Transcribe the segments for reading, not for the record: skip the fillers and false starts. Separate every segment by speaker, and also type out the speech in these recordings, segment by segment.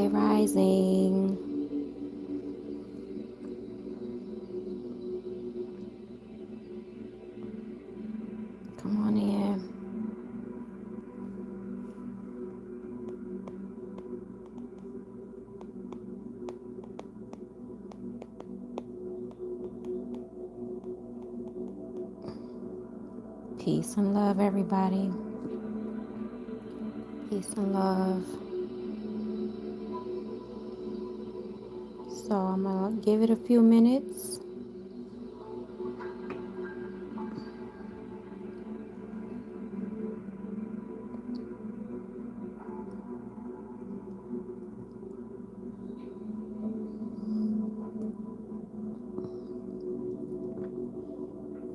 Speaker 1: Rising. Come on in. Peace and love, everybody. Peace and love. So I'm going to give it a few minutes.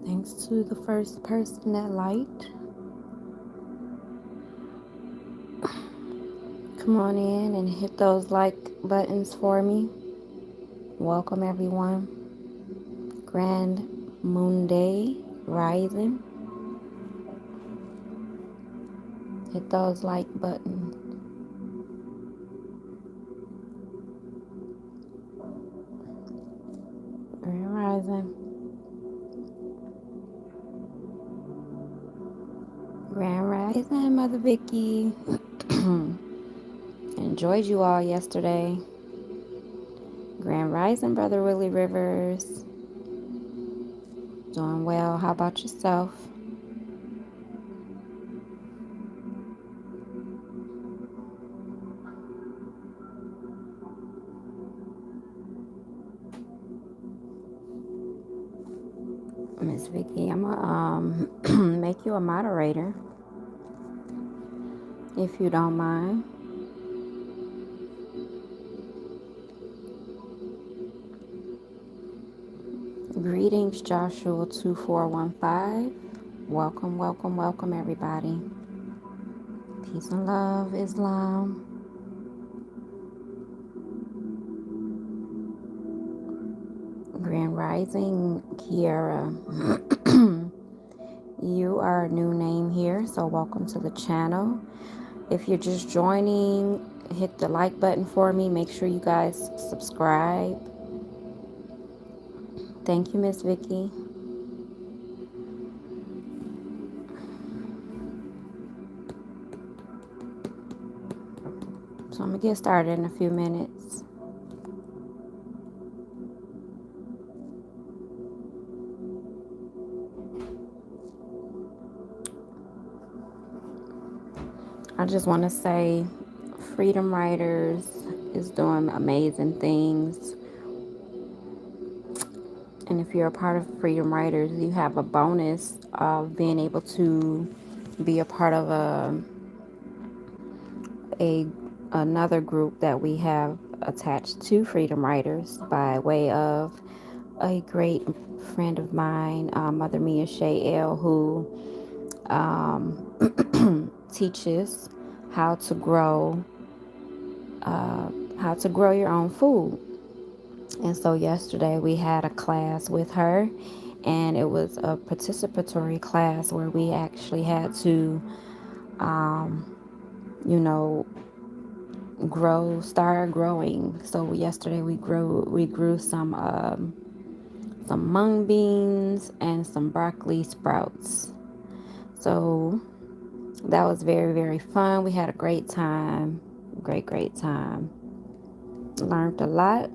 Speaker 1: Thanks to the first person that liked. Come on in and hit those like buttons for me. Welcome, everyone. Grand Moon Day Rising. Hit those like buttons. Grand Rising. Grand Rising, Mother Vicky. Enjoyed you all yesterday. Grand Rising, Brother Willie Rivers. Doing well. How about yourself? Miss Vicky, I'm gonna make you a moderator if you don't mind. Greetings, Joshua 2415. Welcome, welcome, welcome, everybody. Peace and love, Islam. Grand Rising, Kiara. You are a new name here, so welcome to the channel. If you're just joining, hit the like button for me. Make sure you guys subscribe. Thank you, Miss Vicky. So I'm going to get started in a few minutes. I just want to say Freedom Writers is doing amazing things. And if you're a part of Freedom Writers, you have a bonus of being able to be a part of another group that we have attached to Freedom Writers by way of a great friend of mine, Mother Mia Shay L, who teaches how to grow your own food. And so yesterday we had a class with her, and it was a participatory class where we actually had to start growing. So yesterday we grew some mung beans and some broccoli sprouts. So that was very, very fun. We had a great time. Great time. Learned a lot.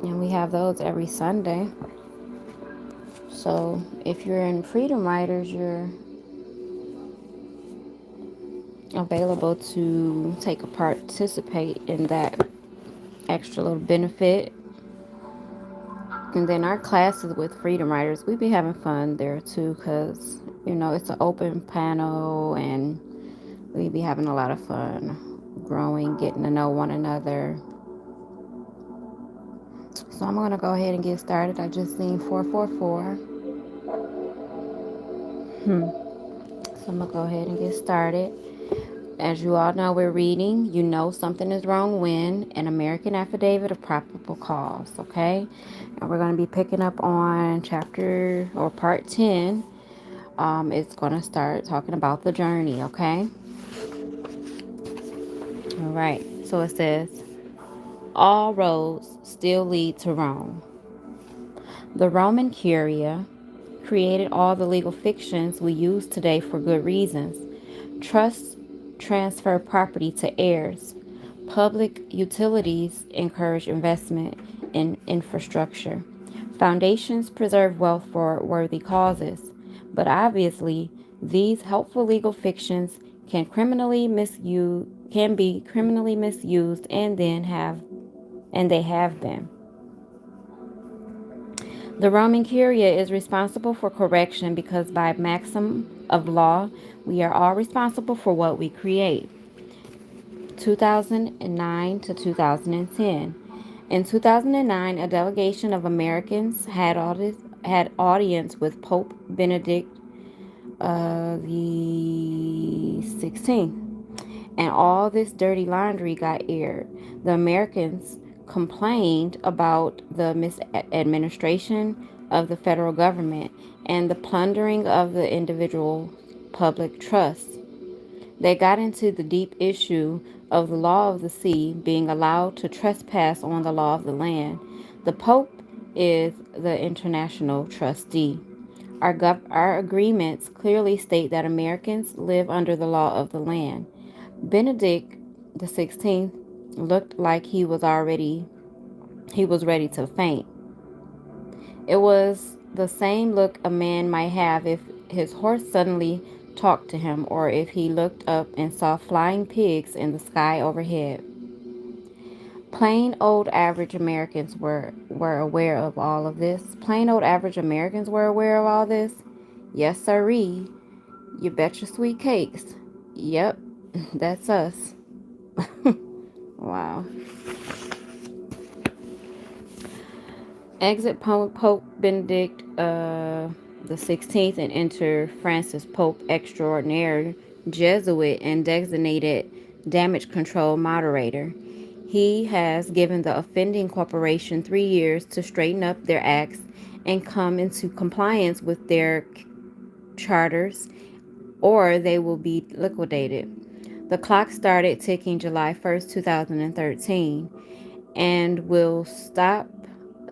Speaker 1: And we have those every Sunday. So if you're in Freedom Writers, you're available to participate in that extra little benefit. And then our classes with Freedom Writers, we be having fun there too, because it's an open panel and we be having a lot of fun growing, getting to know one another. So I'm going to go ahead and get started. I just seen 444. So I'm going to go ahead and get started. As you all know, we're reading You Know Something is Wrong When, an American Affidavit of Probable Cause, okay? And we're going to be picking up on part 10. It's going to start talking about the journey, okay? All right. So it says, all roads still lead to Rome. The Roman Curia created all the legal fictions we use today for good reasons. Trusts transfer property to heirs. Public utilities encourage investment in infrastructure. Foundations preserve wealth for worthy causes. But obviously, these helpful legal fictions can be criminally misused and they have been. The Roman Curia is responsible for correction because by maxim of law, we are all responsible for what we create. 2009 to 2010. In 2009, a delegation of Americans had audience with Pope Benedict the 16th, and all this dirty laundry got aired. The Americans complained about the misadministration of the federal government and the plundering of the individual public trusts. They got into the deep issue of the law of the sea being allowed to trespass on the law of the land. The Pope is the international trustee. Our agreements clearly state that Americans live under the law of the land. Benedict the 16th looked like he was ready to faint. It was the same look a man might have if his horse suddenly talked to him or if he looked up and saw flying pigs in the sky overhead. Plain old average Americans were aware of all of this. Plain old average Americans were aware of all this. Yes, sirree. You bet your sweet cakes. Yep, that's us. Wow. Exit Pope Benedict the 16th and enter Francis Pope Extraordinary Jesuit and designated damage control moderator. He has given the offending corporation 3 years to straighten up their acts and come into compliance with their charters, or they will be liquidated. The clock started ticking July 1st, 2013, and will stop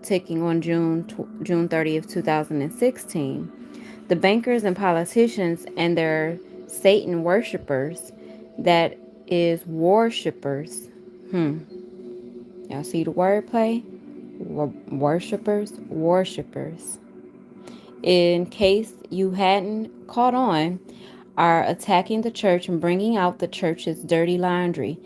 Speaker 1: ticking on June 30th, 2016. The bankers and politicians and their Satan worshippers, that is worshippers. Y'all see the wordplay? Worshippers. In case you hadn't caught on, are attacking the church and bringing out the church's dirty laundry.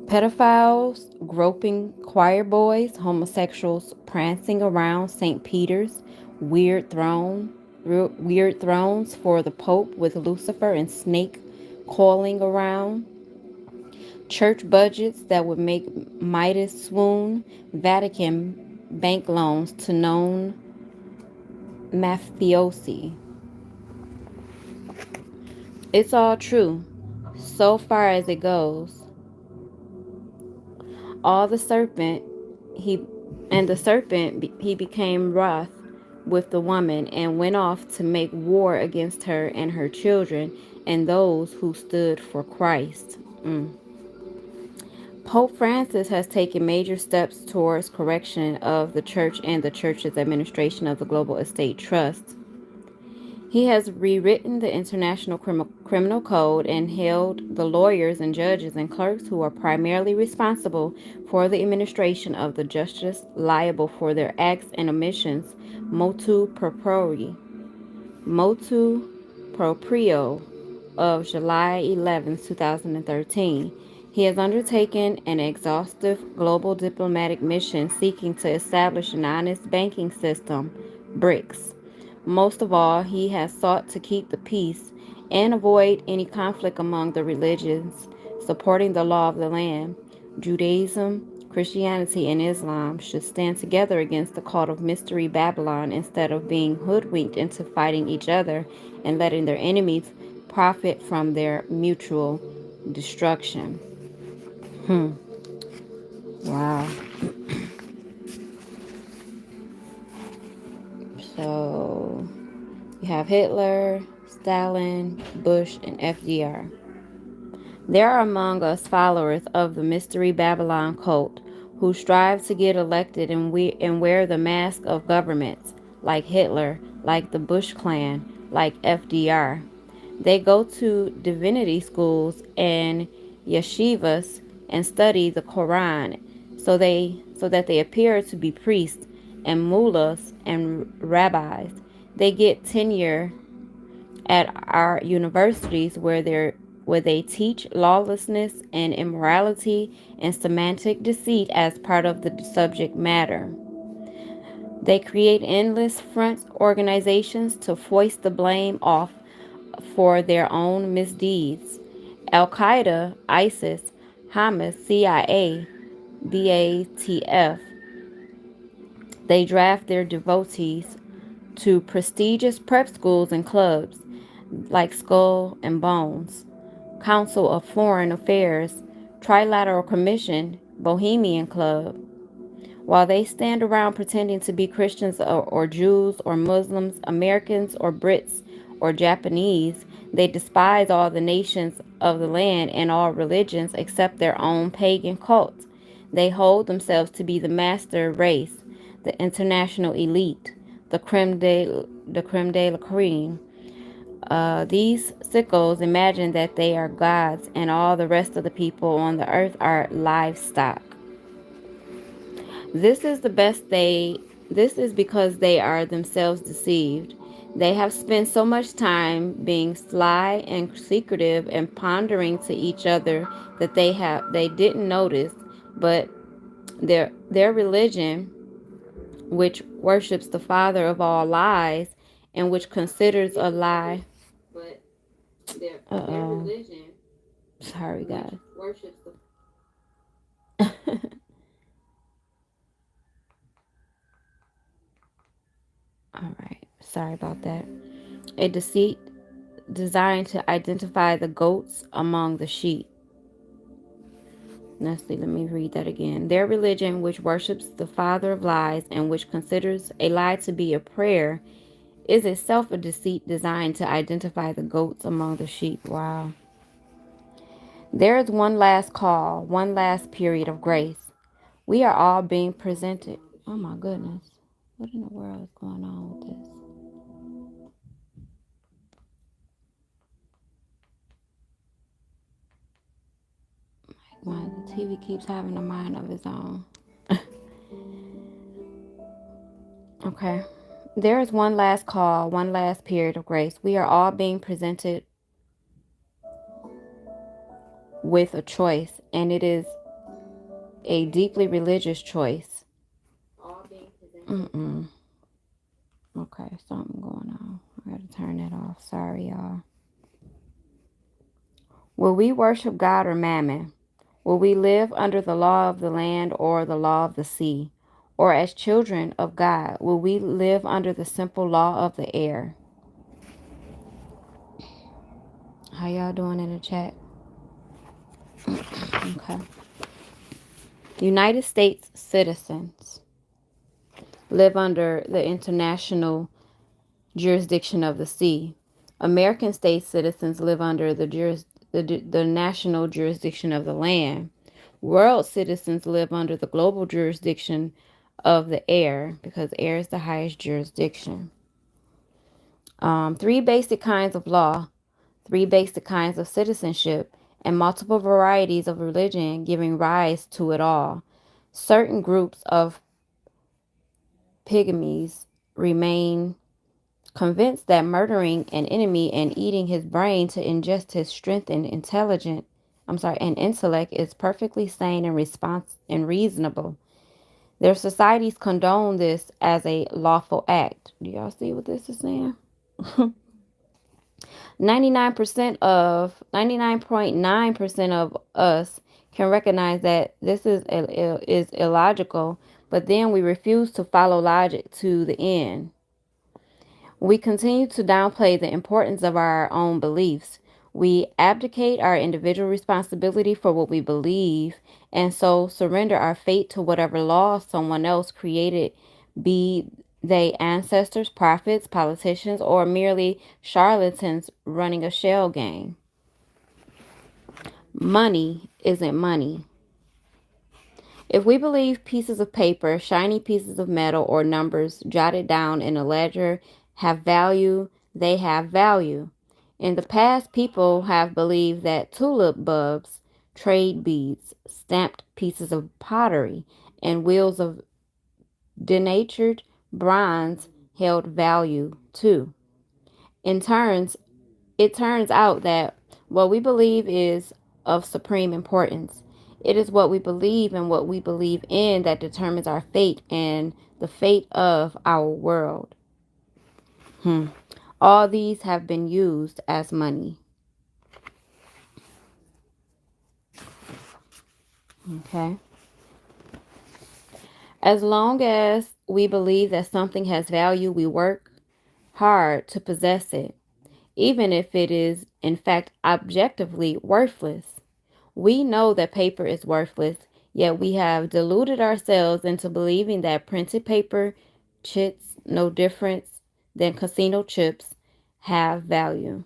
Speaker 1: Pedophiles, groping choir boys, homosexuals prancing around St. Peter's, weird thrones for the Pope with Lucifer and snake coiling around, church budgets that would make Midas swoon, Vatican bank loans to known mafiosi. It's all true, so far as it goes. All the serpent he he became wroth with the woman and went off to make war against her and her children and those who stood for Christ. Pope Francis has taken major steps towards correction of the church and the church's administration of the global estate trust. He has rewritten the International Criminal Code and held the lawyers and judges and clerks who are primarily responsible for the administration of the justice liable for their acts and omissions motu proprio of July 11, 2013. He has undertaken an exhaustive global diplomatic mission seeking to establish an honest banking system, BRICS. Most of all, he has sought to keep the peace and avoid any conflict among the religions supporting the law of the land. Judaism, Christianity, and Islam should stand together against the cult of Mystery Babylon instead of being hoodwinked into fighting each other and letting their enemies profit from their mutual destruction. Wow. So you have Hitler, Stalin, Bush, and FDR. There are among us followers of the Mystery Babylon cult who strive to get elected and wear the mask of governments, like Hitler, like the Bush Clan, like FDR. They go to divinity schools and yeshivas and study the Quran so that they appear to be priests and mullahs and rabbis. They get tenure at our universities where they teach lawlessness and immorality and semantic deceit as part of the subject matter. They create endless front organizations to foist the blame off for their own misdeeds. Al Qaeda, ISIS, Hamas, CIA, BATF, they draft their devotees to prestigious prep schools and clubs like Skull and Bones, Council of Foreign Affairs, Trilateral Commission, Bohemian Club, while they stand around pretending to be Christians or Jews or Muslims, Americans or Brits or Japanese. They despise all the nations of the land and all religions except their own pagan cult. They hold themselves to be the master race, the international elite, the creme de la creme. These sickos imagine that they are gods and all the rest of the people on the earth are livestock. This is because they are themselves deceived. They have spent so much time being sly and secretive and pondering to each other that they didn't notice, but their religion, which worships the father of all lies and which considers a lie. But their religion, sorry guys, worships the all right, sorry about that. A deceit designed to identify the goats among the sheep. Let's see, let me read that again. Their religion, which worships the father of lies and which considers a lie to be a prayer, is itself a deceit designed to identify the goats among the sheep. Wow. There is one last call, one last period of grace. We are all being presented. Oh my goodness. What in the world is going on with this? Why the TV keeps having a mind of its own. Okay. There is one last call, one last period of grace. We are all being presented with a choice, and it is a deeply religious choice. Mm-mm. Okay, something going on. I gotta turn that off. Sorry, y'all. Will we worship God or mammon? Will we live under the law of the land or the law of the sea? Or as children of God, will we live under the simple law of the air? How y'all doing in the chat? Okay. United States citizens live under the international jurisdiction of the sea. American state citizens live under the national jurisdiction of the land. World citizens live under the global jurisdiction of the air because air is the highest jurisdiction. Three basic kinds of law, three basic kinds of citizenship, and multiple varieties of religion giving rise to it all. Certain groups of pygmies remain convinced that murdering an enemy and eating his brain to ingest his strength and and intellect is perfectly sane and reasonable. Their societies condone this as a lawful act. Do y'all see what this is saying? 99.9% of us can recognize that this is illogical, but then we refuse to follow logic to the end. We continue to downplay the importance of our own beliefs. We abdicate our individual responsibility for what we believe and so surrender our fate to whatever law someone else created, be they ancestors, prophets, politicians, or merely charlatans running a shell game. Money isn't money. If we believe pieces of paper, shiny pieces of metal, or numbers jotted down in a ledger have value, they have value. In the past, people have believed that tulip bulbs, trade beads, stamped pieces of pottery, and wheels of denatured bronze held value too. In turns, it turns out that what we believe is of supreme importance. It is what we believe and what we believe in that determines our fate and the fate of our world. All these have been used as money. Okay. As long as we believe that something has value, we work hard to possess it, even if it is, in fact, objectively worthless. We know that paper is worthless, yet we have deluded ourselves into believing that printed paper, chits, no difference than casino chips, have value.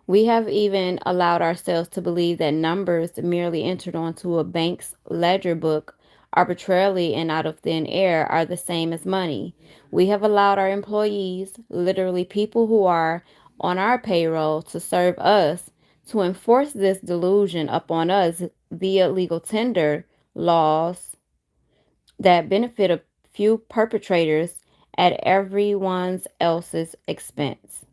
Speaker 1: We have even allowed ourselves to believe that numbers merely entered onto a bank's ledger book arbitrarily and out of thin air are the same as money. We have allowed our employees, literally people who are on our payroll, to serve us, to enforce this delusion upon us via legal tender laws that benefit a few perpetrators at everyone else's expense.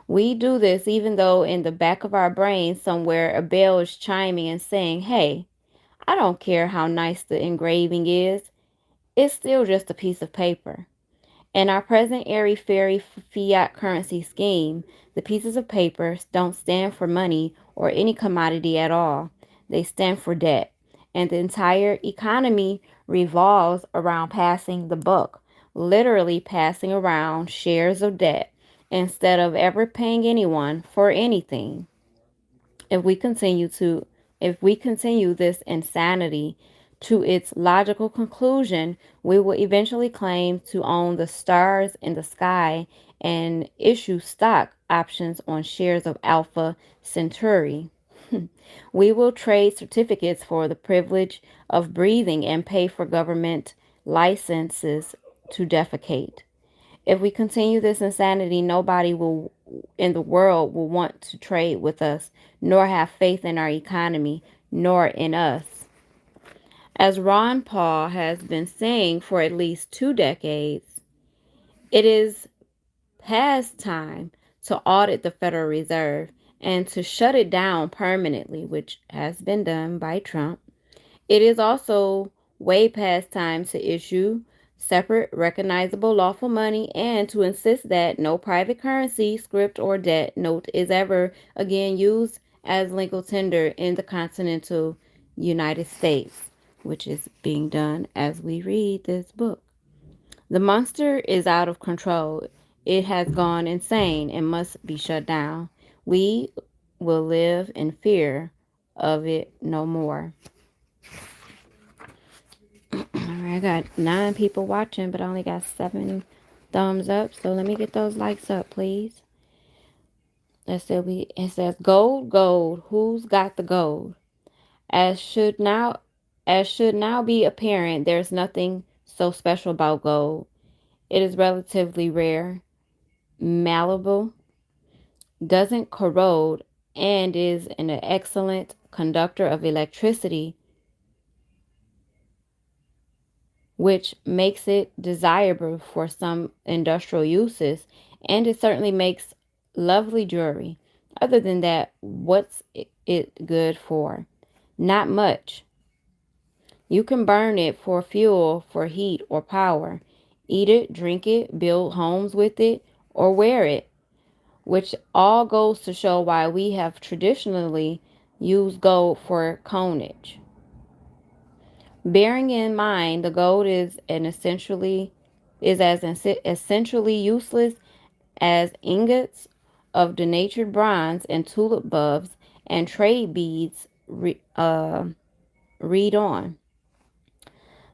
Speaker 1: We do this even though in the back of our brains somewhere a bell is chiming and saying, hey, I don't care how nice the engraving is, it's still just a piece of paper. In our present airy-fairy fiat currency scheme, the pieces of paper don't stand for money or any commodity at all. They stand for debt. And the entire economy revolves around passing the buck, literally passing around shares of debt instead of ever paying anyone for anything. If we continue to if we continue this insanity to its logical conclusion, we will eventually claim to own the stars in the sky and issue stock options on shares of Alpha Centauri. We will trade certificates for the privilege of breathing and pay for government licenses to defecate. If we continue this insanity, nobody will in the world will want to trade with us, nor have faith in our economy, nor in us. As Ron Paul has been saying for at least 2 decades, it is past time to audit the Federal Reserve and to shut it down permanently, which has been done by Trump. It is also way past time to issue separate, recognizable, lawful money and to insist that no private currency, script, or debt note is ever again used as legal tender in the continental United States, which is being done as we read this book. The monster is out of control. It has gone insane and must be shut down. We will live in fear of it no more. Alright, I got 9 people watching, but I only got 7 thumbs up. So let me get those likes up, please. It says gold, gold. Who's got the gold? As should now be apparent, there's nothing so special about gold. It is relatively rare, malleable, doesn't corrode, and is an excellent conductor of electricity, which makes it desirable for some industrial uses, and it certainly makes lovely jewelry. Other than that, what's it good for? Not much. You can burn it for fuel, for heat or power, eat it, drink it, build homes with it, or wear it, which all goes to show why we have traditionally used gold for coinage. Bearing in mind the gold is as essentially useless as ingots of denatured bronze and tulip bulbs and trade beads. Read on.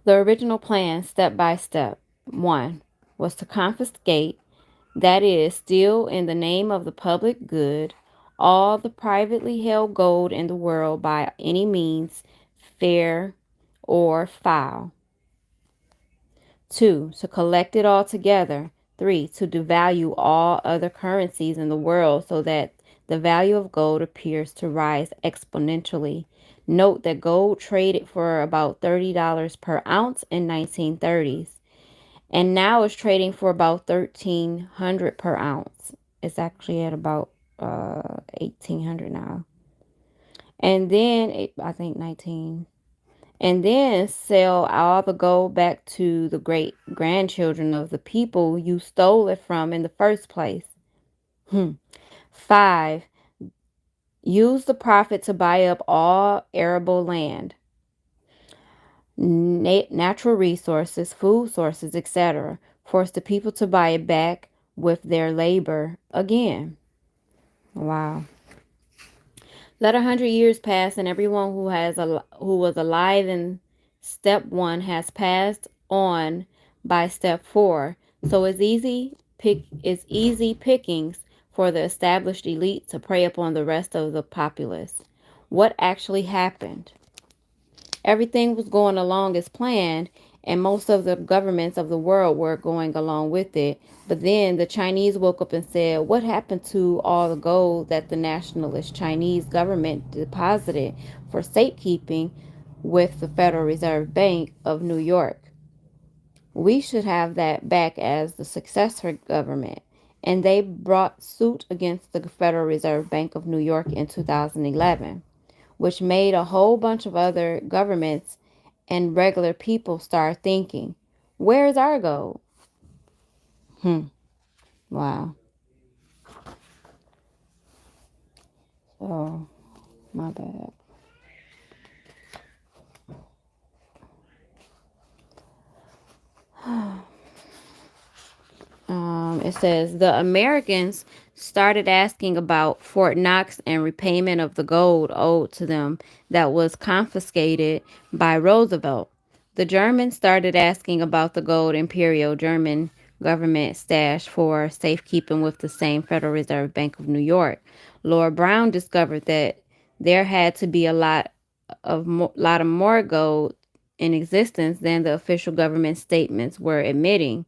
Speaker 1: The original plan, step by step. 1. Was to confiscate, that is, steal in the name of the public good, all the privately held gold in the world by any means, fair or foul. 2. To collect it all together. 3. To devalue all other currencies in the world so that the value of gold appears to rise exponentially. Note that gold traded for about $30 per ounce in 1930s and now is trading for about $1,300 per ounce. It's actually at about $1,800 now. And then I think 19, and then sell all the gold back to the great grandchildren of the people you stole it from in the first place. 5. Use the profit to buy up all arable land, natural resources, food sources, etc. Force the people to buy it back with their labor again. Wow. Let 100 years pass, and everyone who was alive in step 1 has passed on by step 4. So it's easy pickings for the established elite to prey upon the rest of the populace. What actually happened? Everything was going along as planned, and most of the governments of the world were going along with it. But then the Chinese woke up and said, what happened to all the gold that the nationalist Chinese government deposited for safekeeping with the Federal Reserve Bank of New York? We should have that back as the successor government. And they brought suit against the Federal Reserve Bank of New York in 2011, which made a whole bunch of other governments and regular people start thinking, where's our gold? Wow. Oh, my bad. It says the Americans started asking about Fort Knox and repayment of the gold owed to them that was confiscated by Roosevelt. The Germans started asking about the gold Imperial German government stash for safekeeping with the same Federal Reserve Bank of New York. Lord Brown discovered that there had to be a lot of more gold in existence than the official government statements were admitting.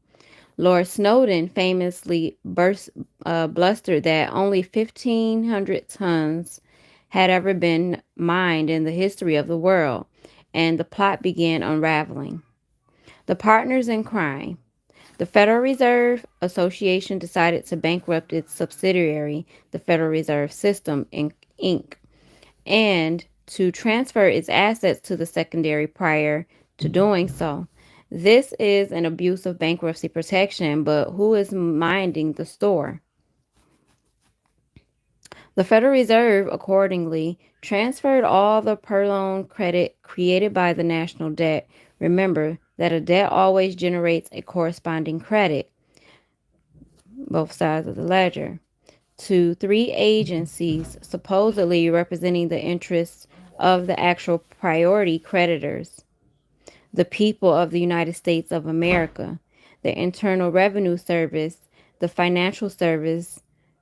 Speaker 1: Lord Snowden famously blustered that only 1,500 tons had ever been mined in the history of the world, and the plot began unraveling. The partners in crime. The Federal Reserve Association decided to bankrupt its subsidiary, the Federal Reserve System, Inc., and to transfer its assets to the secondary prior to doing so. This is an abuse of bankruptcy protection, but who is minding the store? The Federal Reserve accordingly transferred all the purloined credit created by the national debt. Remember that a debt always generates a corresponding credit, both sides of the ledger, to 3 agencies supposedly representing the interests of the actual priority creditors, the people of the United States of America, the Internal Revenue Service, the Financial Service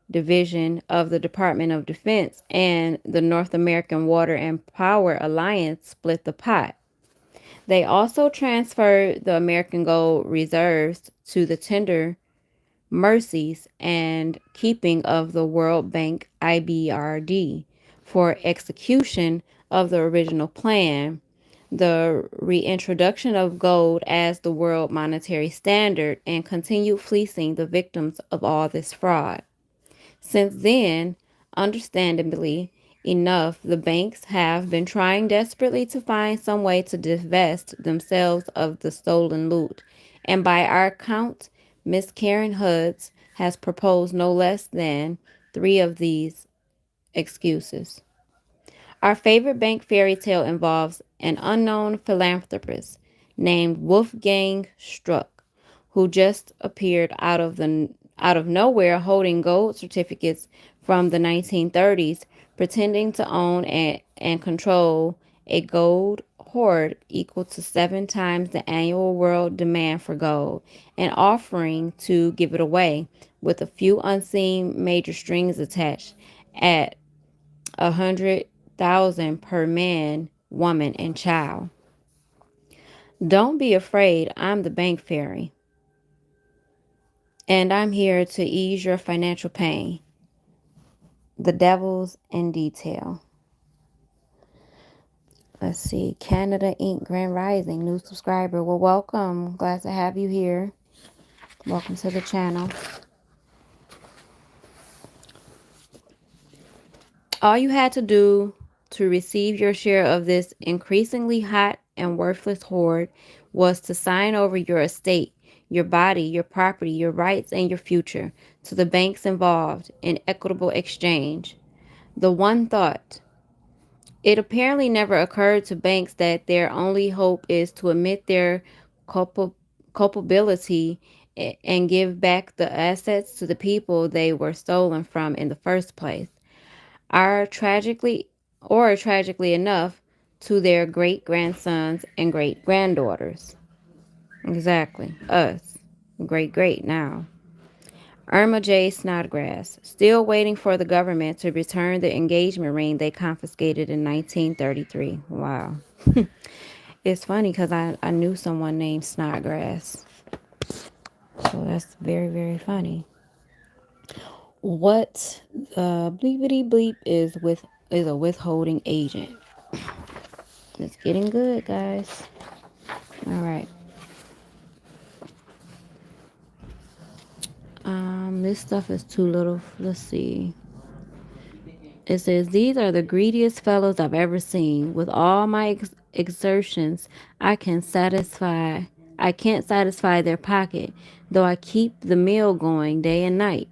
Speaker 1: Division of the Department of Defense, and the North American Water and Power Alliance split the pot. They also transferred the American gold reserves to the tender mercies and keeping of the World Bank IBRD for execution of the original plan, the reintroduction of gold as the world monetary standard, and continued fleecing the victims of all this fraud. Since then, understandably enough, the banks have been trying desperately to find some way to divest themselves of the stolen loot, and by our count, Miss Karen Hudds has proposed no less than 3 of these excuses. Our favorite bank fairy tale involves an unknown philanthropist named Wolfgang Struck, who just appeared out of nowhere holding gold certificates from the 1930s, pretending to own and control a gold hoard equal to 7 times the annual world demand for gold, and offering to give it away with a few unseen major strings attached at 100,000 per man, woman, and child. Don't be afraid. I'm the bank fairy, and I'm here to ease your financial pain. The devil's in detail. Let's see. Canada Inc. Grand Rising. New subscriber. Well, welcome. Glad to have you here. Welcome to the channel. All you had to do to receive your share of this increasingly hot and worthless hoard was to sign over your estate, your body, your property, your rights, and your future to the banks involved in equitable exchange. The one thought. It apparently never occurred to banks that their only hope is to admit their culpability and give back the assets to the people they were stolen from in the first place. Tragically enough, to their great grandsons and great granddaughters. Exactly. Us. Great now. Irma J. Snodgrass, still waiting for the government to return the engagement ring they confiscated in 1933. Wow. It's funny because I knew someone named Snodgrass. So that's very, very funny. What the bleepity bleep is a withholding agent. It's getting good, guys. All right. This stuff is too little. Let's see. It says, these are the greediest fellows I've ever seen. With all my exertions, I can't satisfy their pocket, though I keep the mill going day and night.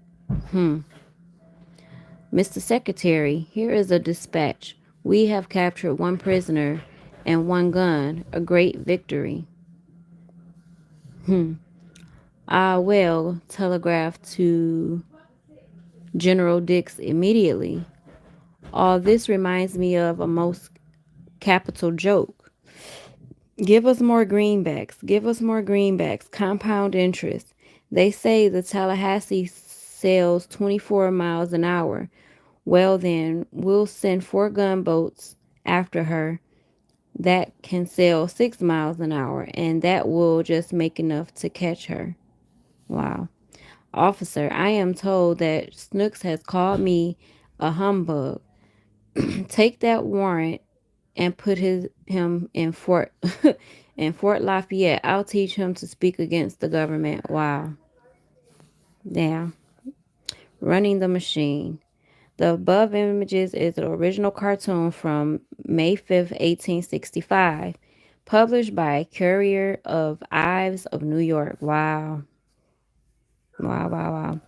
Speaker 1: Mr. Secretary, here is a dispatch. We have captured one prisoner and one gun, a great victory. I will telegraph to General Dix immediately. All this reminds me of a most capital joke. Give us more greenbacks. Give us more greenbacks. Compound interest. They say the Tallahassee sails 24 miles an hour. Well then, we'll send 4 gunboats after her that can sail 6 miles an hour, and that will just make enough to catch her. Wow. Officer, I am told that Snooks has called me a humbug. Take that warrant and put him in Fort in Fort Lafayette. I'll teach him to speak against the government. Wow. Damn. Running the machine. The above images is an original cartoon from May 5th, 1865, published by Courier of Ives of New York. Wow. Wow.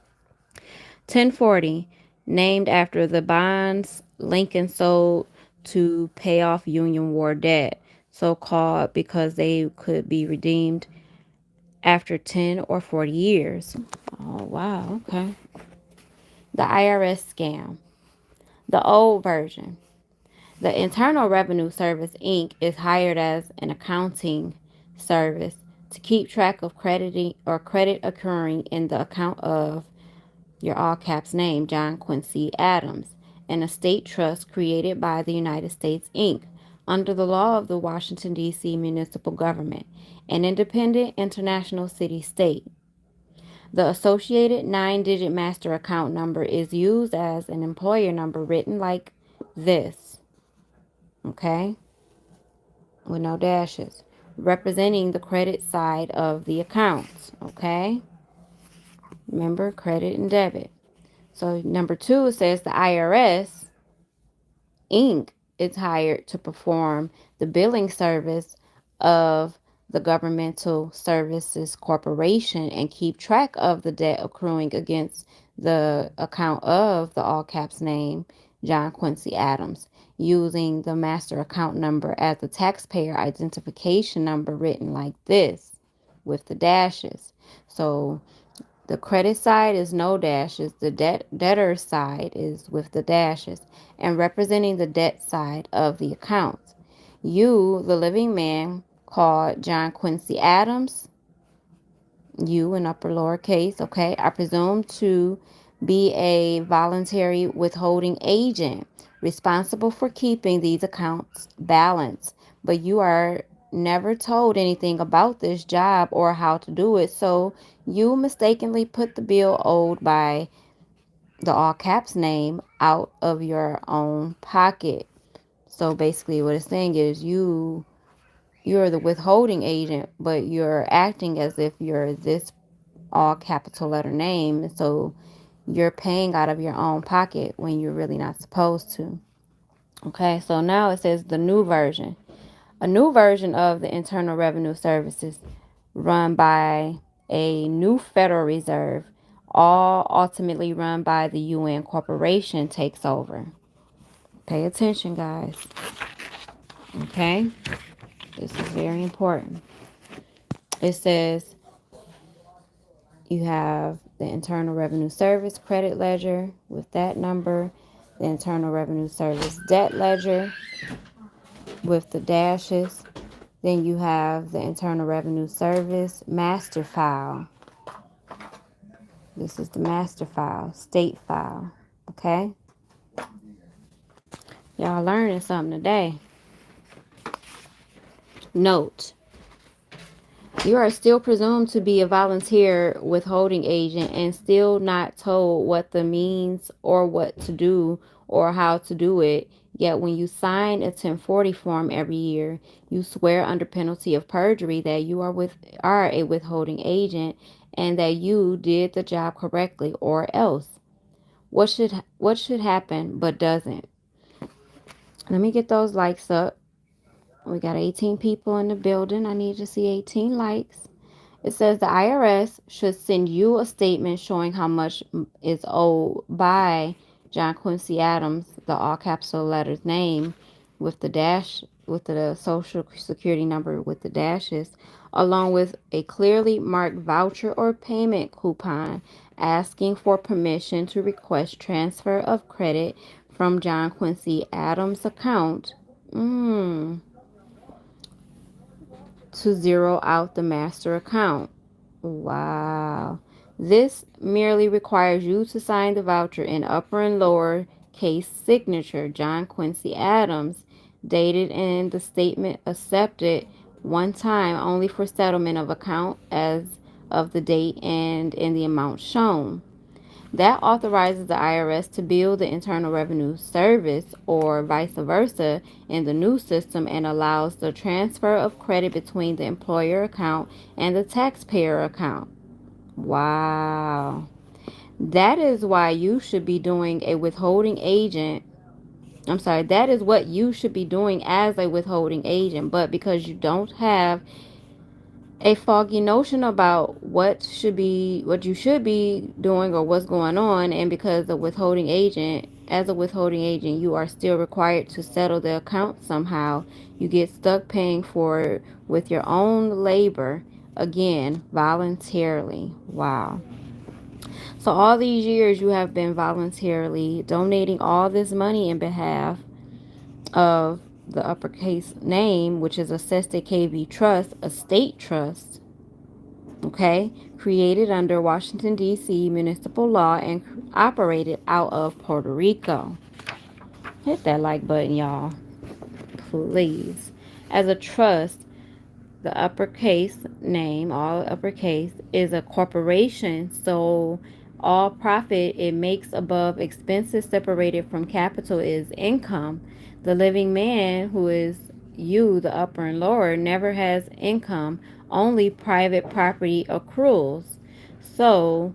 Speaker 1: 1040, named after the bonds Lincoln sold to pay off Union War debt, so called because they could be redeemed after 10 or 40 years. Oh, wow. Okay. The IRS scam. The old version. The Internal Revenue Service, Inc. is hired as an accounting service to keep track of credit occurring in the account of your all caps name, John Quincy Adams, an estate trust created by the United States, Inc., under the law of the Washington, D.C. municipal government, an independent international city-state. The associated 9-digit master account number is used as an employer number written like this, okay, with no dashes, representing the credit side of the accounts, okay? Remember, credit and debit. So number 2, it says the IRS, Inc. is hired to perform the billing service of the Governmental Services Corporation and keep track of the debt accruing against the account of the all caps name, John Quincy Adams, using the master account number as the taxpayer identification number written like this with the dashes. So the credit side is no dashes. The debtor side is with the dashes and representing the debt side of the account. You, the living man, called John Quincy Adams, you in upper lowercase, okay, I presume to Be a voluntary withholding agent responsible for keeping these accounts balanced, but you are never told anything about this job or how to do it, so you mistakenly put the bill owed by the all caps name out of your own pocket. So basically what it's saying is you're the withholding agent, but you're acting as if you're this all capital letter name. So you're paying out of your own pocket when you're really not supposed to. Okay, so now it says the new version. A new version of the Internal Revenue Services run by a new Federal Reserve, all ultimately run by the UN corporation, takes over. Pay attention, guys. Okay, this is very important. It says you have the Internal Revenue Service credit ledger with that number, the Internal Revenue Service debt ledger with the dashes. Then you have the Internal Revenue Service master file. This is the master file, state file. Okay? Y'all learning something today. Note: you are still presumed to be a volunteer withholding agent and still not told what the means or what to do or how to do it. Yet when you sign a 1040 form every year, you swear under penalty of perjury that you are a withholding agent and that you did the job correctly, or else. What should happen but doesn't? Let me get those likes up. We got 18 people in the building. I need to see 18 likes. It says the IRS should send you a statement showing how much is owed by John Quincy Adams, the all capital letters name, with the dash, with the social security number with the dashes, along with a clearly marked voucher or payment coupon asking for permission to request transfer of credit from John Quincy Adams' account. To zero out the master account. Wow. This merely requires you to sign the voucher in upper and lower case signature, John Quincy Adams, dated and the statement accepted one time only for settlement of account as of the date and in the amount shown. That authorizes the IRS to bill the Internal Revenue Service or vice versa in the new system and allows the transfer of credit between the employer account and the taxpayer account. Wow. That is why you should be doing a withholding agent. I'm sorry, that is what you should be doing as a withholding agent, but because you don't have a foggy notion about what you should be doing or what's going on, and because the withholding agent as a withholding agent you are still required to settle the account somehow, you get stuck paying for it with your own labor, again voluntarily. Wow. So all these years you have been voluntarily donating all this money in behalf of the uppercase name, which is a Seste KV Trust, a state trust, okay, created under Washington, D.C. municipal law and operated out of Puerto Rico. Hit that like button, y'all, please. As a trust, the uppercase name, all uppercase, is a corporation, so all profit it makes above expenses separated from capital is income. The living man, who is you, the upper and lower, never has income, only private property accruals. So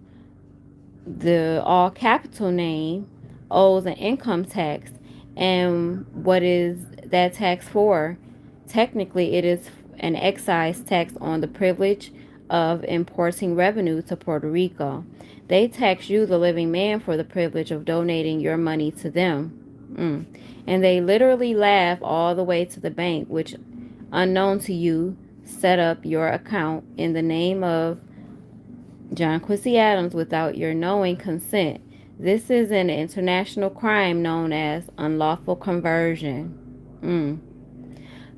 Speaker 1: the all capital name owes an income tax. And what is that tax for? Technically, it is an excise tax on the privilege of importing revenue to Puerto Rico. They tax you, the living man, for the privilege of donating your money to them. And they literally laugh all the way to the bank, which, unknown to you, set up your account in the name of John Quincy Adams without your knowing consent. This is an international crime known as unlawful conversion.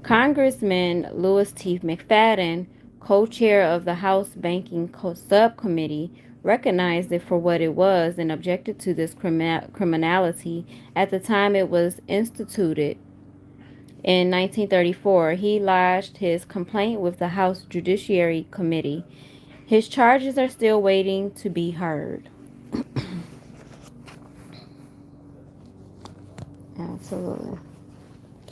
Speaker 1: Congressman Louis T. McFadden, co-chair of the House Banking Subcommittee, recognized it for what it was and objected to this criminality at the time it was instituted. In 1934, he lodged his complaint with the House Judiciary Committee. His charges are still waiting to be heard. Absolutely.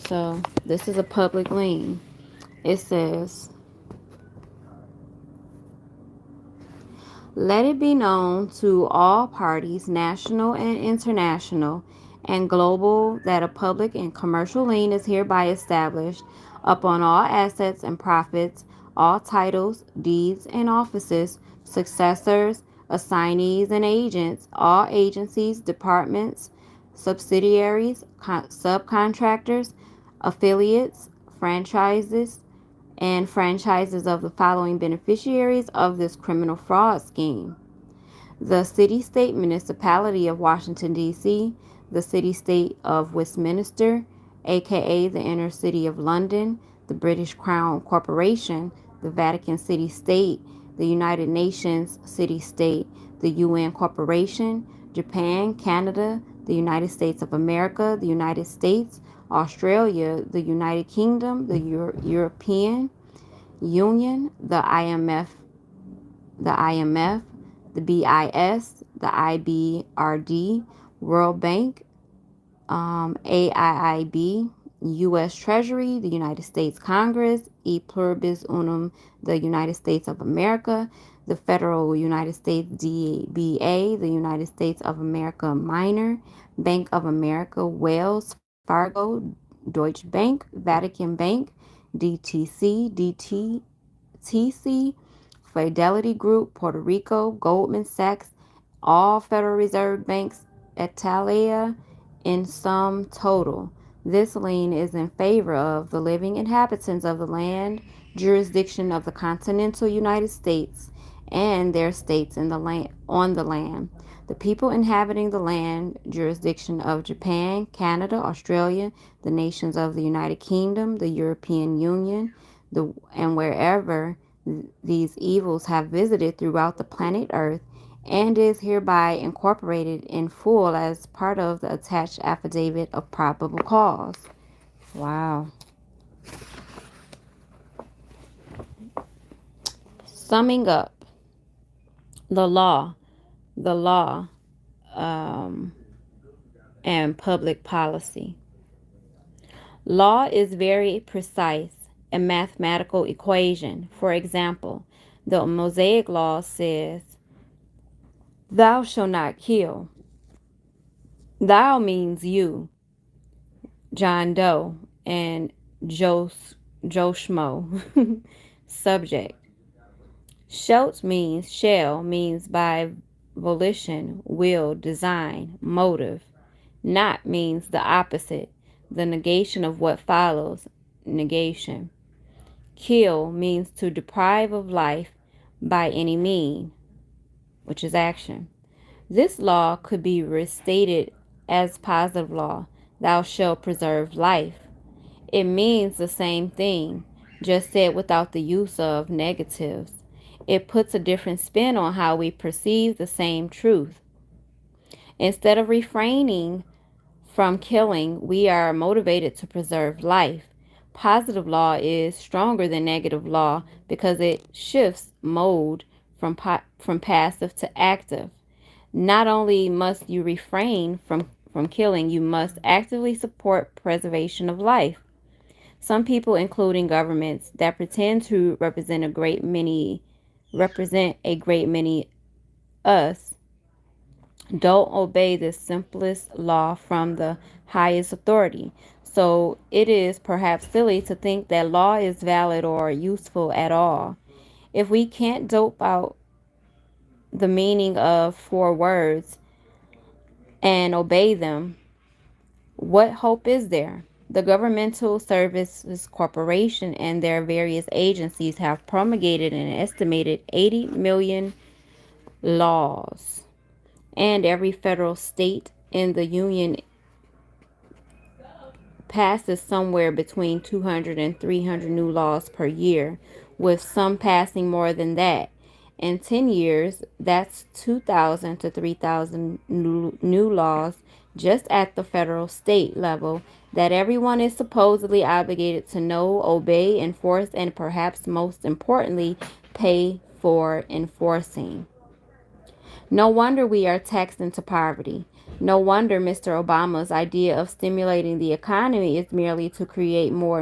Speaker 1: So, this is a public lien. It says, let it be known to all parties, national and international, and global, that a public and commercial lien is hereby established upon all assets and profits, all titles, deeds, and offices, successors, assignees, and agents, all agencies, departments, subsidiaries, subcontractors, affiliates, franchises, and franchises of the following beneficiaries of this criminal fraud scheme: the city-state municipality of Washington, D.C., the city-state of Westminster, aka the inner city of London, the British Crown Corporation, the Vatican City-State, the United Nations City-State, the UN Corporation, Japan, Canada, the United States of America, the United States, Australia, the United Kingdom, the European Union, the IMF, the BIS, the IBRD, World Bank, AIIB, U.S. Treasury, the United States Congress, E Pluribus Unum, the United States of America, the Federal United States DBA, the United States of America Minor, Bank of America, Wells Fargo, Deutsche Bank, Vatican Bank, DTC, DTC, Fidelity Group, Puerto Rico, Goldman Sachs, all Federal Reserve banks, Italia, in sum total. This lien is in favor of the living inhabitants of the land, jurisdiction of the continental United States, and their states in the land, on the land. The people inhabiting the land, jurisdiction of Japan, Canada, Australia, the nations of the United Kingdom, the European Union, and wherever these evils have visited throughout the planet Earth, and is hereby incorporated in full as part of the attached affidavit of probable cause. Wow. Summing up, the law, the law, and public policy. Law is very precise, a mathematical equation. For example, the Mosaic Law says, "Thou shalt not kill." Thou means you, John Doe, and Joshmo. Subject. Shalt means shall, means by volition, will, design, motive. Not means the opposite, the negation of what follows, negation. Kill means to deprive of life by any mean, which is action. This law could be restated as positive law. Thou shalt preserve life. It means the same thing, just said without the use of negatives. It puts a different spin on how we perceive the same truth. Instead of refraining from killing, we are motivated to preserve life. Positive law is stronger than negative law because it shifts mode from passive to active. Not only must you refrain from killing, you must actively support preservation of life. Some people, including governments that pretend to represent a great many us, don't obey this simplest law from the highest authority. So it is perhaps silly to think that law is valid or useful at all. If we can't dope out the meaning of 4 words and obey them, what hope is there? The Governmental Services Corporation and their various agencies have promulgated an estimated 80 million laws, and every federal state in the Union passes somewhere between 200 and 300 new laws per year, with some passing more than that. In 10 years, that's 2,000 to 3,000 new laws just at the federal state level that everyone is supposedly obligated to know, obey, enforce, and perhaps most importantly, pay for enforcing. No wonder we are taxed into poverty. No wonder Mr. Obama's idea of stimulating the economy is merely to create more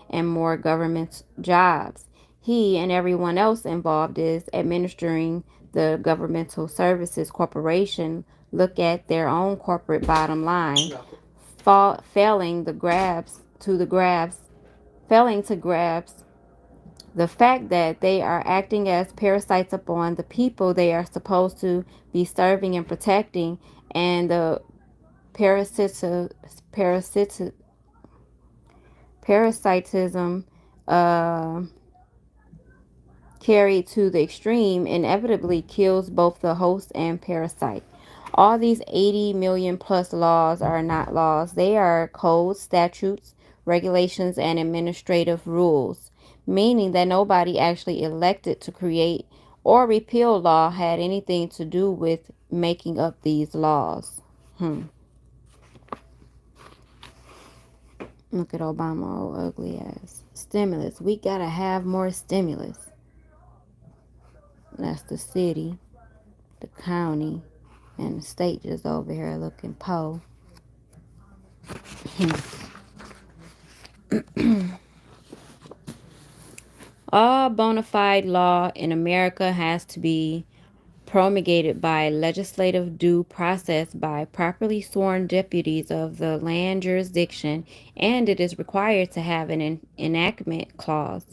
Speaker 1: and more government jobs. He and everyone else involved is administering the governmental services corporation look at their own corporate bottom line, failing to grasp the fact that they are acting as parasites upon the people they are supposed to be serving and protecting, and the parasitism uh, carried to the extreme inevitably kills both the host and parasite. All these 80 million plus laws are not laws. They are codes, statutes, regulations, and administrative rules, meaning that nobody actually elected to create or repeal law had anything to do with making up these laws. Look at Obama, old ugly ass. Stimulus. We gotta have more stimulus. That's the city, the county, and the state just over here looking po. All bona fide law in America has to be promulgated by legislative due process by properly sworn deputies of the land jurisdiction, and it is required to have an enactment clause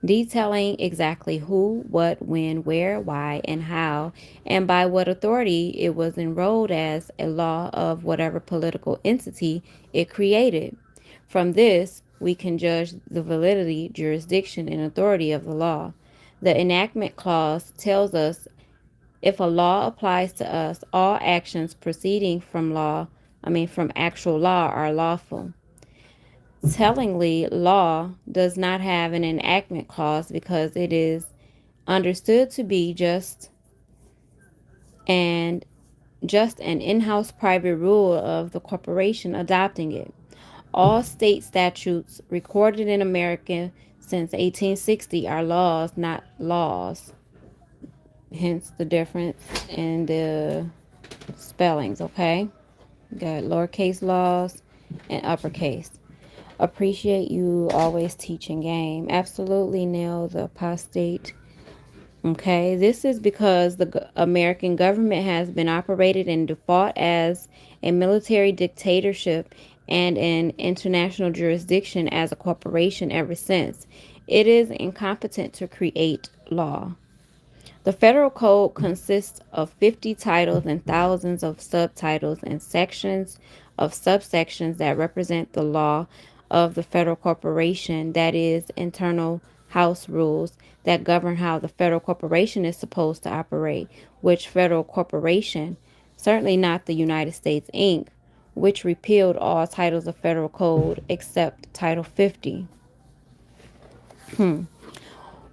Speaker 1: detailing exactly who, what, when, where, why, and how, and by what authority it was enrolled as a law of whatever political entity it created. From this, we can judge the validity, jurisdiction, and authority of the law. The enactment clause tells us if a law applies to us, all actions proceeding from actual law are lawful. Tellingly, law does not have an enactment clause because it is understood to be and just an in-house private rule of the corporation adopting it. All state statutes recorded in America since 1860 are laws, not laws. Hence the difference in the spellings, okay? Got lowercase laws and uppercase. Appreciate you always teaching game. Absolutely nail the apostate. Okay, this is because the American government has been operated in default as a military dictatorship and an international jurisdiction as a corporation ever since. It is incompetent to create law. The Federal Code consists of 50 titles and thousands of subtitles and sections of subsections that represent the law of the federal corporation, that is, internal house rules that govern how the federal corporation is supposed to operate, which federal corporation, certainly not the United States Inc., which repealed all titles of federal code except Title 50.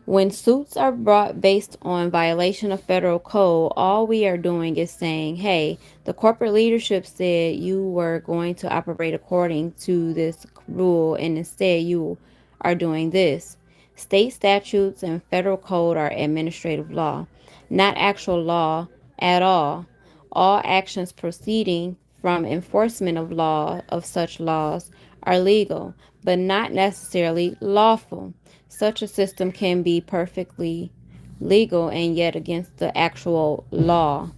Speaker 1: When suits are brought based on violation of federal code, all we are doing is saying, hey, the corporate leadership said you were going to operate according to this rule, and instead you are doing this. State statutes and federal code are administrative law, not actual law at all. All actions proceeding from enforcement of law of such laws are legal, but not necessarily lawful. Such a system can be perfectly legal and yet against the actual law.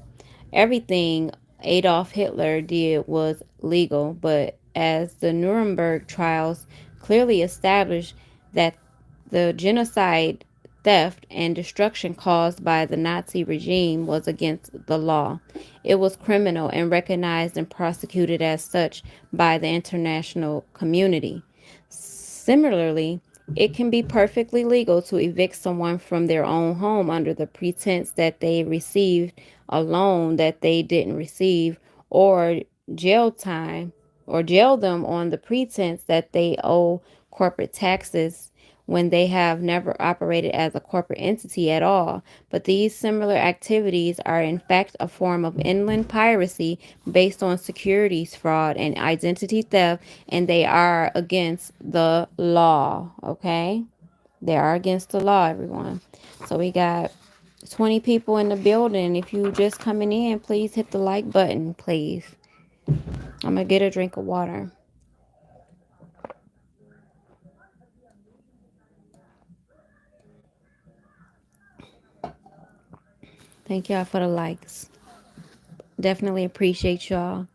Speaker 1: Everything Adolf Hitler did was legal, but as the Nuremberg trials clearly established that the genocide, theft, and destruction caused by the Nazi regime was against the law. It was criminal and recognized and prosecuted as such by the international community. Similarly, it can be perfectly legal to evict someone from their own home under the pretense that they received a loan that they didn't receive, or jail time, or jail them on the pretense that they owe corporate taxes when they have never operated as a corporate entity at all. But these similar activities are in fact a form of inland piracy based on securities fraud and identity theft, and they are against the law, okay? They are against the law, everyone. So we got 20 people in the building. If you just coming in, please hit the like button, please. I'm going to get a drink of water. Thank y'all for the likes. Definitely appreciate y'all.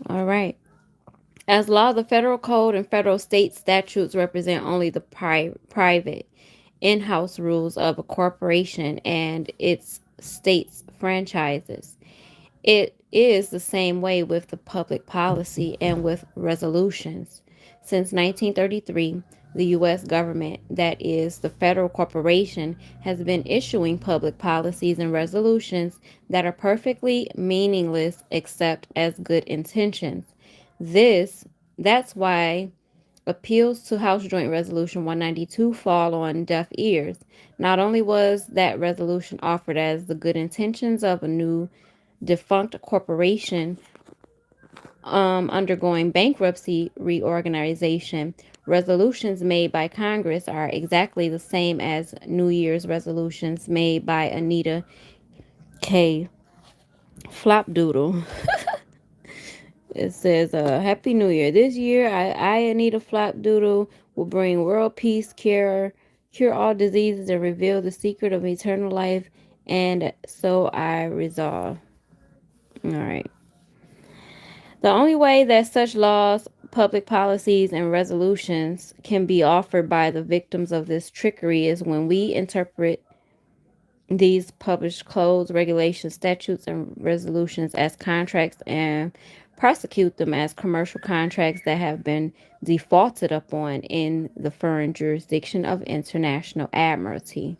Speaker 1: All right. As law, the federal code and federal state statutes represent only the private in-house rules of a corporation and its state's franchises. It is the same way with the public policy and with resolutions. Since 1933, the U.S. government, that is, the federal corporation, has been issuing public policies and resolutions that are perfectly meaningless except as good intentions. That's why appeals to House Joint Resolution 192 fall on deaf ears. Not only was that resolution offered as the good intentions of a new defunct corporation undergoing bankruptcy reorganization, resolutions made by Congress are exactly the same as New Year's resolutions made by Anita K. Flopdoodle. It says, Happy New Year. This year, I Anita Flopdoodle, will bring world peace, cure all diseases, and reveal the secret of eternal life, and so I resolve. All right. The only way that such laws, public policies, and resolutions can be offered by the victims of this trickery is when we interpret these published codes, regulations, statutes, and resolutions as contracts and prosecute them as commercial contracts that have been defaulted upon in the foreign jurisdiction of international admiralty.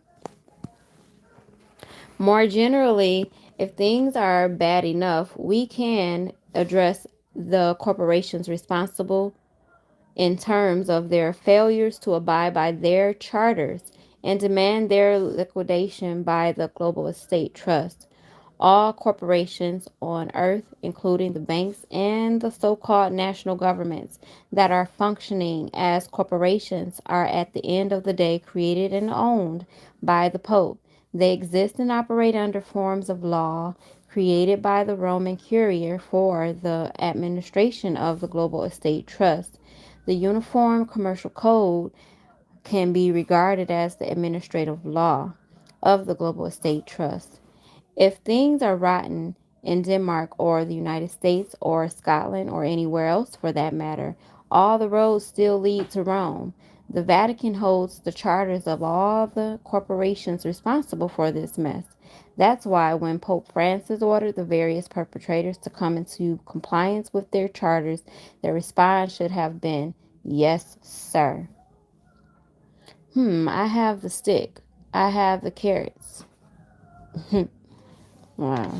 Speaker 1: More generally, if things are bad enough, we can address the corporations responsible in terms of their failures to abide by their charters and demand their liquidation by the Global Estate Trust. All corporations on earth, including the banks and the so-called national governments that are functioning as corporations, are at the end of the day created and owned by the Pope. They exist and operate under forms of law created by the Roman Curia for the administration of the Global Estate Trust. The Uniform Commercial Code can be regarded as the administrative law of the Global Estate Trust. If things are rotten in Denmark or the United States or Scotland or anywhere else for that matter, all the roads still lead to Rome. The Vatican holds the charters of all the corporations responsible for this mess. That's why when Pope Francis ordered the various perpetrators to come into compliance with their charters, their response should have been, "Yes, sir." I have the stick. I have the carrots. Wow.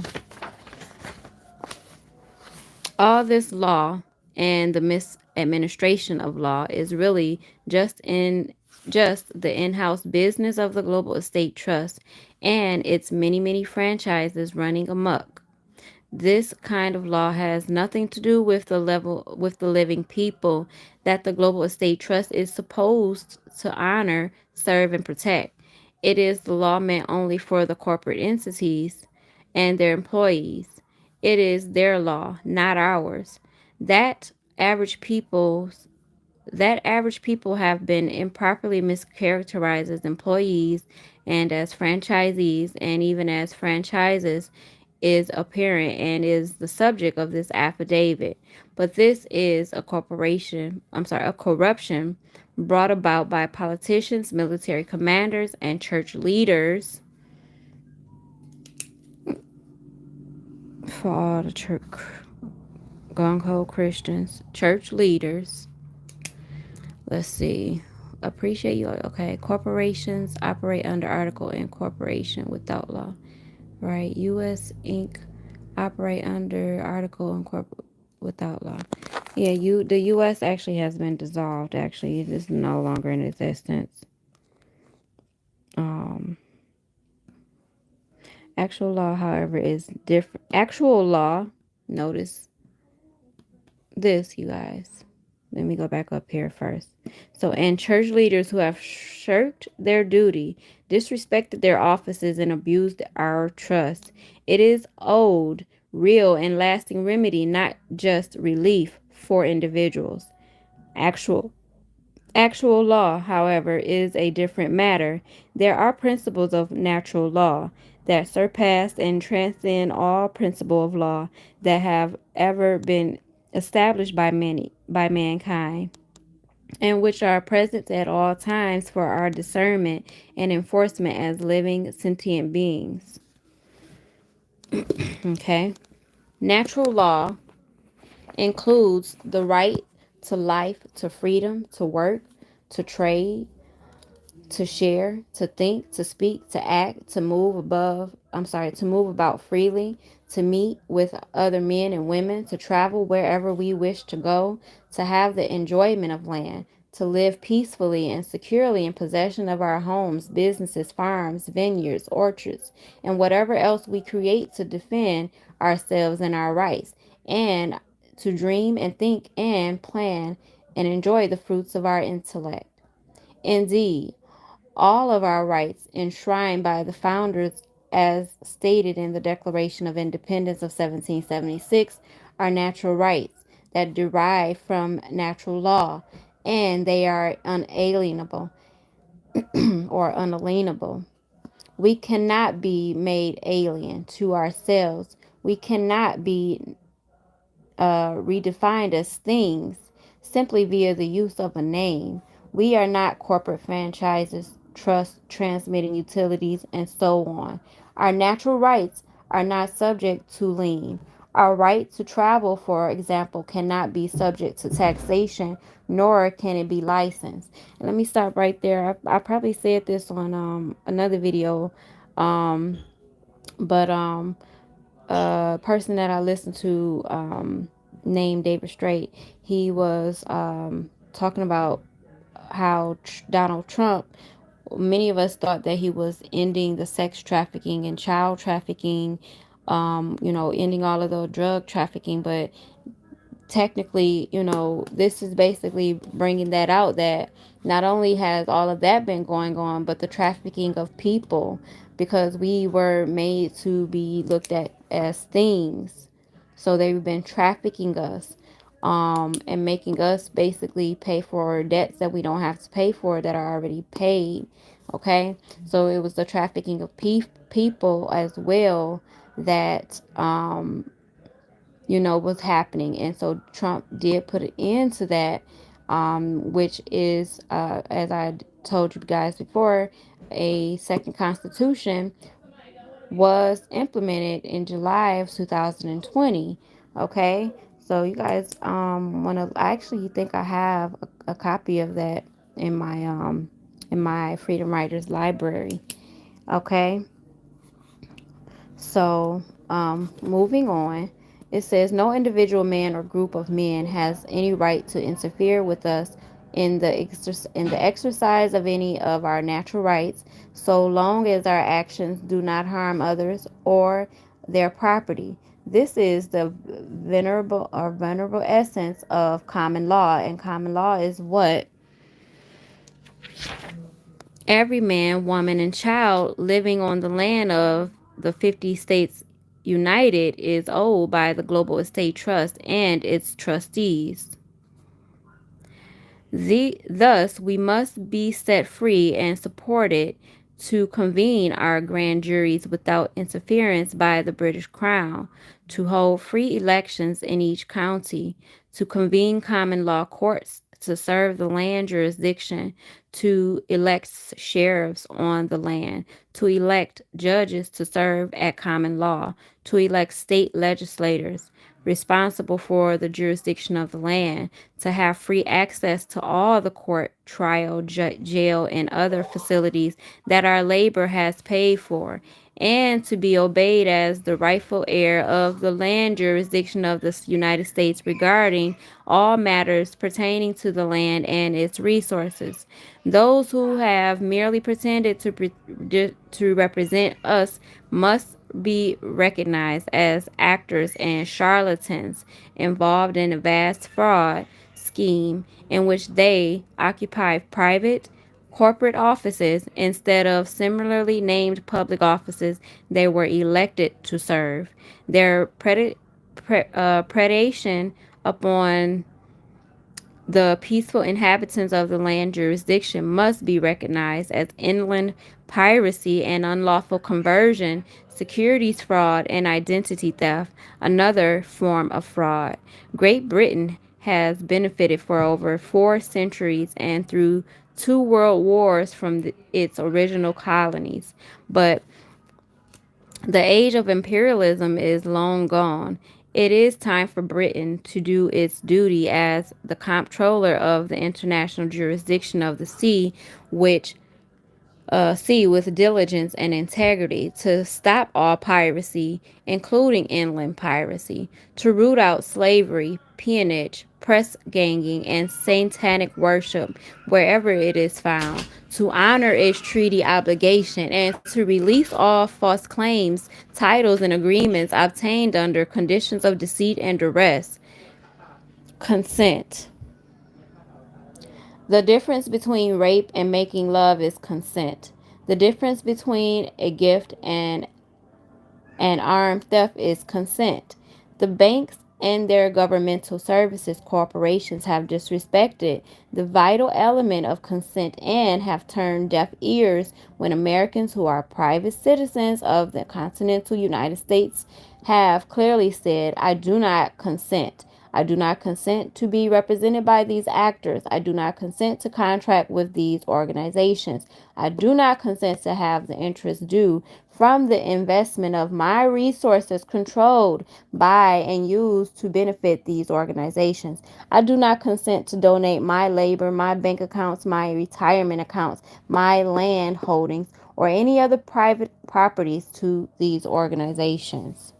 Speaker 1: All this law and the misadministration of law is really just the in-house business of the Global Estate Trust and its many franchises running amok. This kind of law has nothing to do with the living people that the Global Estate Trust is supposed to honor, serve, and protect. It is the law meant only for the corporate entities and their employees. It is their law, not ours. That average people's that average people have been improperly mischaracterized as employees and as franchisees and even as franchises is apparent and is the subject of this affidavit. But this is a corruption brought about by politicians, military commanders, and church leaders. For all the church gung-ho Christians, church leaders. Let's see. Appreciate you. Okay. Corporations operate under article incorporation without law. Right. U.S. Inc. operate under article incorporation without law. Yeah, the U.S. actually has been dissolved. Actually, it is no longer in existence. Um, Actual law, however, is different. Actual law, notice this, you guys. Let me go back up here first. So, and church leaders who have shirked their duty, disrespected their offices, and abused our trust, it is owed real and lasting remedy, not just relief for individuals. Actual Actual law, however, is a different matter. There are principles of natural law that surpass and transcend all principle of law that have ever been established by mankind, and which are present at all times for our discernment and enforcement as living sentient beings. Okay? Natural law includes the right to life, to freedom, to work, to trade, to share, to think, to speak, to act, to move about freely, to meet with other men and women, to travel wherever we wish to go, to have the enjoyment of land, to live peacefully and securely in possession of our homes, businesses, farms, vineyards, orchards, and whatever else we create to defend ourselves and our rights, and to dream and think and plan and enjoy the fruits of our intellect. Indeed, all of our rights enshrined by the founders as stated in the Declaration of Independence of 1776 are natural rights that derive from natural law, and they are unalienable or unalienable. We cannot be made alien to ourselves. We cannot be redefined as things simply via the use of a name. We are not corporate franchises, trusts, transmitting utilities, and so on. Our natural rights are not subject to lien. Our right to travel, for example, cannot be subject to taxation, nor can it be licensed. And let me stop right there. I probably said this on another video, um, but a person that I listened to named David Straight, he was talking about how Donald Trump, many of us thought that he was ending the sex trafficking and child trafficking, ending all of the drug trafficking, but technically, this is basically bringing that out that not only has all of that been going on, but the trafficking of people, because we were made to be looked at as things. So they've been trafficking us, and making us basically pay for debts that we don't have to pay for that are already paid. Okay, so it was the trafficking of people as well that was happening. And so Trump did put an end to that, which is, as I told you guys before, a second constitution was implemented in July of 2020. Okay, so you guys want to, I actually think I have a copy of that in my Freedom Writers library. Okay, so, moving on, it says no individual man or group of men has any right to interfere with us in the exercise of any of our natural rights, so long as our actions do not harm others or their property. This is the venerable essence of common law, and common law is what every man, woman, and child living on the land of the 50 states united is owed by the Global Estate Trust and its trustees. Thus, we must be set free and supported to convene our grand juries without interference by the British Crown, to hold free elections in each county, to convene common law courts to serve the land jurisdiction, to elect sheriffs on the land, to elect judges to serve at common law, to elect state legislators responsible for the jurisdiction of the land, to have free access to all the court, trial, jail, and other facilities that our labor has paid for, and to be obeyed as the rightful heir of the land jurisdiction of the United States regarding all matters pertaining to the land and its resources. Those who have merely pretended to represent us must be recognized as actors and charlatans involved in a vast fraud scheme in which they occupy private corporate offices instead of similarly named public offices they were elected to serve. Their predation upon the peaceful inhabitants of the land jurisdiction must be recognized as inland piracy and unlawful conversion, securities fraud, and identity theft, another form of fraud. Great Britain has benefited for over 4 centuries and through 2 world wars from its original colonies. But the age of imperialism is long gone. It is time for Britain to do its duty as the comptroller of the international jurisdiction of the sea, which see with diligence and integrity to stop all piracy, including inland piracy, to root out slavery, peonage, press ganging, and satanic worship wherever it is found, to honor its treaty obligation, and to release all false claims, titles, and agreements obtained under conditions of deceit and duress. Consent. The difference between rape and making love is consent. The difference between a gift and an armed theft is consent. The banks and their governmental services corporations have disrespected the vital element of consent and have turned deaf ears when Americans who are private citizens of the continental United States have clearly said, I do not consent. I do not consent to be represented by these actors. I do not consent to contract with these organizations. I do not consent to have the interest due from the investment of my resources controlled by and used to benefit these organizations. I do not consent to donate my labor, my bank accounts, my retirement accounts, my land holdings, or any other private properties to these organizations.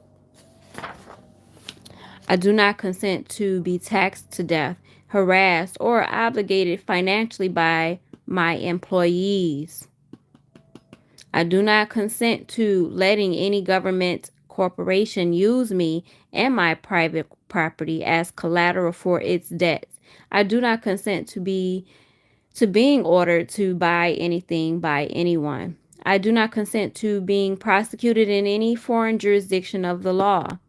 Speaker 1: I do not consent to be taxed to death, harassed, or obligated financially by my employees. I do not consent to letting any government corporation use me and my private property as collateral for its debts. I do not consent to being ordered to buy anything by anyone. I do not consent to being prosecuted in any foreign jurisdiction of the law.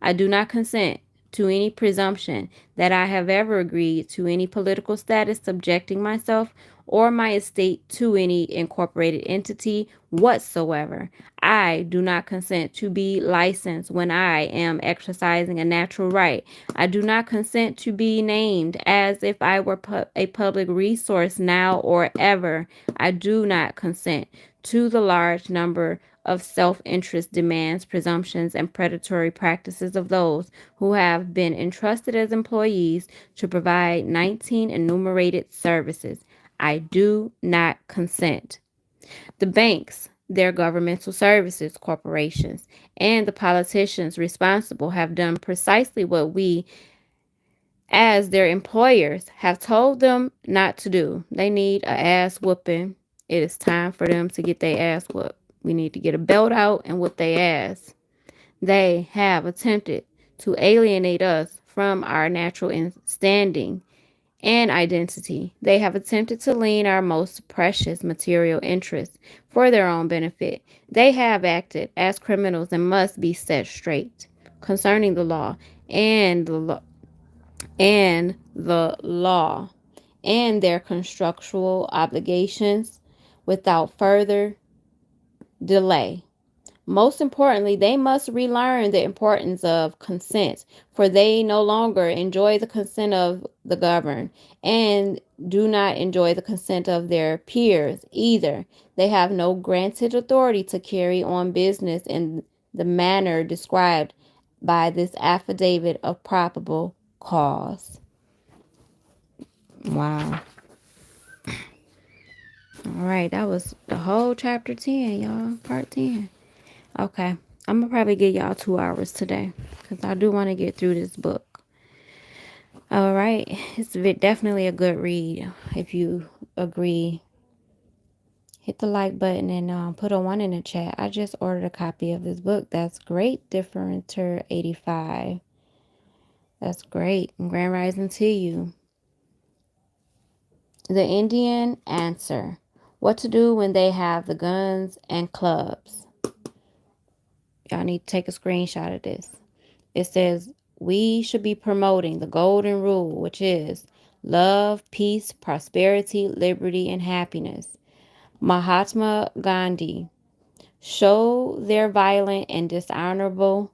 Speaker 1: I do not consent to any presumption that I have ever agreed to any political status subjecting myself or my estate to any incorporated entity whatsoever. I do not consent to be licensed when I am exercising a natural right. I do not consent to be named as if I were a public resource now or ever. I do not consent to the large number of self-interest demands, presumptions, and predatory practices of those who have been entrusted as employees to provide 19 enumerated services. I do not consent. The banks, their governmental services corporations, and the politicians responsible have done precisely what we, as their employers, have told them not to do. They need a ass whooping. It is time for them to get their ass whooped. We need to get a belt out and whip their ass. They have attempted to alienate us from our natural standing and identity. They have attempted to lean our most precious material interests for their own benefit. They have acted as criminals and must be set straight concerning the law and the law and their contractual obligations without further delay. Most importantly, they must relearn the importance of consent, for they no longer enjoy the consent of the governed and do not enjoy the consent of their peers either. They have no granted authority to carry on business in the manner described by this affidavit of probable cause. Wow. All right, that was the whole chapter 10, y'all. Part 10. Okay. I'm going to probably give y'all 2 hours today because I do want to get through this book. All right. It's definitely a good read. If you agree, hit the like button and put a 1 in the chat. I just ordered a copy of this book. That's great. Differenter 85. That's great. Grand rising to you. The Indian answer. What to do when they have the guns and clubs. Y'all need to take a screenshot of this. It says, we should be promoting the golden rule, which is love, peace, prosperity, liberty, and happiness. Mahatma Gandhi. Show their violent and dishonorable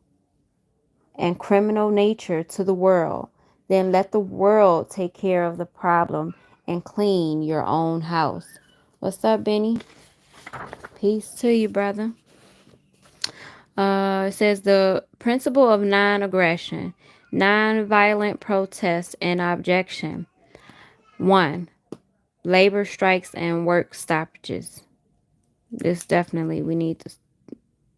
Speaker 1: and criminal nature to the world. Then let the world take care of the problem and clean your own house. What's up, Benny? Peace to you, brother. It says the principle of non-aggression, non-violent protest and objection. 1. Labor strikes and work stoppages. This definitely, we need to,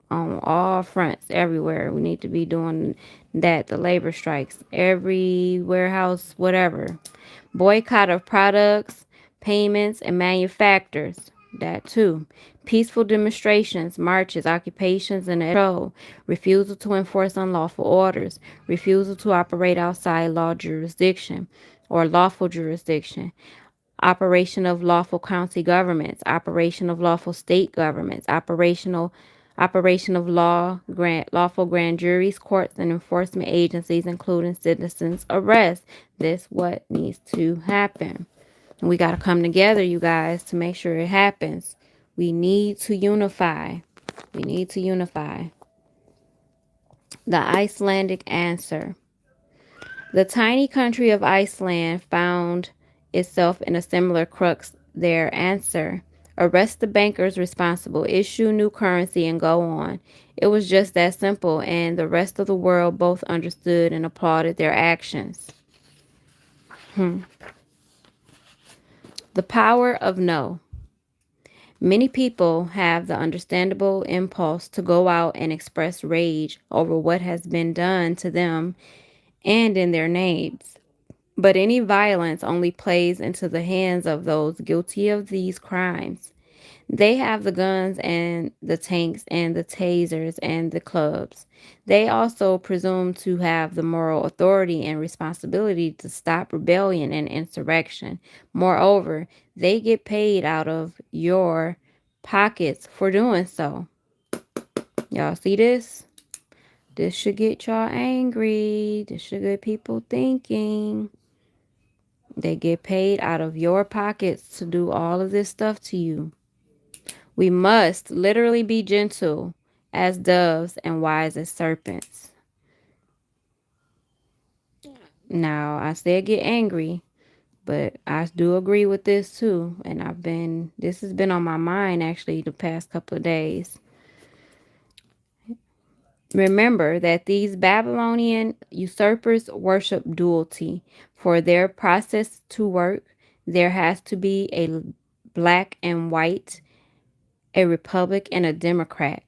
Speaker 1: on all fronts, everywhere, we need to be doing that. The labor strikes, every warehouse, whatever. Boycott of products, payments, and manufacturers. That too. Peaceful demonstrations, marches, occupations, and control. Refusal to enforce unlawful orders. Refusal to operate outside law jurisdiction or lawful jurisdiction. Operation of lawful county governments. Operation of lawful state governments. Operation of lawful grand juries, courts, and enforcement agencies, including citizens' arrest. This what needs to happen. And we got to come together, you guys, to make sure it happens. We need to unify. We need to unify. The Icelandic answer. The tiny country of Iceland found itself in a similar crux. Their answer. Arrest the bankers responsible, issue new currency, and go on. It was just that simple, and the rest of the world both understood and applauded their actions. The power of no. Many people have the understandable impulse to go out and express rage over what has been done to them and in their names. But any violence only plays into the hands of those guilty of these crimes. They have the guns and the tanks and the tasers and the clubs. They also presume to have the moral authority and responsibility to stop rebellion and insurrection. Moreover, they get paid out of your pockets for doing so. Y'all see this? This should get y'all angry. This should get people thinking. They get paid out of your pockets to do all of this stuff to you. We must literally be gentle as doves and wise as serpents. Now, I said get angry, but I do agree with this too. And this has been on my mind actually the past couple of days. Remember that these Babylonian usurpers worship duality. For their process to work, there has to be a black and white, a republic and a democrat,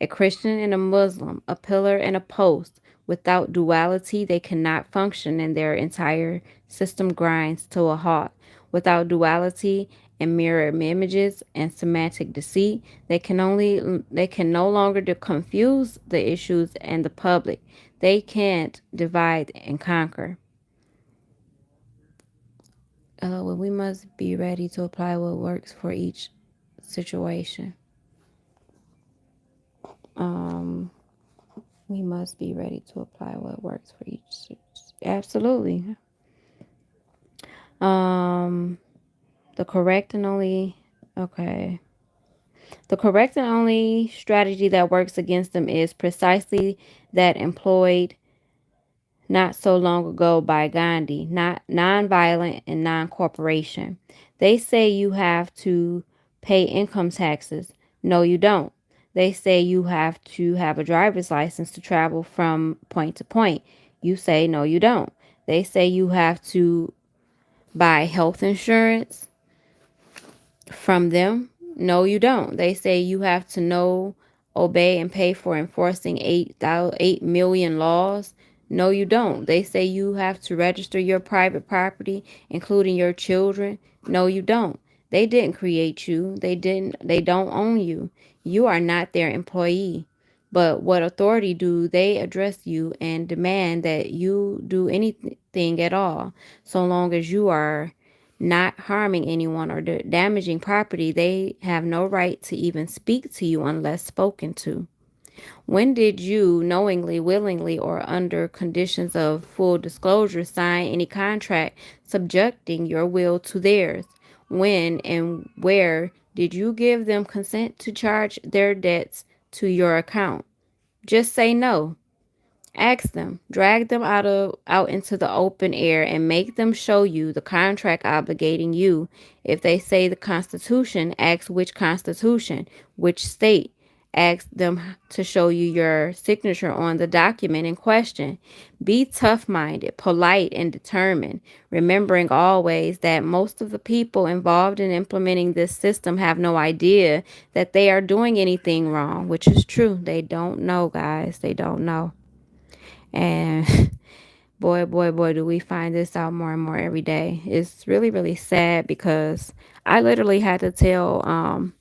Speaker 1: a Christian and a Muslim, a pillar and a post. Without duality, they cannot function and their entire system grinds to a halt. Without duality and mirror images and semantic deceit, they can no longer confuse the issues and the public. They can't divide and conquer. Well, we must be ready to apply what works for each situation. We must be ready to apply what works for each. Absolutely. The correct and only strategy that works against them is precisely that employed not so long ago by Gandhi, not nonviolent and non-corporation. They say you have to pay income taxes. No, you don't. They say you have to have a driver's license to travel from point to point. You say no, you don't. They say you have to buy health insurance from them. No, you don't. They say you have to know obey and pay for enforcing 8 million laws? No, you don't. They say you have to register your private property, including your children. No, you don't. They didn't create you. They don't own you. You are not their employee. But what authority do they address you and demand that you do anything at all, so long as you are not harming anyone or damaging property? They have no right to even speak to you unless spoken to. When did you knowingly, willingly, or under conditions of full disclosure sign any contract subjecting your will to theirs? When and where did you give them consent to charge their debts to your account? Just say no. Ask them, drag them out into the open air and make them show you the contract obligating you. If they say the Constitution, ask which Constitution, which state. Ask them to show you your signature on the document in question. Be tough-minded, polite, and determined, remembering always that most of the people involved in implementing this system have no idea that they are doing anything wrong, which is true. They don't know, guys. They don't know. And boy, do we find this out more and more every day. It's really, really sad because I literally had to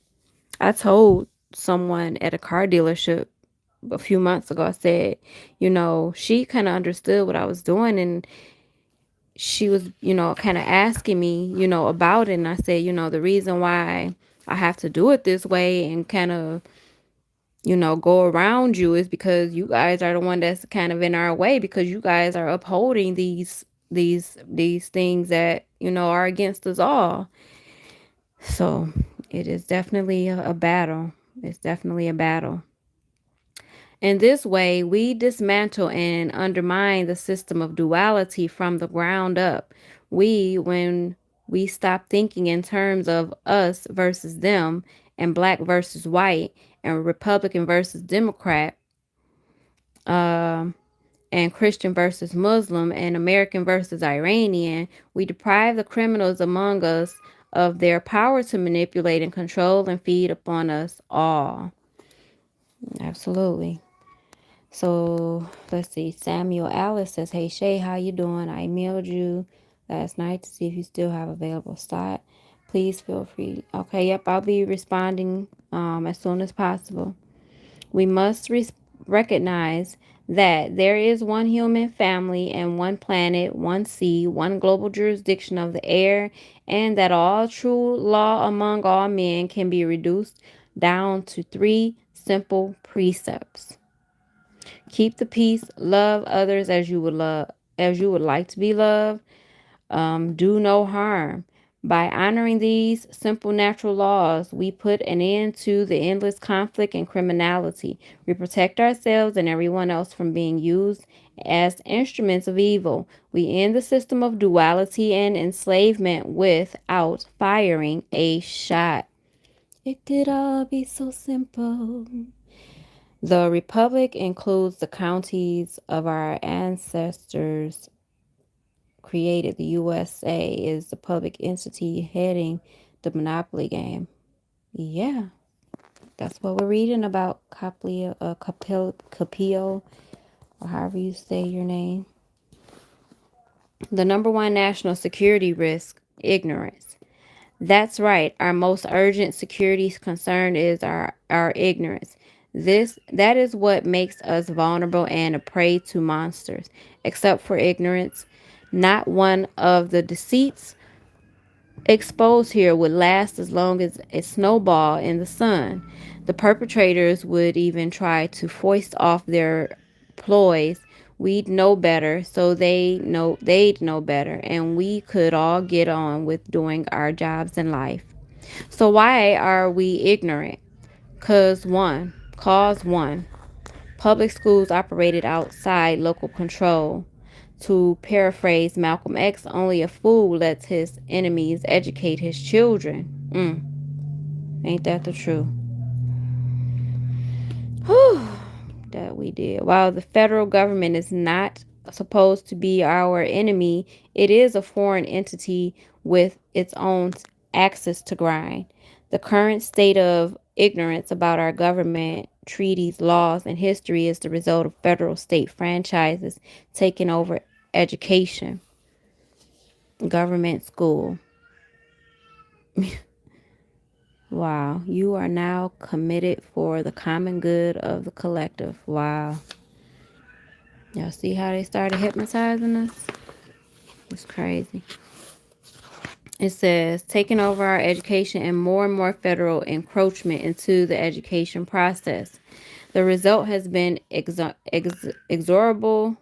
Speaker 1: I told someone at a car dealership a few months ago. I said, she kind of understood what I was doing, and she was, kind of asking me, about it. And I said, the reason why I have to do it this way and kind of go around you is because you guys are the one that's kind of in our way, because you guys are upholding these things that, are against us all. So it is definitely a battle. It's definitely a battle. In this way, we dismantle and undermine the system of duality from the ground up. When we stop thinking in terms of us versus them, and black versus white, and Republican versus Democrat, and Christian versus Muslim, and American versus Iranian, we deprive the criminals among us of their power to manipulate and control and feed upon us all. Absolutely. So let's see. Samuel Alice says, "Hey Shay, how you doing? I emailed you last night to see if you still have available slot. Please feel free." Okay, yep, I'll be responding as soon as possible. We must recognize that there is one human family and one planet, one sea, one global jurisdiction of the air, and that all true law among all men can be reduced down to 3 simple precepts. Keep the peace, love others as you would like to be loved. Do no harm. By honoring these simple natural laws, we put an end to the endless conflict and criminality. We protect ourselves and everyone else from being used as instruments of evil. We end the system of duality and enslavement without firing a shot. It could all be so simple. The Republic includes the counties of our ancestors created. The USA is the public entity heading the monopoly game. Yeah, that's what we're reading about. Capio, or however you say your name. The number one national security risk: ignorance. That's right. Our most urgent security concern is our ignorance. That is what makes us vulnerable and a prey to monsters. Except for ignorance, not one of the deceits exposed here would last as long as a snowball in the sun. The perpetrators would even try to foist off their ploys. We'd know better, so they'd know better, and we could all get on with doing our jobs in life. So why are we ignorant? Cause one, public schools operated outside local control. To paraphrase Malcolm X, only a fool lets his enemies educate his children. Ain't that the truth? Whew, that we did. While the federal government is not supposed to be our enemy, it is a foreign entity with its own axis to grind. The current state of ignorance about our government, treaties, laws, and history is the result of federal state franchises taking over education, government school. Wow, you are now committed for the common good of the collective. Wow. Y'all see how they started hypnotizing us? It's crazy. It says taking over our education and more federal encroachment into the education process. The result has been inexorable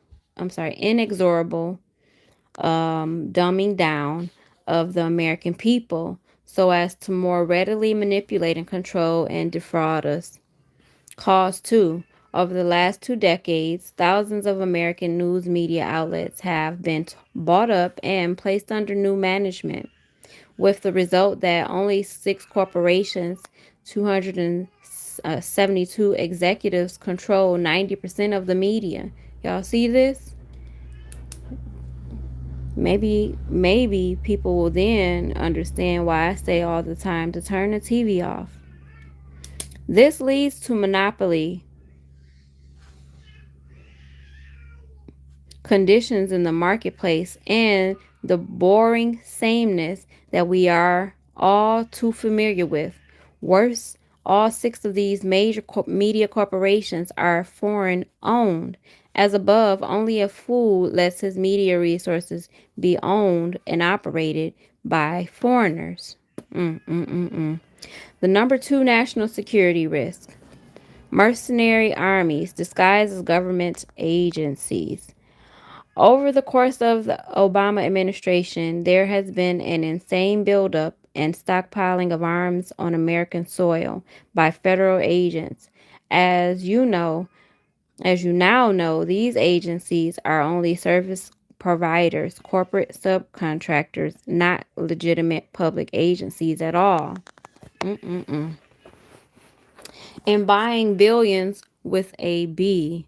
Speaker 1: dumbing down of the American people so as to more readily manipulate and control and defraud us. Cause 2. Over the last 2 decades, thousands of American news media outlets have been bought up and placed under new management, with the result that only 6 corporations, 272 executives control 90% of the media. Y'all see this? Maybe people will then understand why I say all the time to turn the TV off. This leads to monopoly conditions in the marketplace and the boring sameness that we are all too familiar with. Worse, all 6 of these major media corporations are foreign owned. As above, only a fool lets his media resources be owned and operated by foreigners. The number 2 national security risk: mercenary armies disguised as government agencies. Over the course of the Obama administration, there has been an insane buildup and stockpiling of arms on American soil by federal agents. As you know, as you now know, these agencies are only service providers, corporate subcontractors, not legitimate public agencies at all. And buying billions with a B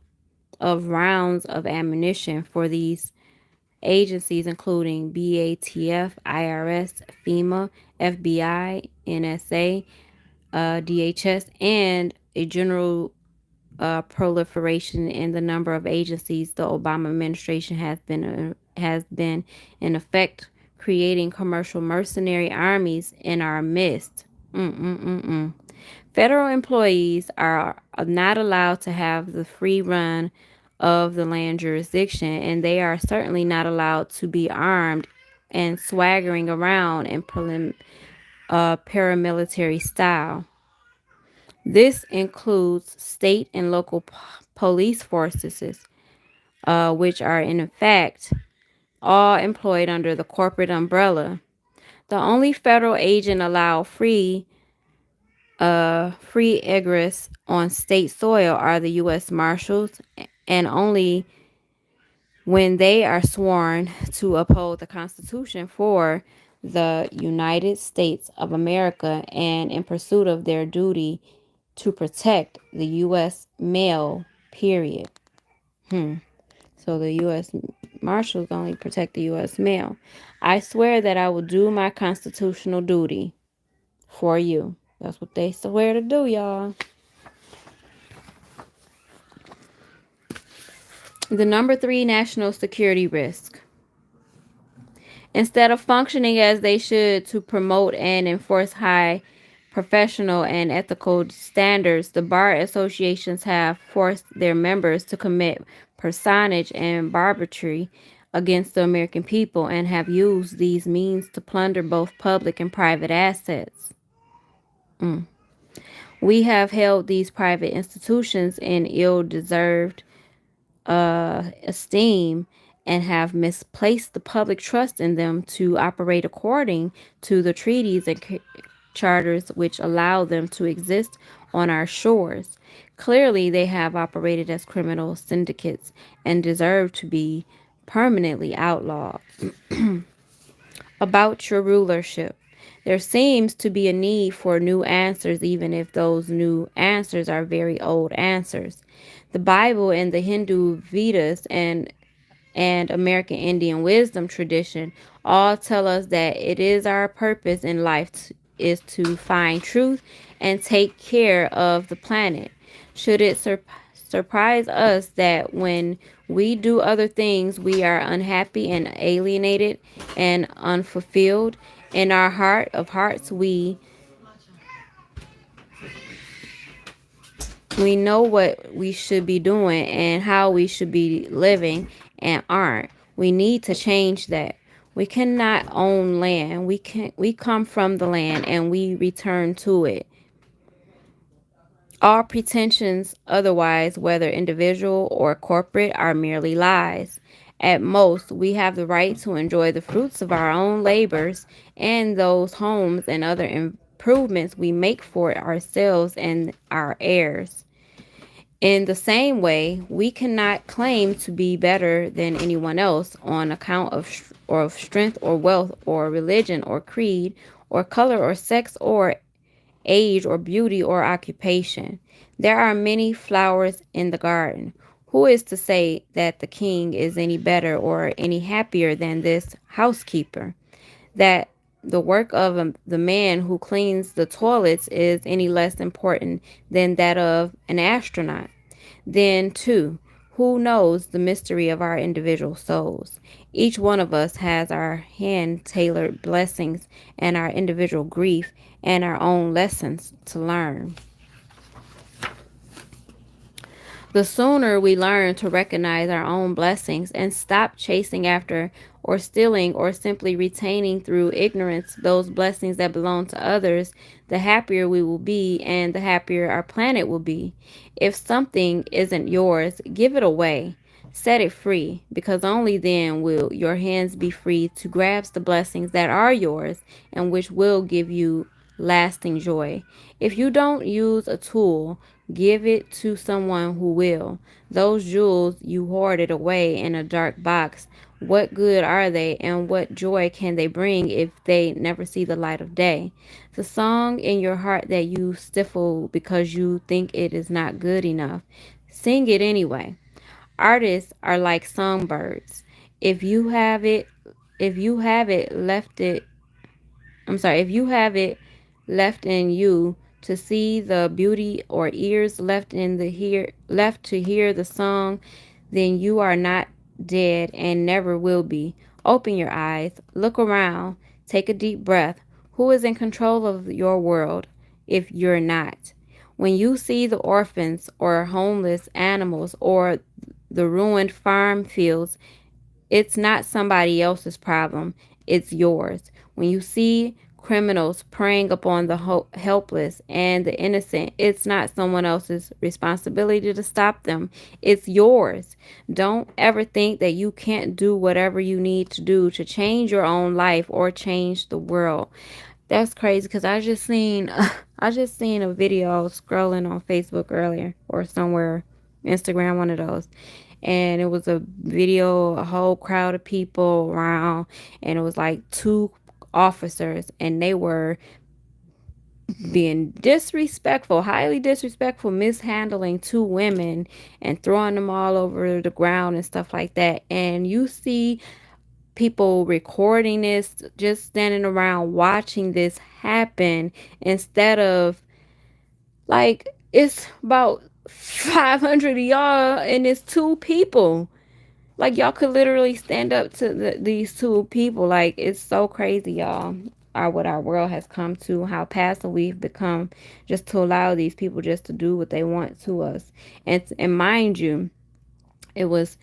Speaker 1: of rounds of ammunition for these agencies, including BATF, IRS, FEMA, FBI, NSA, DHS, and a general proliferation in the number of agencies. The Obama administration has been in effect creating commercial mercenary armies in our midst. Federal employees are not allowed to have the free run of the land jurisdiction, and they are certainly not allowed to be armed and swaggering around in paramilitary style. This includes state and local police forces, which are in effect all employed under the corporate umbrella. The only federal agent allowed free egress on state soil are the U.S. Marshals, and only when they are sworn to uphold the Constitution for the United States of America and in pursuit of their duty to protect the U.S. mail, period. So the U.S. Marshals only protect the U.S. mail. I swear that I will do my constitutional duty for you. That's what they swear to do, y'all. The number 3 national security risk. Instead of functioning as they should to promote and enforce high professional and ethical standards, the bar associations have forced their members to commit personage and barbarity against the American people and have used these means to plunder both public and private assets. We have held these private institutions in ill-deserved esteem and have misplaced the public trust in them to operate according to the treaties and charters which allow them to exist on our shores. Clearly, they have operated as criminal syndicates and deserve to be permanently outlawed. About your rulership. There seems to be a need for new answers, even if those new answers are very old answers. The Bible and the Hindu Vedas and American Indian wisdom tradition all tell us that it is our purpose in life is to find truth and take care of the planet. Should it surprise us that when we do other things, we are unhappy and alienated and unfulfilled? In our heart of hearts, we know what we should be doing and how we should be living and aren't. We need to change that. We cannot own land. We come from the land and we return to it. All pretensions otherwise, whether individual or corporate, are merely lies. At most, we have the right to enjoy the fruits of our own labors and those homes and other improvements we make for ourselves and our heirs. In the same way, we cannot claim to be better than anyone else on account of strength or wealth or religion or creed or color or sex or age or beauty or occupation. There are many flowers in the garden. Who is to say that the king is any better or any happier than this housekeeper? That the work of the man who cleans the toilets is any less important than that of an astronaut? Then, too, who knows the mystery of our individual souls? Each one of us has our hand tailored blessings and our individual grief and our own lessons to learn. The sooner we learn to recognize our own blessings and stop chasing after or stealing or simply retaining through ignorance those blessings that belong to others, the happier we will be and the happier our planet will be. If something isn't yours, give it away. Set it free, because only then will your hands be free to grasp the blessings that are yours and which will give you lasting joy. If you don't use a tool, give it to someone who will. Those jewels you hoarded away in a dark box, what good are they and what joy can they bring if they never see the light of day? The song in your heart that you stifle because you think it is not good enough, sing it anyway. Artists are like songbirds. If you have it, if you have it left it if you have it left in you to see the beauty or ears left to hear the song, then you are not dead and never will be. Open your eyes, look around, take a deep breath. Who is in control of your world if you're not? When you see the orphans or homeless animals or the ruined farm fields, it's not somebody else's problem, it's yours. When you see criminals preying upon the helpless and the innocent, it's not someone else's responsibility to stop them, it's yours. Don't ever think that you can't do whatever you need to do to change your own life or change the world. That's crazy because I just seen a video scrolling on Facebook earlier or somewhere, Instagram, one of those, and it was a video, a whole crowd of people around, and it was like two officers, and they were being disrespectful, highly disrespectful, mishandling two women and throwing them all over the ground and stuff like that. And you see people recording this, just standing around watching this happen, instead of, like, it's about 500 of y'all and it's two people. Like, y'all could literally stand up to these two people. Like, it's so crazy, y'all. What our world has come to, how passive we've become, just to allow these people just to do what they want to us. And mind you, it was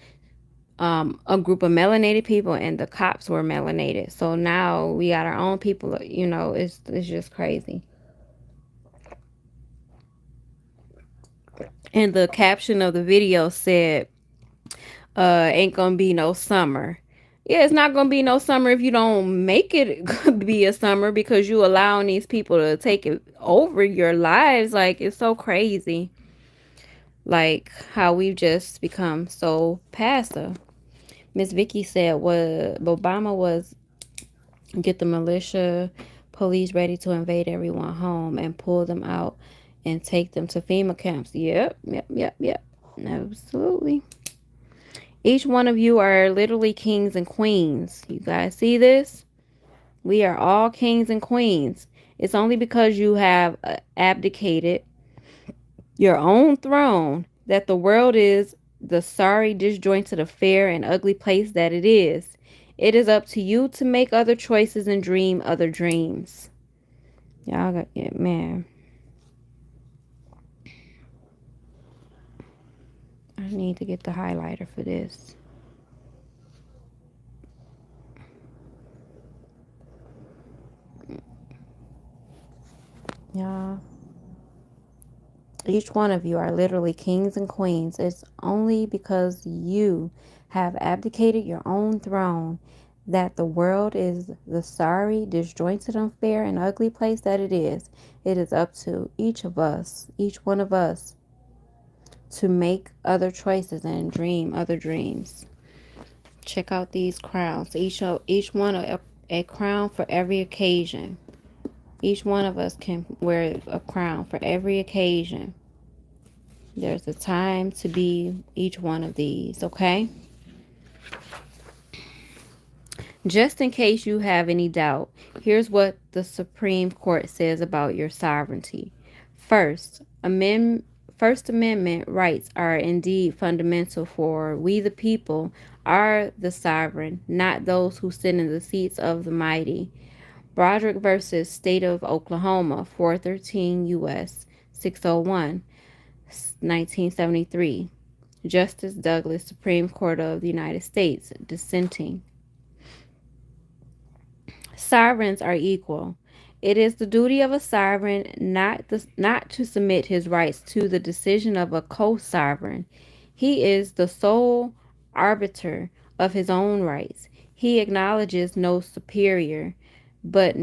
Speaker 1: a group of melanated people, and the cops were melanated. So now we got our own people. It's just crazy. And the caption of the video said, ain't gonna be no summer. Yeah, it's not gonna be no summer if you don't make it be a summer, because you allowing these people to take it over your lives. Like, it's so crazy, like how we've just become so passive. Miss Vicky said what Obama was get the militia police ready to invade everyone home and pull them out and take them to FEMA camps. Yep. Absolutely. Each one of you are literally kings and queens. You guys see this? We are all kings and queens. It's only because you have abdicated your own throne that the world is the sorry, disjointed affair and ugly place that it is. It is up to you to make other choices and dream other dreams. Y'all got it, man. I need to get the highlighter for this. Y'all. Each one of you are literally kings and queens. It's only because you have abdicated your own throne that the world is the sorry, disjointed, unfair, and ugly place that it is. It is up to each of us, each one of us, to make other choices and dream other dreams. Check out these crowns. Each one a crown for every occasion. Each one of us can wear a crown for every occasion. There's a time to be each one of these, okay? Just in case you have any doubt, here's what the Supreme Court says about your sovereignty. First Amendment rights are indeed fundamental, for we the people are the sovereign, not those who sit in the seats of the mighty. Broderick versus State of Oklahoma, 413 U.S. 601, 1973. Justice Douglas, Supreme Court of the United States, dissenting. Sovereigns are equal. It is the duty of a sovereign not to submit his rights to the decision of a co-sovereign. He is the sole arbiter of his own rights. He acknowledges no superior, but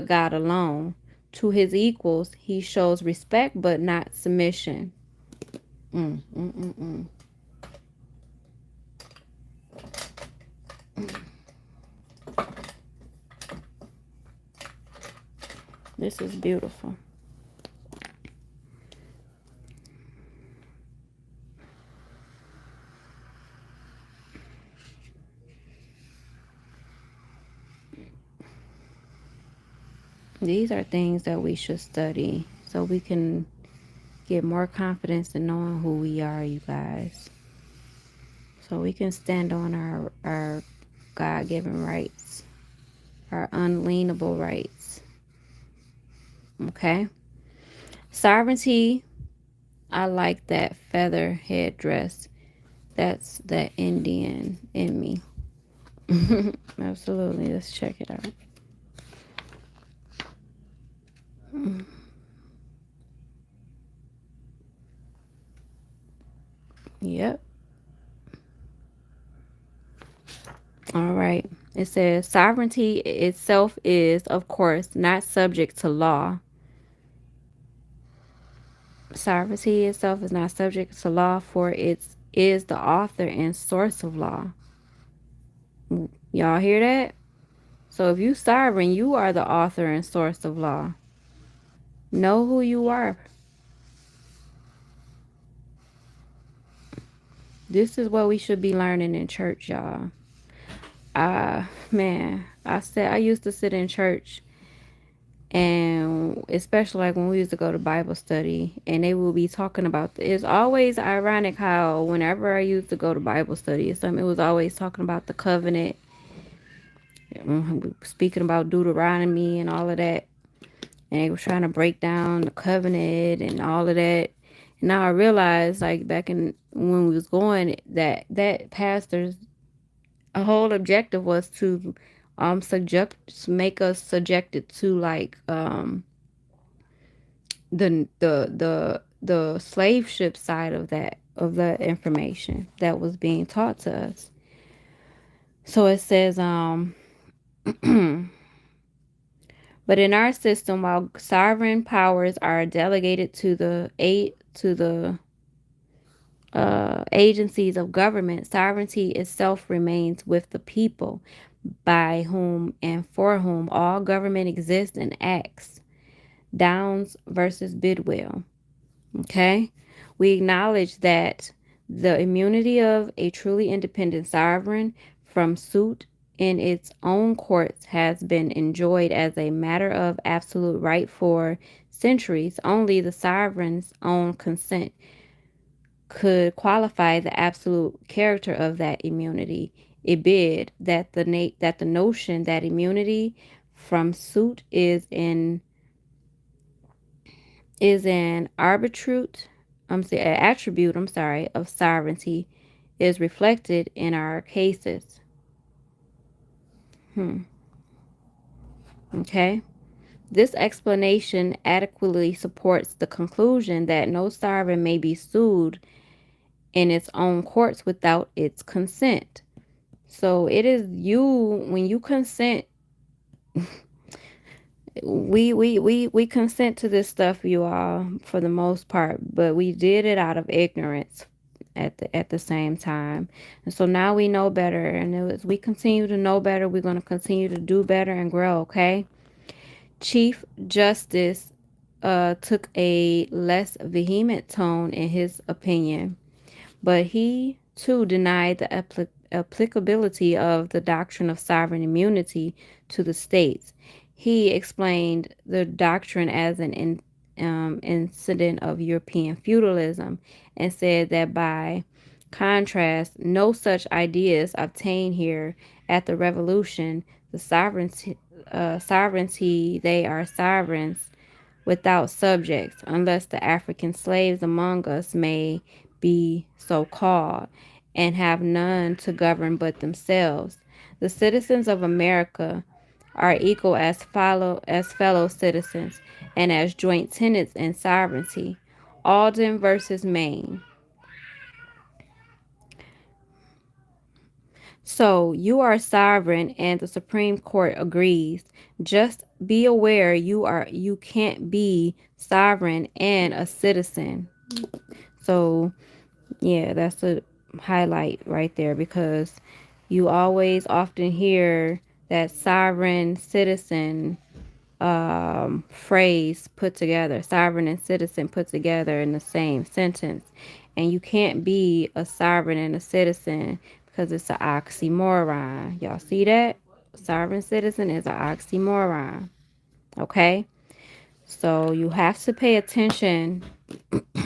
Speaker 1: God alone. To his equals, he shows respect but not submission. Mm, mm, mm, mm. This is beautiful. These are things that we should study so we can get more confidence in knowing who we are, you guys. So we can stand on our God-given rights, our unalienable rights. Okay? Sovereignty, I like that feather headdress. That's that Indian in me. Absolutely. Let's check it out. Yep. All right. It says sovereignty itself is, of course, not subject to law. Sovereignty itself is not subject to law, for it is the author and source of law. Y'all hear that? So if you sovereign, you are the author and source of law. Know who you are. This is what we should be learning in church, y'all. Man, I used to sit in church, and especially like when we used to go to Bible study, and they will be talking about, it's always ironic how whenever I used to go to Bible study or something, it was always talking about the covenant, speaking about Deuteronomy and all of that, and they were trying to break down the covenant and all of that. And now I realized, like back in when we was going, that pastor's whole objective was to make us subjected to like the slave ship side of that information that was being taught to us. So it says but in our system, while sovereign powers are delegated to the agencies of government, sovereignty itself remains with the people, by whom and for whom all government exists and acts. Downs versus Bidwell. Okay? We acknowledge that the immunity of a truly independent sovereign from suit in its own courts has been enjoyed as a matter of absolute right for centuries. Only the sovereign's own consent could qualify the absolute character of that immunity. It bid that the notion that immunity from suit is an attribute, of sovereignty is reflected in our cases. Okay. This explanation adequately supports the conclusion that no sovereign may be sued in its own courts without its consent. So it is you, when you consent, we consent to this stuff, you all, for the most part, but we did it out of ignorance at the same time. And so now we know better, and as we continue to know better, we're going to continue to do better and grow, okay? Chief Justice took a less vehement tone in his opinion, but he too denied the applicability of the doctrine of sovereign immunity to the states. He explained the doctrine as an incident of European feudalism and said that by contrast, no such ideas obtained here at the Revolution. The sovereignty, they are sovereigns without subjects, unless the African slaves among us may be so called, and have none to govern but themselves. The citizens of America are equal as fellow citizens and as joint tenants in sovereignty. Alden versus Maine. So you are sovereign and the Supreme Court agrees. Just be aware you can't be sovereign and a citizen. So yeah, that's a highlight right there, because you always often hear that sovereign citizen phrase put together, sovereign and citizen put together in the same sentence. And you can't be a sovereign and a citizen because it's an oxymoron. Y'all see that? Sovereign citizen is an oxymoron. Okay? So you have to pay attention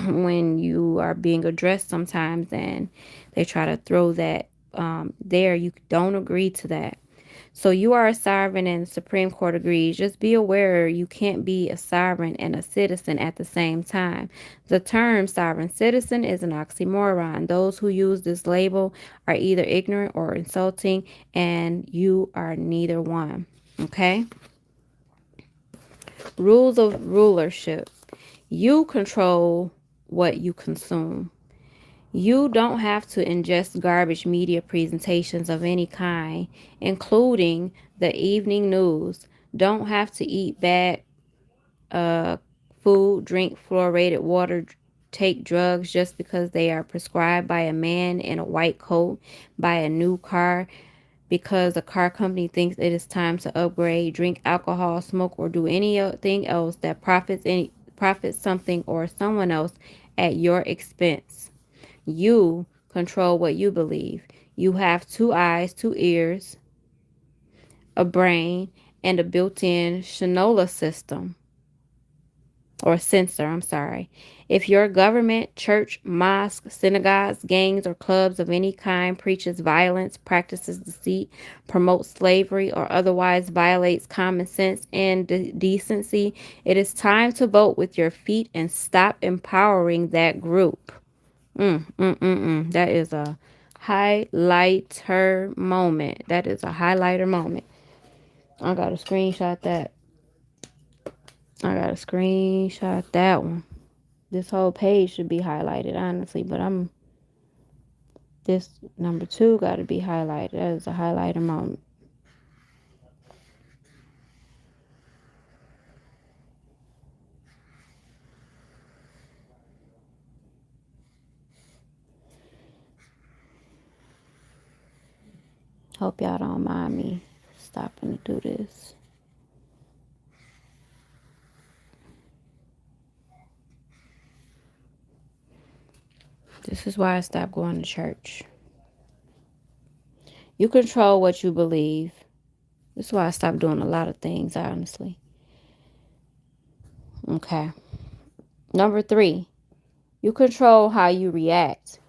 Speaker 1: when you are being addressed sometimes and they try to throw that there. You don't agree to that. So you are a sovereign and the Supreme Court agrees. Just be aware you can't be a sovereign and a citizen at the same time. The term sovereign citizen is an oxymoron. Those who use this label are either ignorant or insulting, and you are neither one. Okay? Rules of rulership. You control what you consume. You don't have to ingest garbage media presentations of any kind, including the evening news. Don't have to eat bad uh, food, drink fluoridated water, take drugs just because they are prescribed by a man in a white coat, buy a new car because a car company thinks it is time to upgrade, drink alcohol, smoke, or do anything else that profits something or someone else at your expense. You control what you believe. You have 2 eyes, 2 ears, a brain, and a built-in Shinola system. Or censor, I'm sorry. If your government, church, mosque, synagogues, gangs, or clubs of any kind preaches violence, practices deceit, promotes slavery, or otherwise violates common sense and decency, it is time to vote with your feet and stop empowering that group. That is a highlighter moment. That is a highlighter moment. I gotta screenshot that. I gotta screenshot that one. This whole page should be highlighted, honestly, but this number 2 gotta be highlighted. That is a highlighter moment. Hope y'all don't mind me stopping to do this. This is why I stopped going to church. You control what you believe. That's why I stopped doing a lot of things, honestly. Okay. Number 3, you control how you react.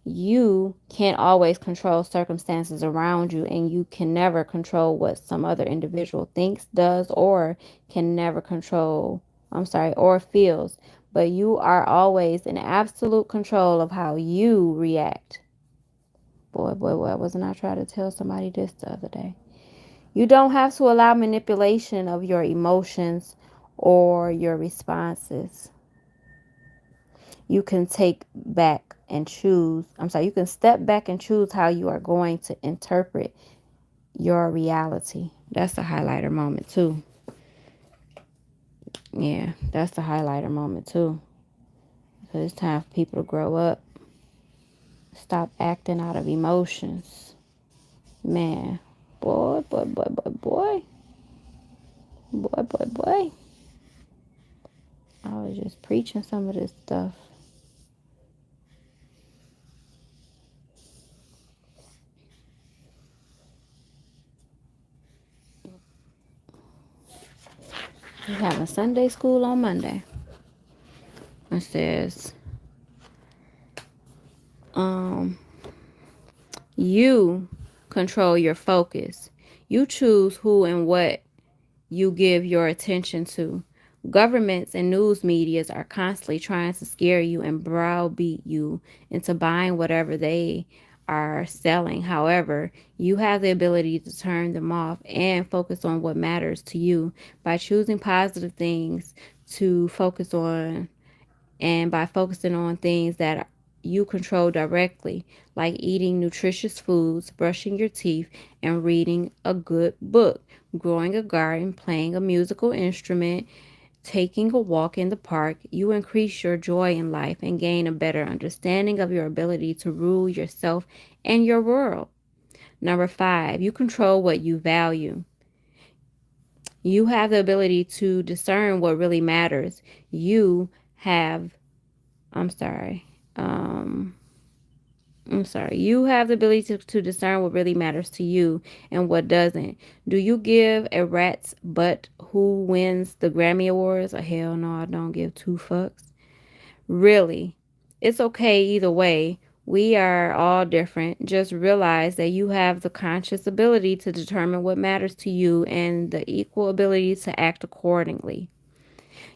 Speaker 1: You can't always control circumstances around you, and you can never control what some other individual thinks, does, or can never control, or feels. But you are always in absolute control of how you react. Boy, wasn't I trying to tell somebody this the other day? You don't have to allow manipulation of your emotions or your responses. You can take back and choose. You can step back and choose how you are going to interpret your reality. That's the highlighter moment, too. Yeah, that's the highlighter moment, too. Because it's time for people to grow up. Stop acting out of emotions. Man, boy. I was just preaching some of this stuff. We having Sunday school on Monday. It says, you control your focus. You choose who and what you give your attention to. Governments and news medias are constantly trying to scare you and browbeat you into buying whatever they are selling. However, you have the ability to turn them off and focus on what matters to you by choosing positive things to focus on, and by focusing on things that you control directly, like eating nutritious foods, brushing your teeth, and reading a good book, growing a garden, playing a musical instrument, taking a walk in the park. You increase your joy in life and gain a better understanding of your ability to rule yourself and your world. Number 5, you control what you value. You have the ability to discern what really matters. You have I'm sorry. Um, You have the ability to discern what really matters to you and what doesn't. Do you give a rat's butt who wins the Grammy Awards? Hell no, I don't give two fucks. Really, it's okay either way. We are all different. Just realize that you have the conscious ability to determine what matters to you and the equal ability to act accordingly.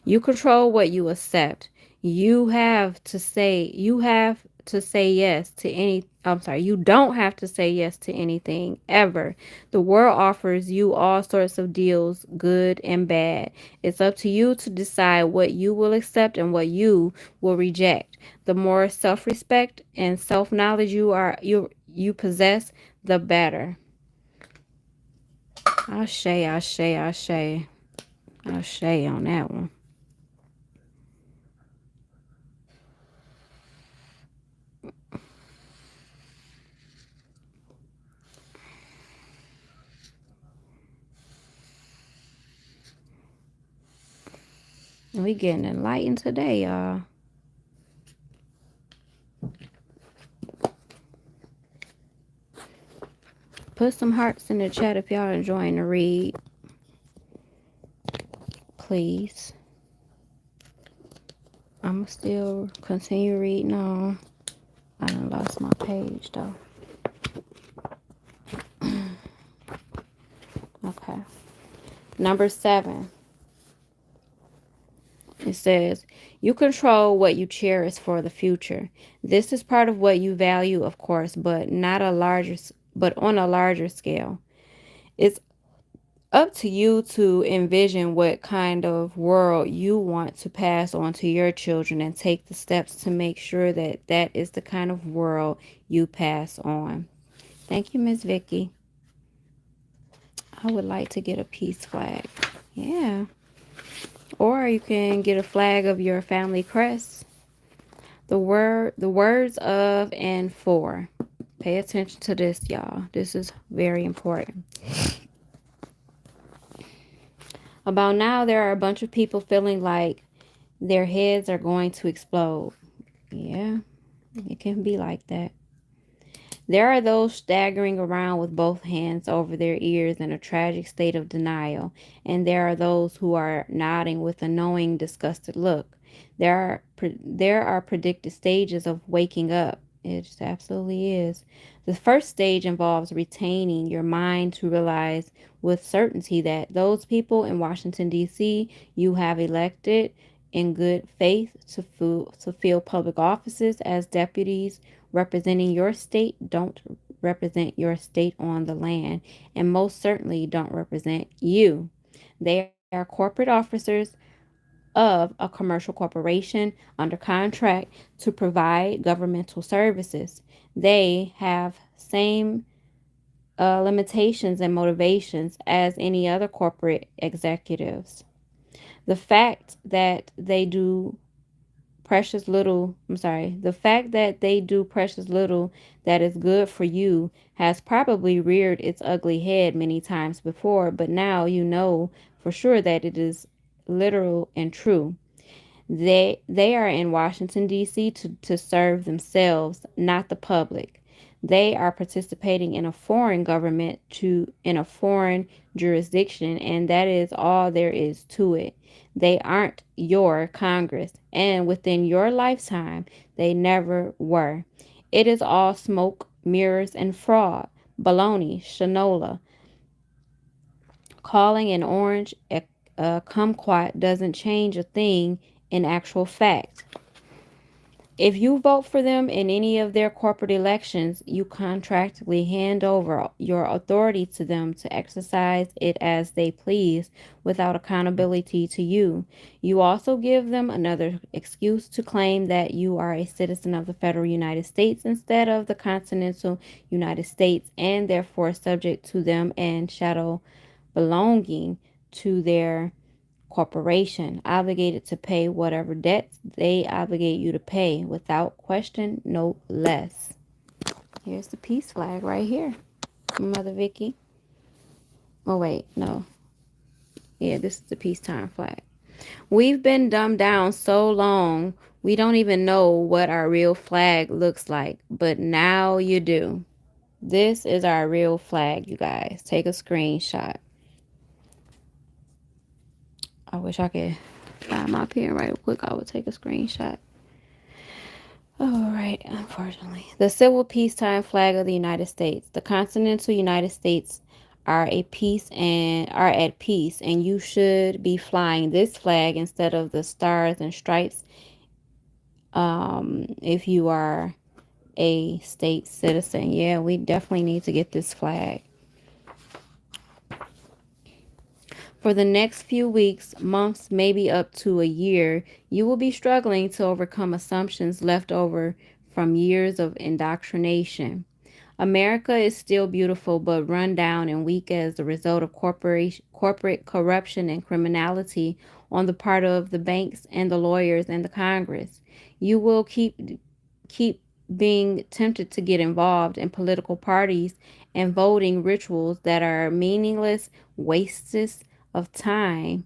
Speaker 1: You control what you accept. You have to say yes to any you don't have to say yes to anything ever. The world offers you all sorts of deals, good and bad. It's up to you to decide what you will accept and what you will reject. The more self-respect and self-knowledge you possess, the better. Ashe on that one. We getting enlightened today, y'all. Put some hearts in the chat if y'all enjoying the read. Please. I'ma still continue reading on. I done lost my page though. Okay. Number 7. It says, you control what you cherish for the future. This is part of what you value, of course, but on a larger scale. It's up to you to envision what kind of world you want to pass on to your children and take the steps to make sure that that is the kind of world you pass on. Thank you, Miss Vicky. I would like to get a peace flag. Yeah. Or you can get a flag of your family crest. The words of and for. Pay attention to this, y'all. This is very important. About now, there are a bunch of people feeling like their heads are going to explode. Yeah, it can be like that. There are those staggering around with both hands over their ears in a tragic state of denial, and there are those who are nodding with a knowing, disgusted look. There are predicted stages of waking up. It just absolutely is. The first stage involves retaining your mind to realize with certainty that those people in Washington, D.C., you have elected in good faith to fill public offices as deputies representing your state don't represent your state on the land, and most certainly don't represent you. They are corporate officers of a commercial corporation under contract to provide governmental services. They have same limitations and motivations as any other corporate executives. The fact that they do the fact that they do precious little that is good for you has probably reared its ugly head many times before, but now you know for sure that it is literal and true. They are in Washington, D.C. to serve themselves, not the public. They are participating in a foreign government in a foreign jurisdiction, and that is all there is to it. They aren't your Congress, and within your lifetime, they never were. It is all smoke, mirrors, and fraud. Baloney, shanola. Calling an orange a kumquat doesn't change a thing in actual fact. If you vote for them in any of their corporate elections, you contractually hand over your authority to them to exercise it as they please without accountability to you. You also give them another excuse to claim that you are a citizen of the federal United States instead of the continental United States and therefore subject to them and shadow belonging to their corporation, obligated to pay whatever debts they obligate you to pay without question, no less. Here's the peace flag right here, Mother Vicky. Oh, wait, no. Yeah, this is the peacetime flag. We've been dumbed down so long, we don't even know what our real flag looks like, but now you do. This is our real flag, you guys. Take a screenshot. I wish I could find my pen right quick. I would take a screenshot. All right, unfortunately. The civil peacetime flag of the United States. The continental United States are at peace, and you should be flying this flag instead of the stars and stripes if you are a state citizen. Yeah, we definitely need to get this flag. For the next few weeks, months, maybe up to a year, you will be struggling to overcome assumptions left over from years of indoctrination. America is still beautiful but run down and weak as a result of corporate corruption and criminality on the part of the banks and the lawyers and the Congress. You will keep being tempted to get involved in political parties and voting rituals that are meaningless wastes of time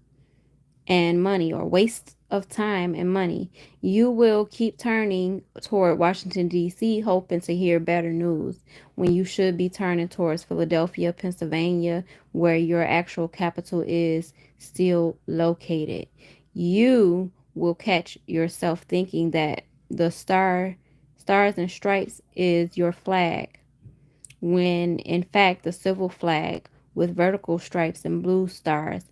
Speaker 1: and money, or waste of time and money. You will keep turning toward Washington, D.C., hoping to hear better news when you should be turning towards Philadelphia, Pennsylvania, where your actual capital is still located. You will catch yourself thinking that the stars and stripes is your flag, when in fact the civil flag with vertical stripes and blue stars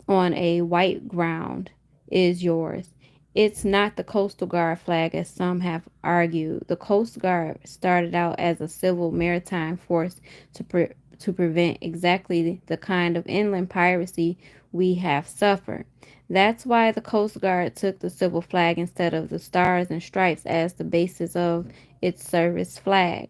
Speaker 1: on a white ground is yours. It's not the Coastal Guard flag as some have argued. The Coast Guard started out as a civil maritime force to prevent exactly the kind of inland piracy we have suffered. That's why the Coast Guard took the civil flag instead of the stars and stripes as the basis of its service flag.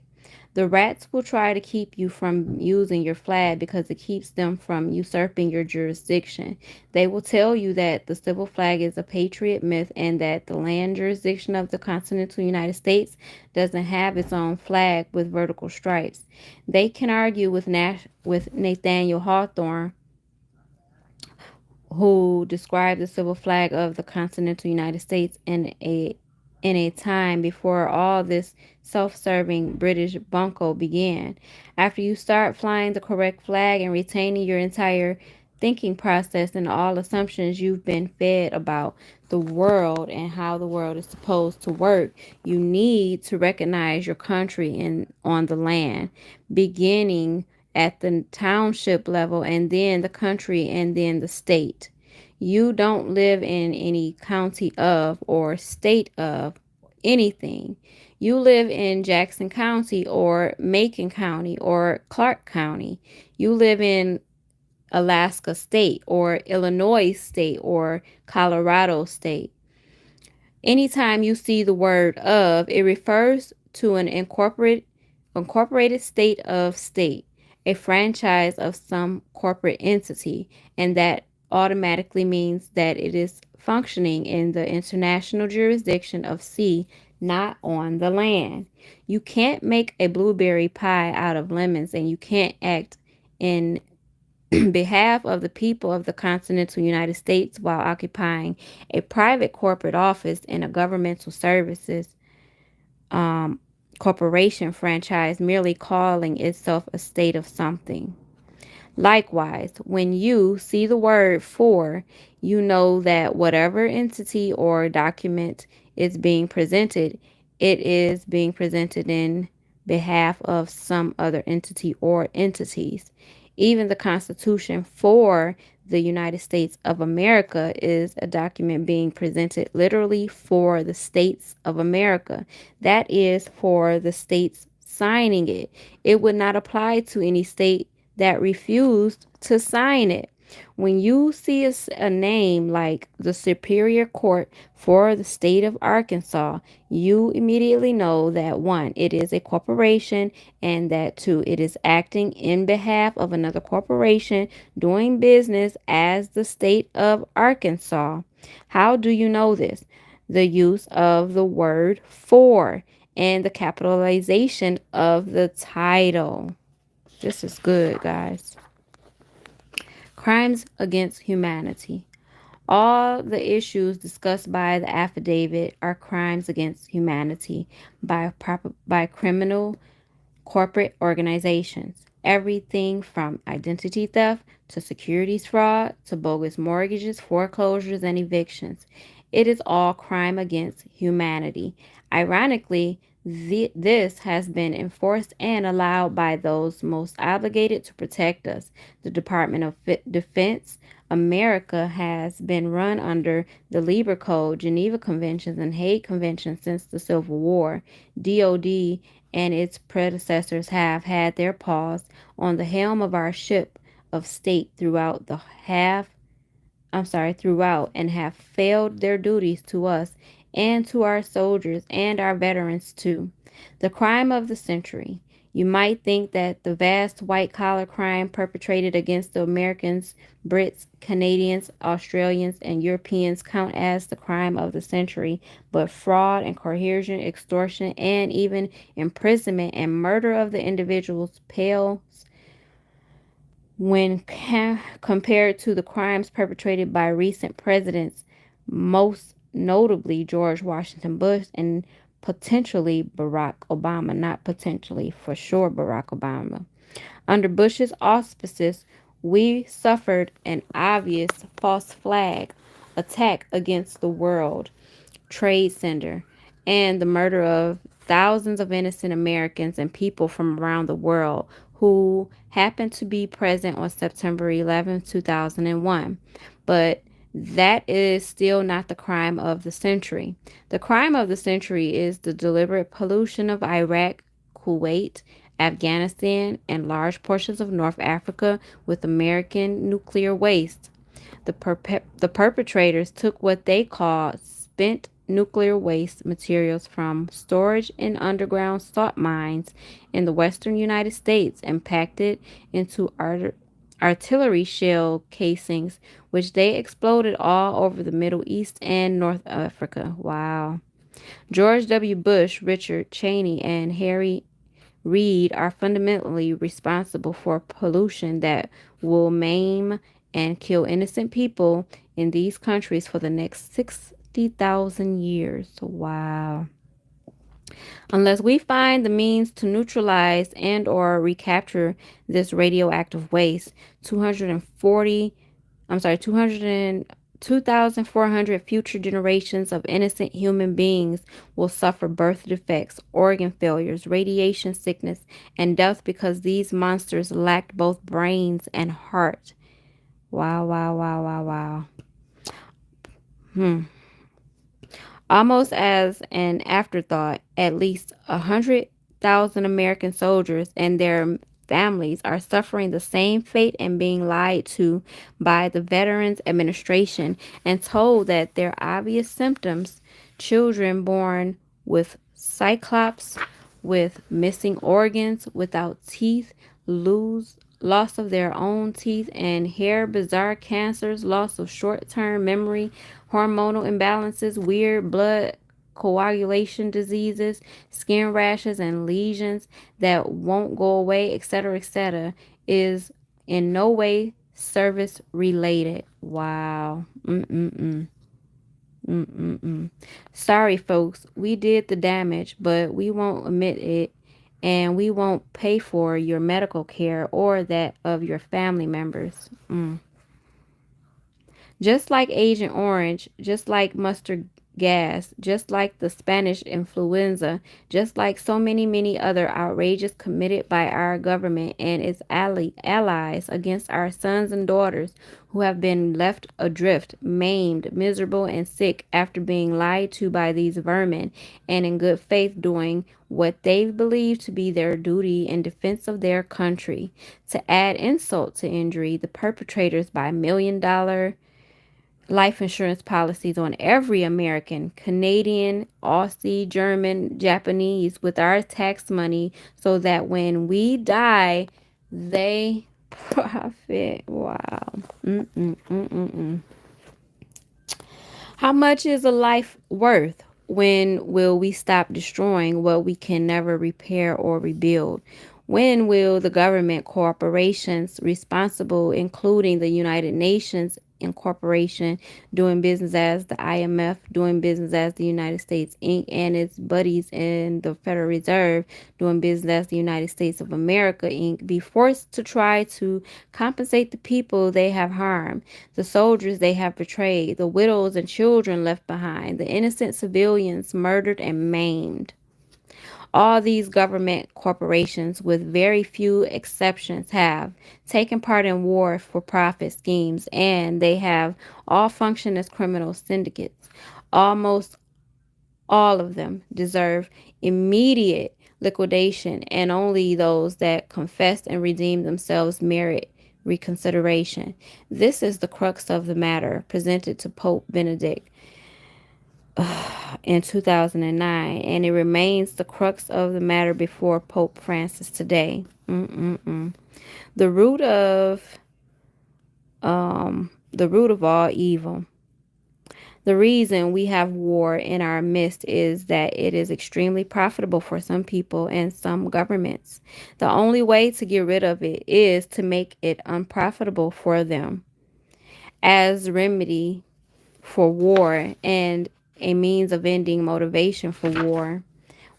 Speaker 1: The rats will try to keep you from using your flag because it keeps them from usurping your jurisdiction. They will tell you that the civil flag is a patriot myth and that the land jurisdiction of the continental United States doesn't have its own flag with vertical stripes. They can argue with Nathaniel Hawthorne, who described the civil flag of the continental United States in a time before all this self-serving British bunco began. After you start flying the correct flag and retaining your entire thinking process and all assumptions you've been fed about the world and how the world is supposed to work, you need to recognize your country in on the land, beginning at the township level and then the country and then the state. You don't live in any county of or state of anything. You live in Jackson County or Macon County or Clark County. You live in Alaska State or Illinois State or Colorado State. Anytime you see the word of, it refers to an incorporated state of state, a franchise of some corporate entity, and that automatically means that it is functioning in the international jurisdiction of sea, not on the land. You can't make a blueberry pie out of lemons, and you can't act in behalf of the people of the continental United States while occupying a private corporate office in a governmental services corporation franchise, merely calling itself a state of something. Likewise, when you see the word for, you know that whatever entity or document is being presented, it is being presented in behalf of some other entity or entities. Even the Constitution for the United States of America is a document being presented literally for the states of America. That is for the states signing it. It would not apply to any state that refused to sign it. When you see a name like the Superior Court for the state of Arkansas, you immediately know that one, it is a corporation, and that two, it is acting in behalf of another corporation doing business as the state of Arkansas. How do you know this? The use of the word for and the capitalization of the title. This is good, guys. Crimes against humanity. All the issues discussed by the affidavit are crimes against humanity by criminal corporate organizations. Everything from identity theft to securities fraud to bogus mortgages, foreclosures, and evictions. It is all crime against humanity. Ironically, this has been enforced and allowed by those most obligated to protect us. The Department of Defense. America has been run under the Lieber Code, Geneva Conventions, and Hague Conventions since the Civil War. DOD and its predecessors have had their paws on the helm of our ship of state throughout and have failed their duties to us and to our soldiers and our veterans too. The crime of the century. You might think that the vast white collar crime perpetrated against the Americans, Brits, Canadians, Australians, and Europeans count as the crime of the century, but fraud and coercion, extortion, and even imprisonment and murder of the individuals pales when compared to the crimes perpetrated by recent presidents, most notably George Washington Bush and potentially Barack Obama, not potentially, for sure Barack Obama. Under Bush's auspices, we suffered an obvious false flag attack against the World Trade Center and the murder of thousands of innocent Americans and people from around the world who happened to be present on September 11, 2001. But that is still not the crime of the century. The crime of the century is the deliberate pollution of Iraq, Kuwait, Afghanistan, and large portions of North Africa with American nuclear waste. The perpetrators took what they called spent nuclear waste materials from storage in underground salt mines in the western United States and packed it into artillery shell casings, which they exploded all over the Middle East and North Africa. Wow. George W. Bush, Richard Cheney, and Harry Reid are fundamentally responsible for pollution that will maim and kill innocent people in these countries for the next 50,000 years. Wow. Unless we find the means to neutralize and or recapture this radioactive waste, 240, I'm sorry, 2,400 future generations of innocent human beings will suffer birth defects, organ failures, radiation sickness, and death because these monsters lacked both brains and heart. Wow, wow, wow, wow, wow. Almost as an afterthought, at least 100,000 American soldiers and their families are suffering the same fate and being lied to by the Veterans Administration and told that their obvious symptoms, children born with cyclops, with missing organs, without teeth, loss of their own teeth and hair, bizarre cancers, loss of short-term memory, hormonal imbalances, weird blood coagulation diseases, skin rashes and lesions that won't go away, etc., is in no way service related. Wow. Sorry, folks. We did the damage, but we won't admit it, and we won't pay for your medical care or that of your family members. Just like Agent Orange, just like mustard gas, just like the Spanish influenza, just like so many other outrages committed by our government and its allies against our sons and daughters who have been left adrift, maimed, miserable, and sick after being lied to by these vermin and in good faith doing what they believe to be their duty in defense of their country. To add insult to injury, the perpetrators buy $1 million life insurance policies on every American, Canadian, Aussie, German, Japanese with our tax money so that when we die, they profit. Wow. How much is a life worth? When will we stop destroying what we can never repair or rebuild? When will the government corporations responsible, including the United Nations Incorporation, doing business as the IMF, doing business as the United States Inc., and its buddies in the Federal Reserve, doing business as the United States of America Inc., be forced to try to compensate the people they have harmed, the soldiers they have betrayed, the widows and children left behind, the innocent civilians murdered and maimed? All these government corporations, with very few exceptions, have taken part in war for profit schemes, and they have all functioned as criminal syndicates. Almost all of them deserve immediate liquidation, and only those that confess and redeem themselves merit reconsideration. This is the crux of the matter presented to Pope Benedict in 2009, and it remains the crux of the matter before Pope Francis today. The root of all evil. The reason we have war in our midst is that it is extremely profitable for some people and some governments. The only way to get rid of it is to make it unprofitable for them. As remedy for war and a means of ending motivation for war,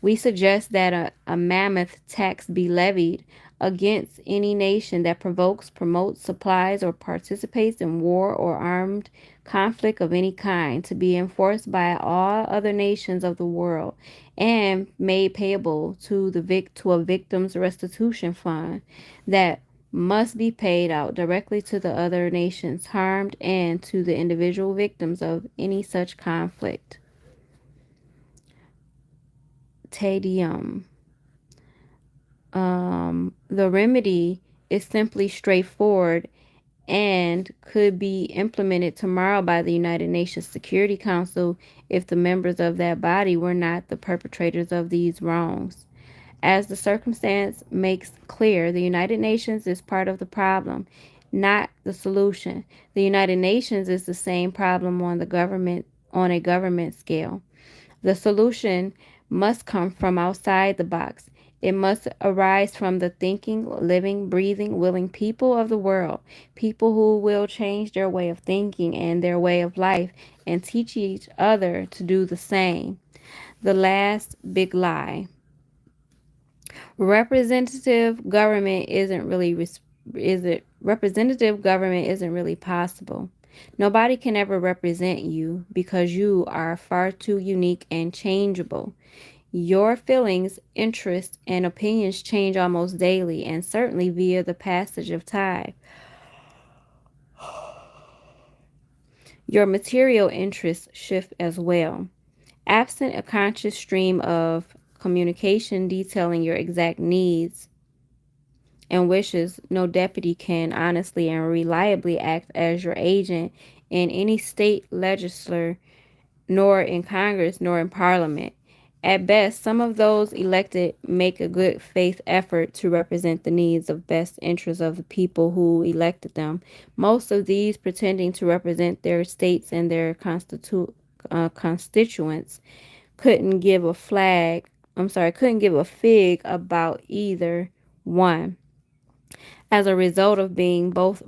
Speaker 1: we suggest that a mammoth tax be levied against any nation that provokes, promotes, supplies, or participates in war or armed conflict of any kind, to be enforced by all other nations of the world and made payable to a victim's restitution fund that must be paid out directly to the other nations harmed and to the individual victims of any such conflict. Te Deum. The remedy is simply straightforward and could be implemented tomorrow by the United Nations Security Council if the members of that body were not the perpetrators of these wrongs. As the circumstance makes clear, the United Nations is part of the problem, not the solution. The United Nations is the same problem on a government scale. The solution must come from outside the box. It must arise from the thinking, living, breathing, willing people of the world, people who will change their way of thinking and their way of life and teach each other to do the same. The last big lie. Representative government isn't really is it representative government isn't really possible. Nobody can ever represent you because you are far too unique and changeable. Your feelings, interests, and opinions change almost daily, and certainly via the passage of time. Your material interests shift as well. Absent a conscious stream of communication detailing your exact needs and wishes, no deputy can honestly and reliably act as your agent in any state legislature, nor in Congress, nor in Parliament. At best, some of those elected make a good faith effort to represent the needs of best interests of the people who elected them. Most of these pretending to represent their states and their constituents couldn't give a fig about either one. As a result of being both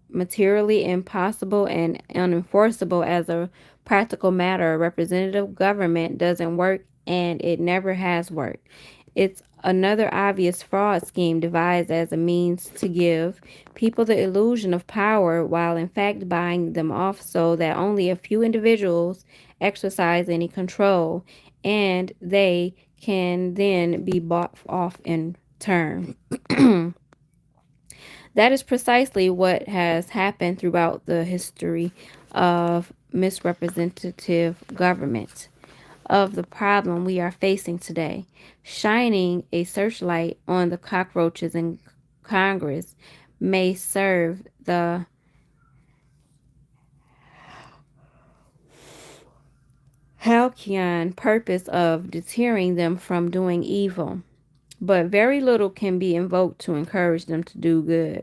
Speaker 1: materially impossible and unenforceable as a practical matter, representative government doesn't work and it never has worked. It's another obvious fraud scheme devised as a means to give people the illusion of power while in fact buying them off so that only a few individuals exercise any control and they can then be bought off in turn. That is precisely what has happened throughout the history of misrepresentative government, of the problem we are facing today. Shining a searchlight on the cockroaches in Congress may serve the halcyon purpose of deterring them from doing evil, but very little can be invoked to encourage them to do good.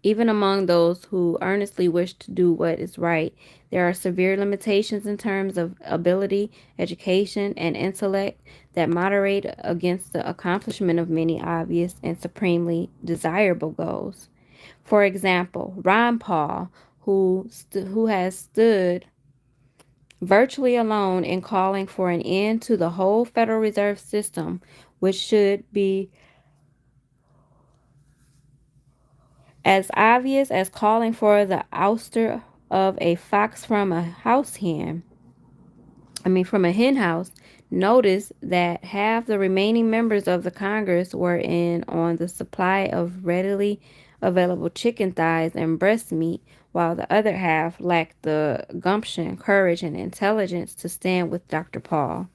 Speaker 1: Even among those who earnestly wish to do what is right, there are severe limitations in terms of ability, education, and intellect that moderate against the accomplishment of many obvious and supremely desirable goals. For example, Ron Paul, who has stood virtually alone in calling for an end to the whole Federal Reserve System, which should be as obvious as calling for the ouster of a fox from a from a hen house. Notice that half the remaining members of the Congress were in on the supply of readily available chicken thighs and breast meat, while the other half lacked the gumption, courage, and intelligence to stand with Dr. Paul.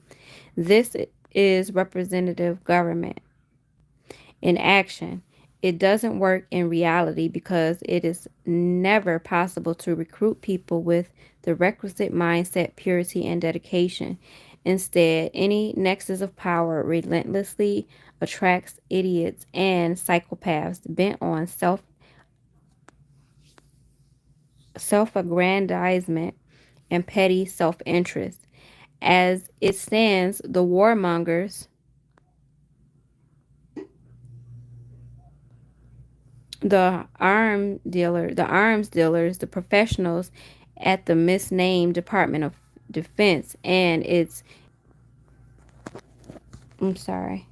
Speaker 1: This is representative government in action. It doesn't work in reality because it is never possible to recruit people with the requisite mindset, purity, and dedication. Instead, any nexus of power relentlessly attracts idiots and psychopaths bent on self-aggrandizement and petty self-interest. As it stands, the warmongers, the arms dealers, the professionals at the misnamed Department of Defense and its I'm sorry.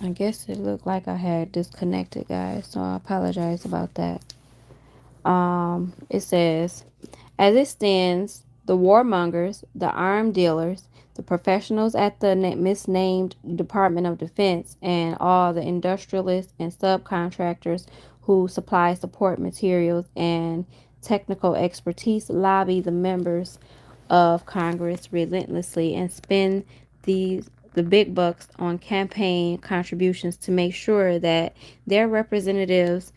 Speaker 1: I guess it looked like I had disconnected, guys, so I apologize about that. It says, as it stands, the warmongers, the arm dealers, the professionals at the misnamed Department of Defense, and all the industrialists and subcontractors who supply support materials and technical expertise lobby the members of Congress relentlessly and spend the big bucks on campaign contributions to make sure that their representatives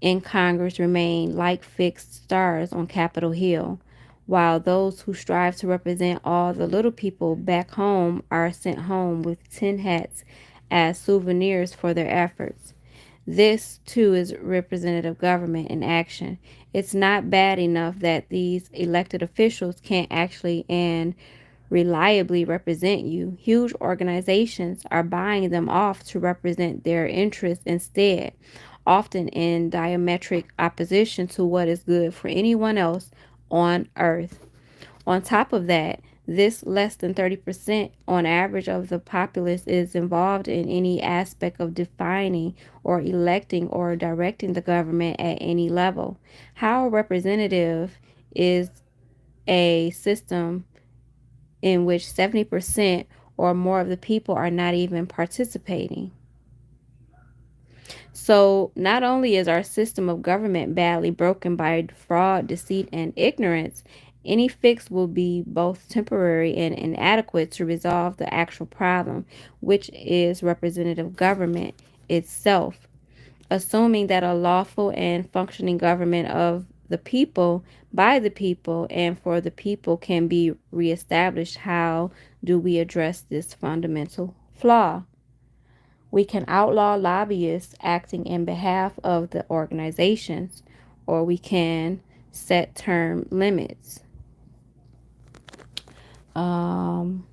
Speaker 1: in Congress remain like fixed stars on Capitol Hill, while those who strive to represent all the little people back home are sent home with tin hats as souvenirs for their efforts. This, too, is representative government in action. It's not bad enough that these elected officials can't actually and reliably represent you. Huge organizations are buying them off to represent their interests instead, often in diametric opposition to what is good for anyone else on earth. On top of that, this less than 30% on average of the populace is involved in any aspect of defining or electing or directing the government at any level. How representative is a system in which 70% or more of the people are not even participating? So, not only is our system of government badly broken by fraud, deceit, and ignorance, any fix will be both temporary and inadequate to resolve the actual problem, which is representative government itself. Assuming that a lawful and functioning government of the people, by the people, and for the people can be reestablished, how do we address this fundamental flaw? We can outlaw lobbyists acting in behalf of the organizations, or we can set term limits. Um,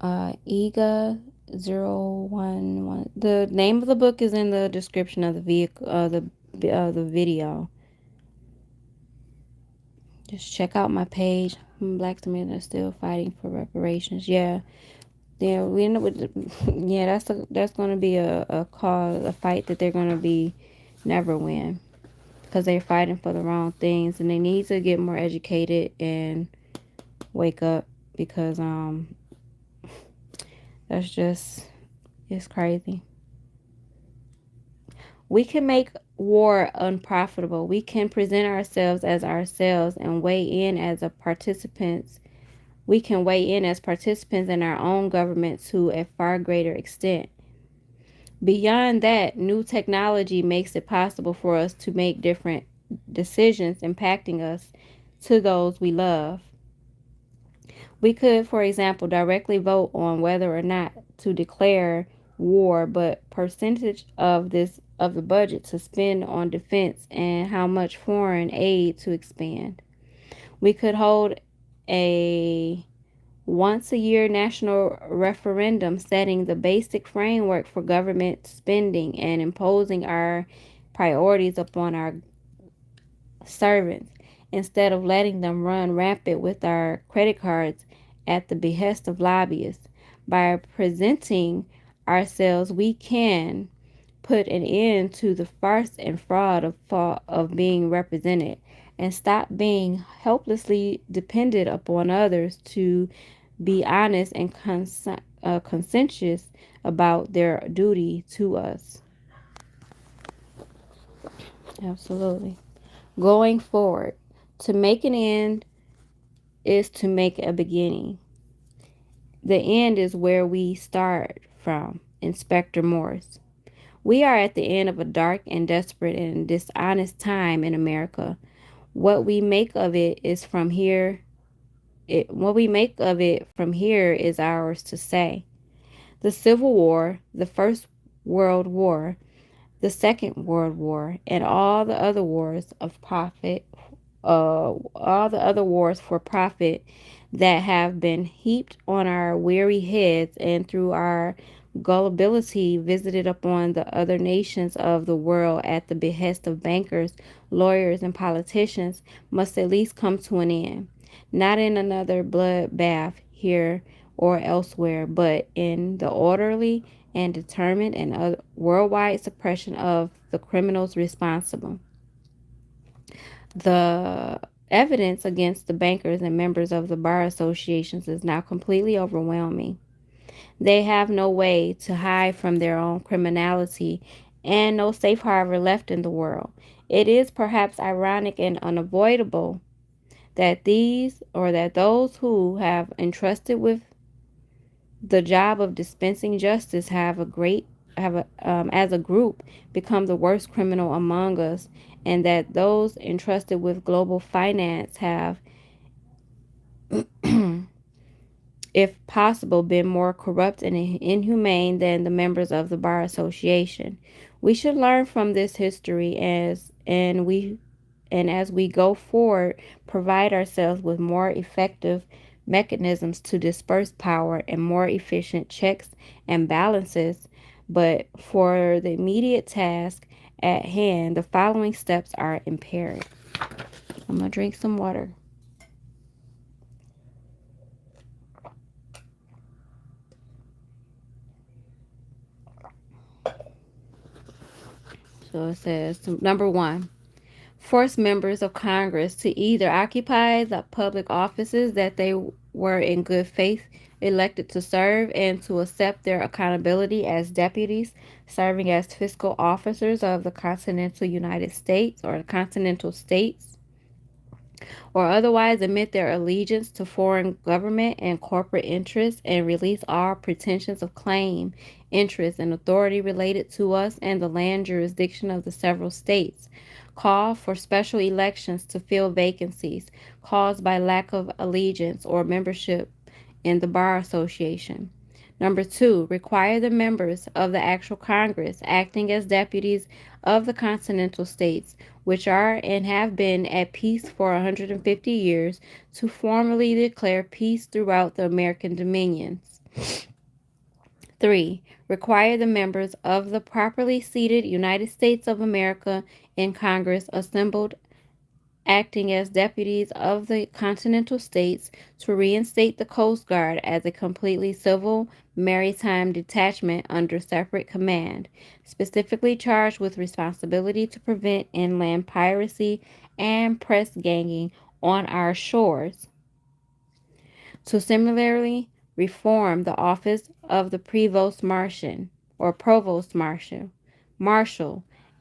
Speaker 1: EGA 011. The name of the book is in the description of the vehicle, the video. Just check out my page. Black men are still fighting for reparations. Yeah, yeah, we end up with. Yeah, that's gonna be a cause, a fight that they're gonna be never win, because they're fighting for the wrong things, and they need to get more educated and wake up, because that's just, it's crazy. We can make war unprofitable. We can present ourselves as ourselves and weigh in as a participants. We can weigh in as participants in our own government to a far greater extent. Beyond that, new technology makes it possible for us to make different decisions impacting us to those we love. We could, for example, directly vote on whether or not to declare war, but percentage of the budget to spend on defense and how much foreign aid to expend. We could hold a once a year national referendum setting the basic framework for government spending and imposing our priorities upon our servants instead of letting them run rampant with our credit cards at the behest of lobbyists. By presenting ourselves, we can put an end to the farce and fraud of being represented and stop being helplessly dependent upon others to be honest and conscientious about their duty to us. Absolutely. Going forward, to make an end is to make a beginning. The end is where we start from. Inspector Morse. We are at the end of a dark and desperate and dishonest time in America. What we make of it is from here. What we make of it from here is ours to say. The Civil War, the First World War, the Second World War, and all the other wars of profit, all the other wars for profit that have been heaped on our weary heads and through our gullibility visited upon the other nations of the world at the behest of bankers, lawyers, and politicians must at least come to an end. Not in another bloodbath here or elsewhere, but in the orderly and determined and worldwide suppression of the criminals responsible. The evidence against the bankers and members of the bar associations is now completely overwhelming. They have no way to hide from their own criminality and no safe harbor left in the world. It is perhaps ironic and unavoidable that those who have entrusted with the job of dispensing justice as a group become the worst criminal among us, and that those entrusted with global finance have if possible been more corrupt and inhumane than the members of the bar association. We should learn from this history as we go forward, provide ourselves with more effective mechanisms to disperse power and more efficient checks and balances. But for the immediate task at hand, the following steps are imperative. I'm going to drink some water. So it says, number one, force members of Congress to either occupy the public offices that they were in good faith elected to serve and to accept their accountability as deputies serving as fiscal officers of the continental United States or the continental states, or otherwise admit their allegiance to foreign government and corporate interests and release all pretensions of claim, interest, and authority related to us and the land jurisdiction of the several states. Call for special elections to fill vacancies caused by lack of allegiance or membership in the Bar Association. Number two, require the members of the actual Congress acting as deputies of the continental states, which are and have been at peace for 150 years, to formally declare peace throughout the American dominions. 3. Require the members of the properly seated United States of America in Congress assembled acting as deputies of the continental states to reinstate the Coast Guard as a completely civil maritime detachment under separate command, specifically charged with responsibility to prevent inland piracy and press ganging on our shores. To similarly reform the office of the Provost Marshal or Provost Marshal,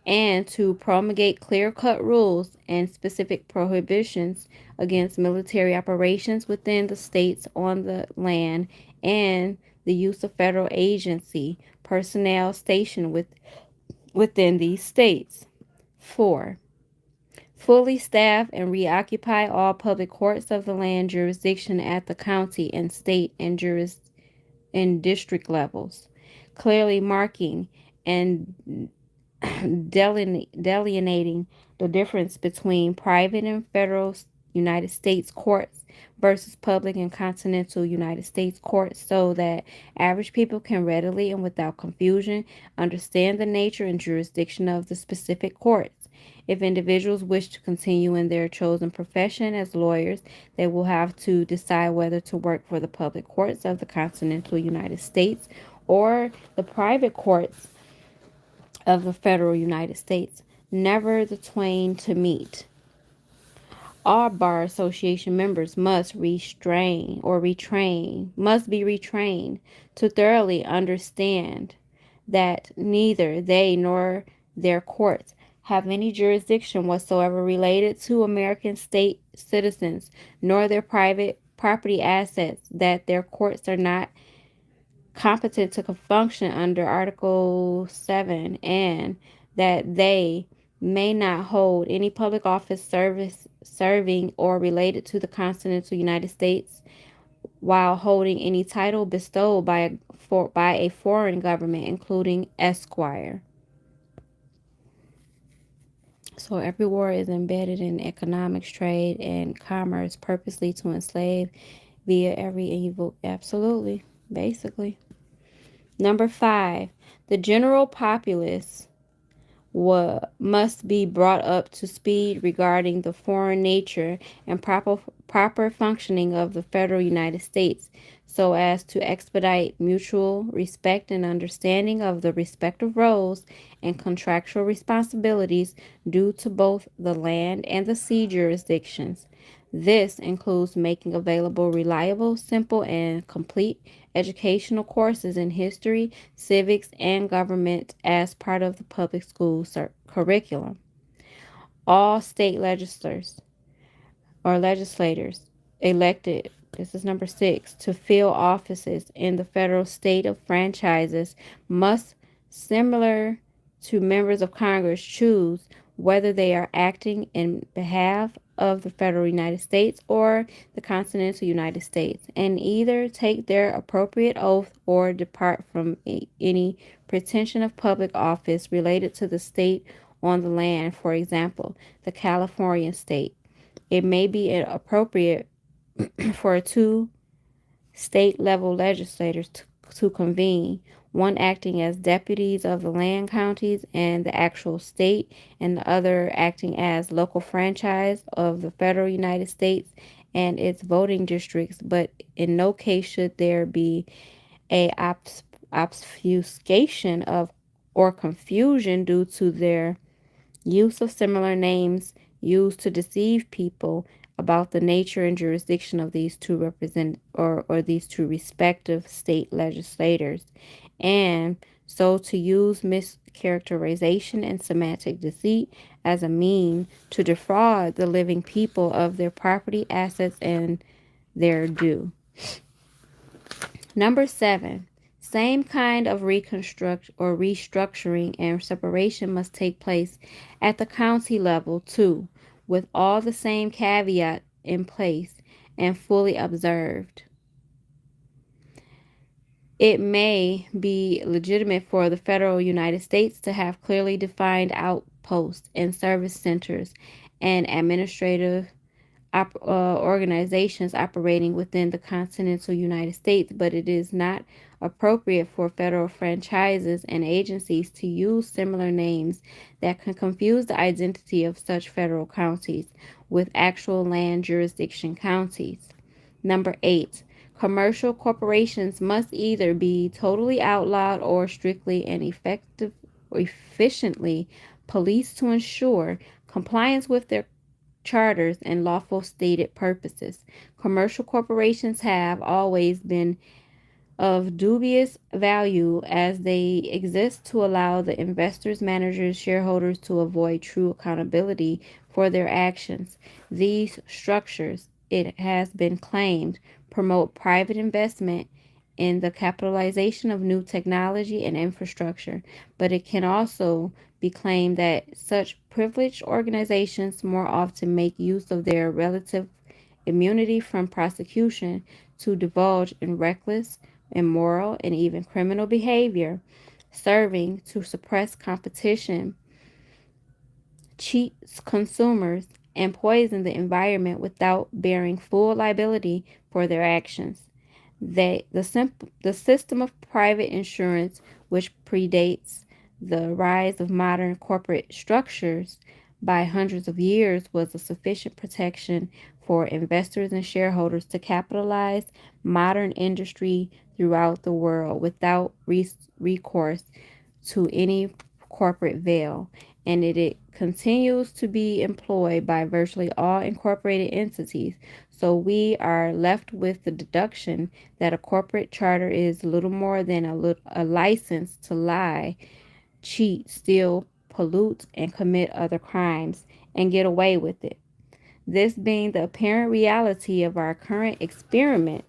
Speaker 1: and to promulgate clear-cut rules and specific prohibitions against military operations within the states on the land and the use of federal agency personnel stationed within these states. 4. Fully staff and reoccupy all public courts of the land jurisdiction at the county and state and district levels, clearly marking and delineating the difference between private and federal United States courts versus public and continental United States courts, so that average people can readily and without confusion understand the nature and jurisdiction of the specific courts. If individuals wish to continue in their chosen profession as lawyers, they will have to decide whether to work for the public courts of the continental United States or the private courts of the federal United States, never the twain to meet. All Bar Association members must be retrained to thoroughly understand that neither they nor their courts have any jurisdiction whatsoever related to American state citizens, nor their private property assets, that their courts are not competent to function under Article 7, and that they may not hold any public office serving or related to the continental United States while holding any title bestowed by a foreign government, including esquire. So every war is embedded in economics, trade, and commerce purposely to enslave via every evil. Absolutely. Basically. Number 5, the general populace must be brought up to speed regarding the foreign nature and proper functioning of the federal United States, so as to expedite mutual respect and understanding of the respective roles and contractual responsibilities due to both the land and the sea jurisdictions. This includes making available reliable, simple, and complete educational courses in history, civics, and government as part of the public school curriculum. All state legislators elected, this is number 6, to fill offices in the federal state of franchises must, similar to members of Congress, choose whether they are acting in behalf of the federal United States or the continental United States, and either take their appropriate oath or depart from any pretension of public office related to the state on the land, for example, the California state. It may be appropriate for two state level legislators to convene, one acting as deputies of the land counties and the actual state, and the other acting as local franchise of the federal United States and its voting districts. But in no case should there be a obfuscation of or confusion due to their use of similar names used to deceive people about the nature and jurisdiction of these two or these two respective state legislators, and so to use mischaracterization and semantic deceit as a mean to defraud the living people of their property, assets, and their due. Number 7, same kind of restructuring and separation must take place at the county level too, with all the same caveat in place and fully observed. It may be legitimate for the federal United States to have clearly defined outposts and service centers and administrative organizations operating within the continental United States, but it is not appropriate for federal franchises and agencies to use similar names that can confuse the identity of such federal counties with actual land jurisdiction counties. Number 8, commercial corporations must either be totally outlawed or strictly and efficiently policed to ensure compliance with their charters and lawful stated purposes. Commercial corporations have always been of dubious value as they exist to allow the investors, managers, shareholders to avoid true accountability for their actions. These structures, it has been claimed, promote private investment in the capitalization of new technology and infrastructure, but it can also be claimed that such privileged organizations more often make use of their relative immunity from prosecution to divulge in reckless, immoral, and even criminal behavior, serving to suppress competition, cheat consumers, and poison the environment without bearing full liability for their actions. The system of private insurance, which predates the rise of modern corporate structures by hundreds of years, was a sufficient protection for investors and shareholders to capitalize modern industry throughout the world without recourse to any corporate veil, and it continues to be employed by virtually all incorporated entities. So we are left with the deduction that a corporate charter is little more than a license to lie, cheat, steal, pollute, and commit other crimes and get away with it. This being the apparent reality of our current experience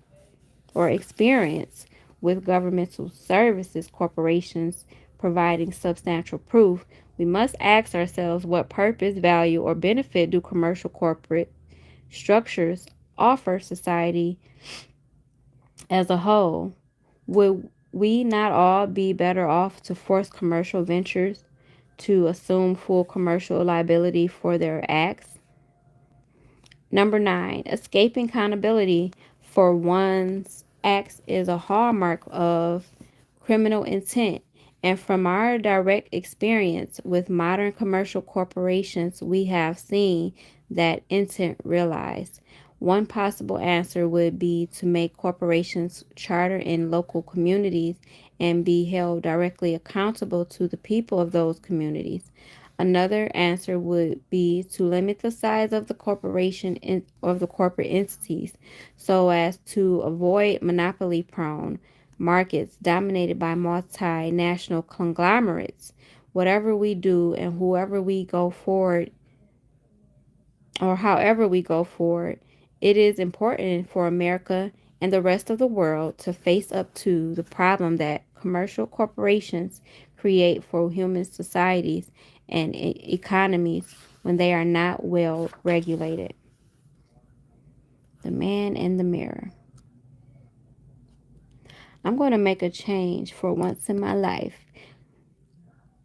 Speaker 1: with governmental services corporations providing substantial proof, we must ask ourselves what purpose, value, or benefit do commercial corporate structures offer society as a whole? Would we not all be better off to force commercial ventures to assume full commercial liability for their acts? Number 9, escaping accountability for one's acts is a hallmark of criminal intent. And from our direct experience with modern commercial corporations, we have seen that intent realized. One possible answer would be to make corporations charter in local communities and be held directly accountable to the people of those communities. Another answer would be to limit the size of the of the corporate entities so as to avoid monopoly prone markets dominated by multinational conglomerates. Whatever we do and whoever we go forward or however we go forward, it is important for America and the rest of the world to face up to the problem that commercial corporations create for human societies and economies when they are not well regulated. The man in the mirror. I'm going to make a change for once in my life.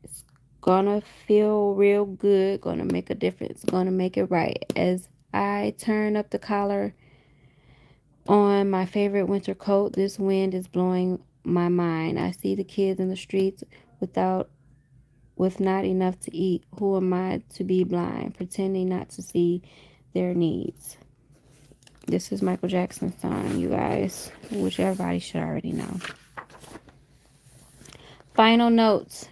Speaker 1: It's gonna feel real good, gonna make a difference, gonna make it right. As I turn up the collar on my favorite winter coat, this wind is blowing my mind. I see the kids in the streets with not enough to eat. Who am I to be blind, pretending not to see their needs? This is Michael Jackson's song, you guys, which everybody should already know. Final notes.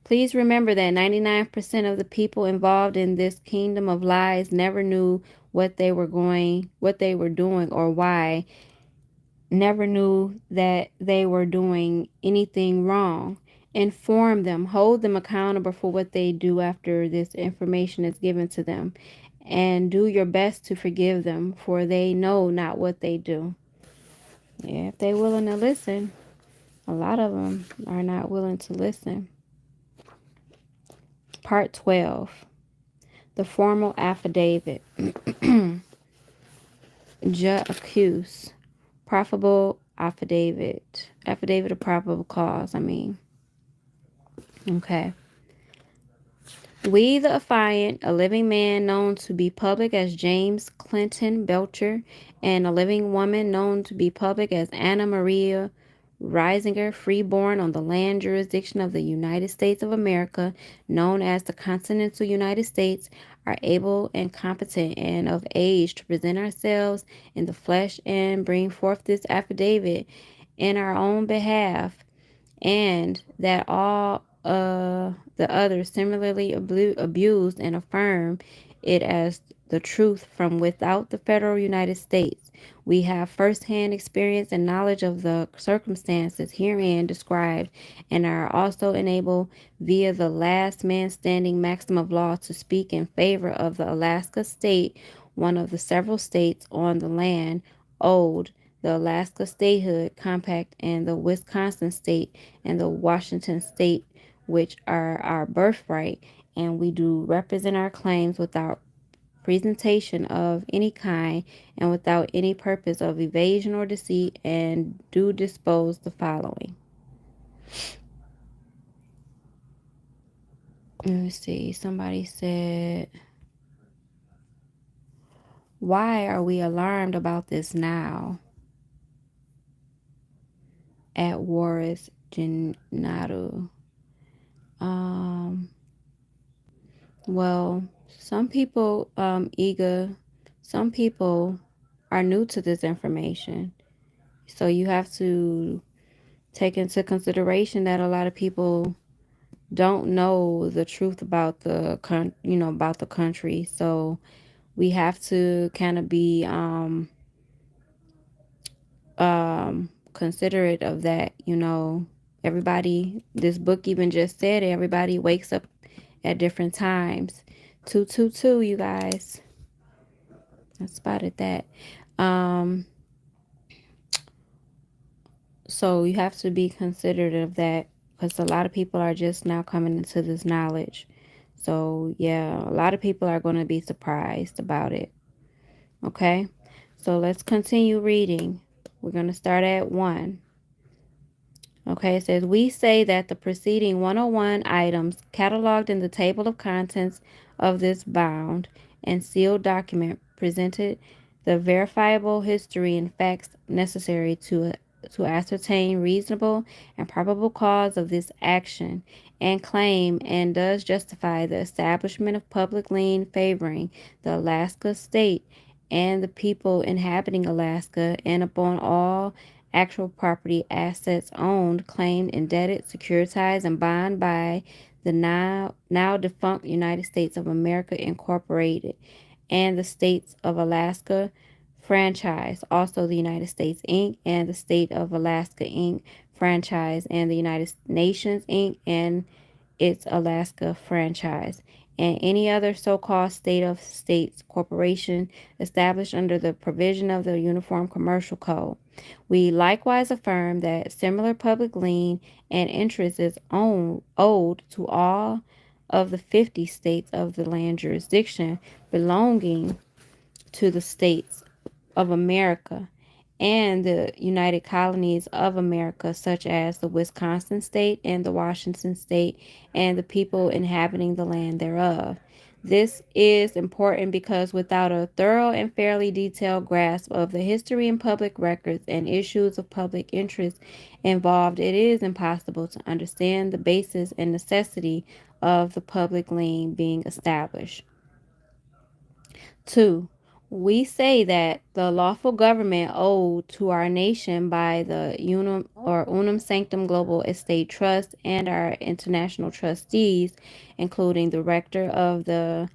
Speaker 1: Please remember that 99% of the people involved in this kingdom of lies never knew what they were doing, or why, never knew that they were doing anything wrong. Inform them, hold them accountable for what they do after this information is given to them, and do your best to forgive them, for they know not what they do. Yeah, if they're willing to listen. A lot of them are not willing to listen. Part 12. The formal affidavit. J'accuse. Profitable affidavit. Affidavit of probable cause, Okay. We, the affiant, a living man known to be public as James Clinton Belcher, and a living woman known to be public as Anna Maria Reisinger, freeborn on the land jurisdiction of the United States of America, known as the continental United States, are able and competent and of age to present ourselves in the flesh and bring forth this affidavit in our own behalf, and that all the others similarly abused and affirm it as the truth from without the federal United States. We have firsthand experience and knowledge of the circumstances herein described, and are also enabled via the last man standing maxim of law to speak in favor of the Alaska state, one of the several states on the land owed the Alaska Statehood Compact, and the Wisconsin State and the Washington State, which are our birthright, and we do represent our claims without presentation of any kind and without any purpose of evasion or deceit, and do dispose the following. Let me see. Somebody said, why are we alarmed about this now? At Warris Gennaro. Well, some people, some people are new to this information. So you have to take into consideration that a lot of people don't know the truth about about the country. So we have to kind of be considerate of that. Everybody, this book even just said it, everybody wakes up at different times. 222, you guys. I spotted that. So you have to be considerate of that, because a lot of people are just now coming into this knowledge. So yeah, a lot of people are going to be surprised about it. Okay, so let's continue reading. We're going to start at 1. Okay, it says, we say that the preceding 101 items cataloged in the table of contents of this bound and sealed document presented the verifiable history and facts necessary to ascertain reasonable and probable cause of this action and claim, and does justify the establishment of public lien favoring the Alaska state and the people inhabiting Alaska, and upon all actual property, assets owned, claimed, indebted, securitized, and bond by the now defunct United States of America Incorporated and the States of Alaska franchise, also the United States Inc. and the State of Alaska Inc. franchise, and the United Nations Inc. and its Alaska franchise, and any other so-called state of states corporation established under the provision of the Uniform Commercial Code. We likewise affirm that similar public lien and interest is owed to all of the 50 states of the land jurisdiction belonging to the states of America, and the United Colonies of America, such as the Wisconsin state and the Washington state, and the people inhabiting the land thereof. This is important because without a thorough and fairly detailed grasp of the history and public records and issues of public interest involved, it is impossible to understand the basis and necessity of the public lien being established. 2. We say that the lawful government owed to our nation by the Unum Sanctum Global Estate Trust and our international trustees, including the rector of the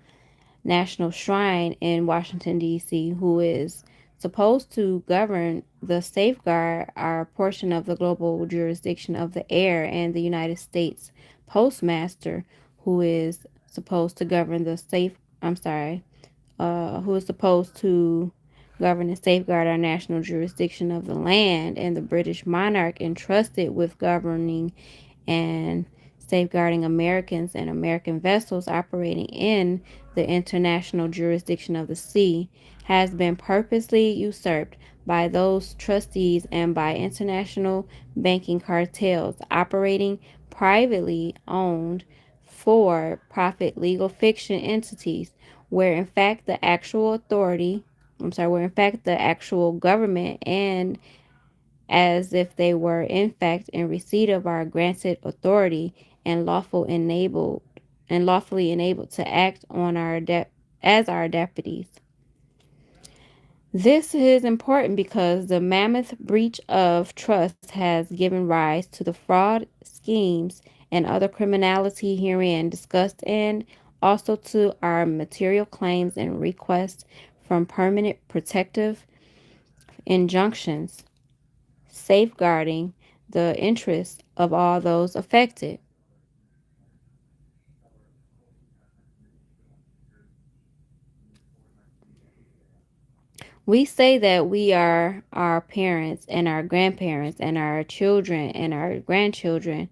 Speaker 1: National Shrine in Washington, D.C., who is supposed to govern the safeguard our portion of the global jurisdiction of the air, and the United States Postmaster, who is supposed to govern the who is supposed to govern and safeguard our national jurisdiction of the land, and the British monarch entrusted with governing and safeguarding Americans and American vessels operating in the international jurisdiction of the sea, has been purposely usurped by those trustees and by international banking cartels operating privately owned for profit legal fiction entities, where in fact the actual authority, where in fact the actual government, and as if they were in fact in receipt of our granted authority and lawfully enabled to act on as our deputies. This is important because the mammoth breach of trust has given rise to the fraud schemes and other criminality herein discussed, and also to our material claims and requests from permanent protective injunctions safeguarding the interests of all those affected. We say that we are our parents and our grandparents and our children and our grandchildren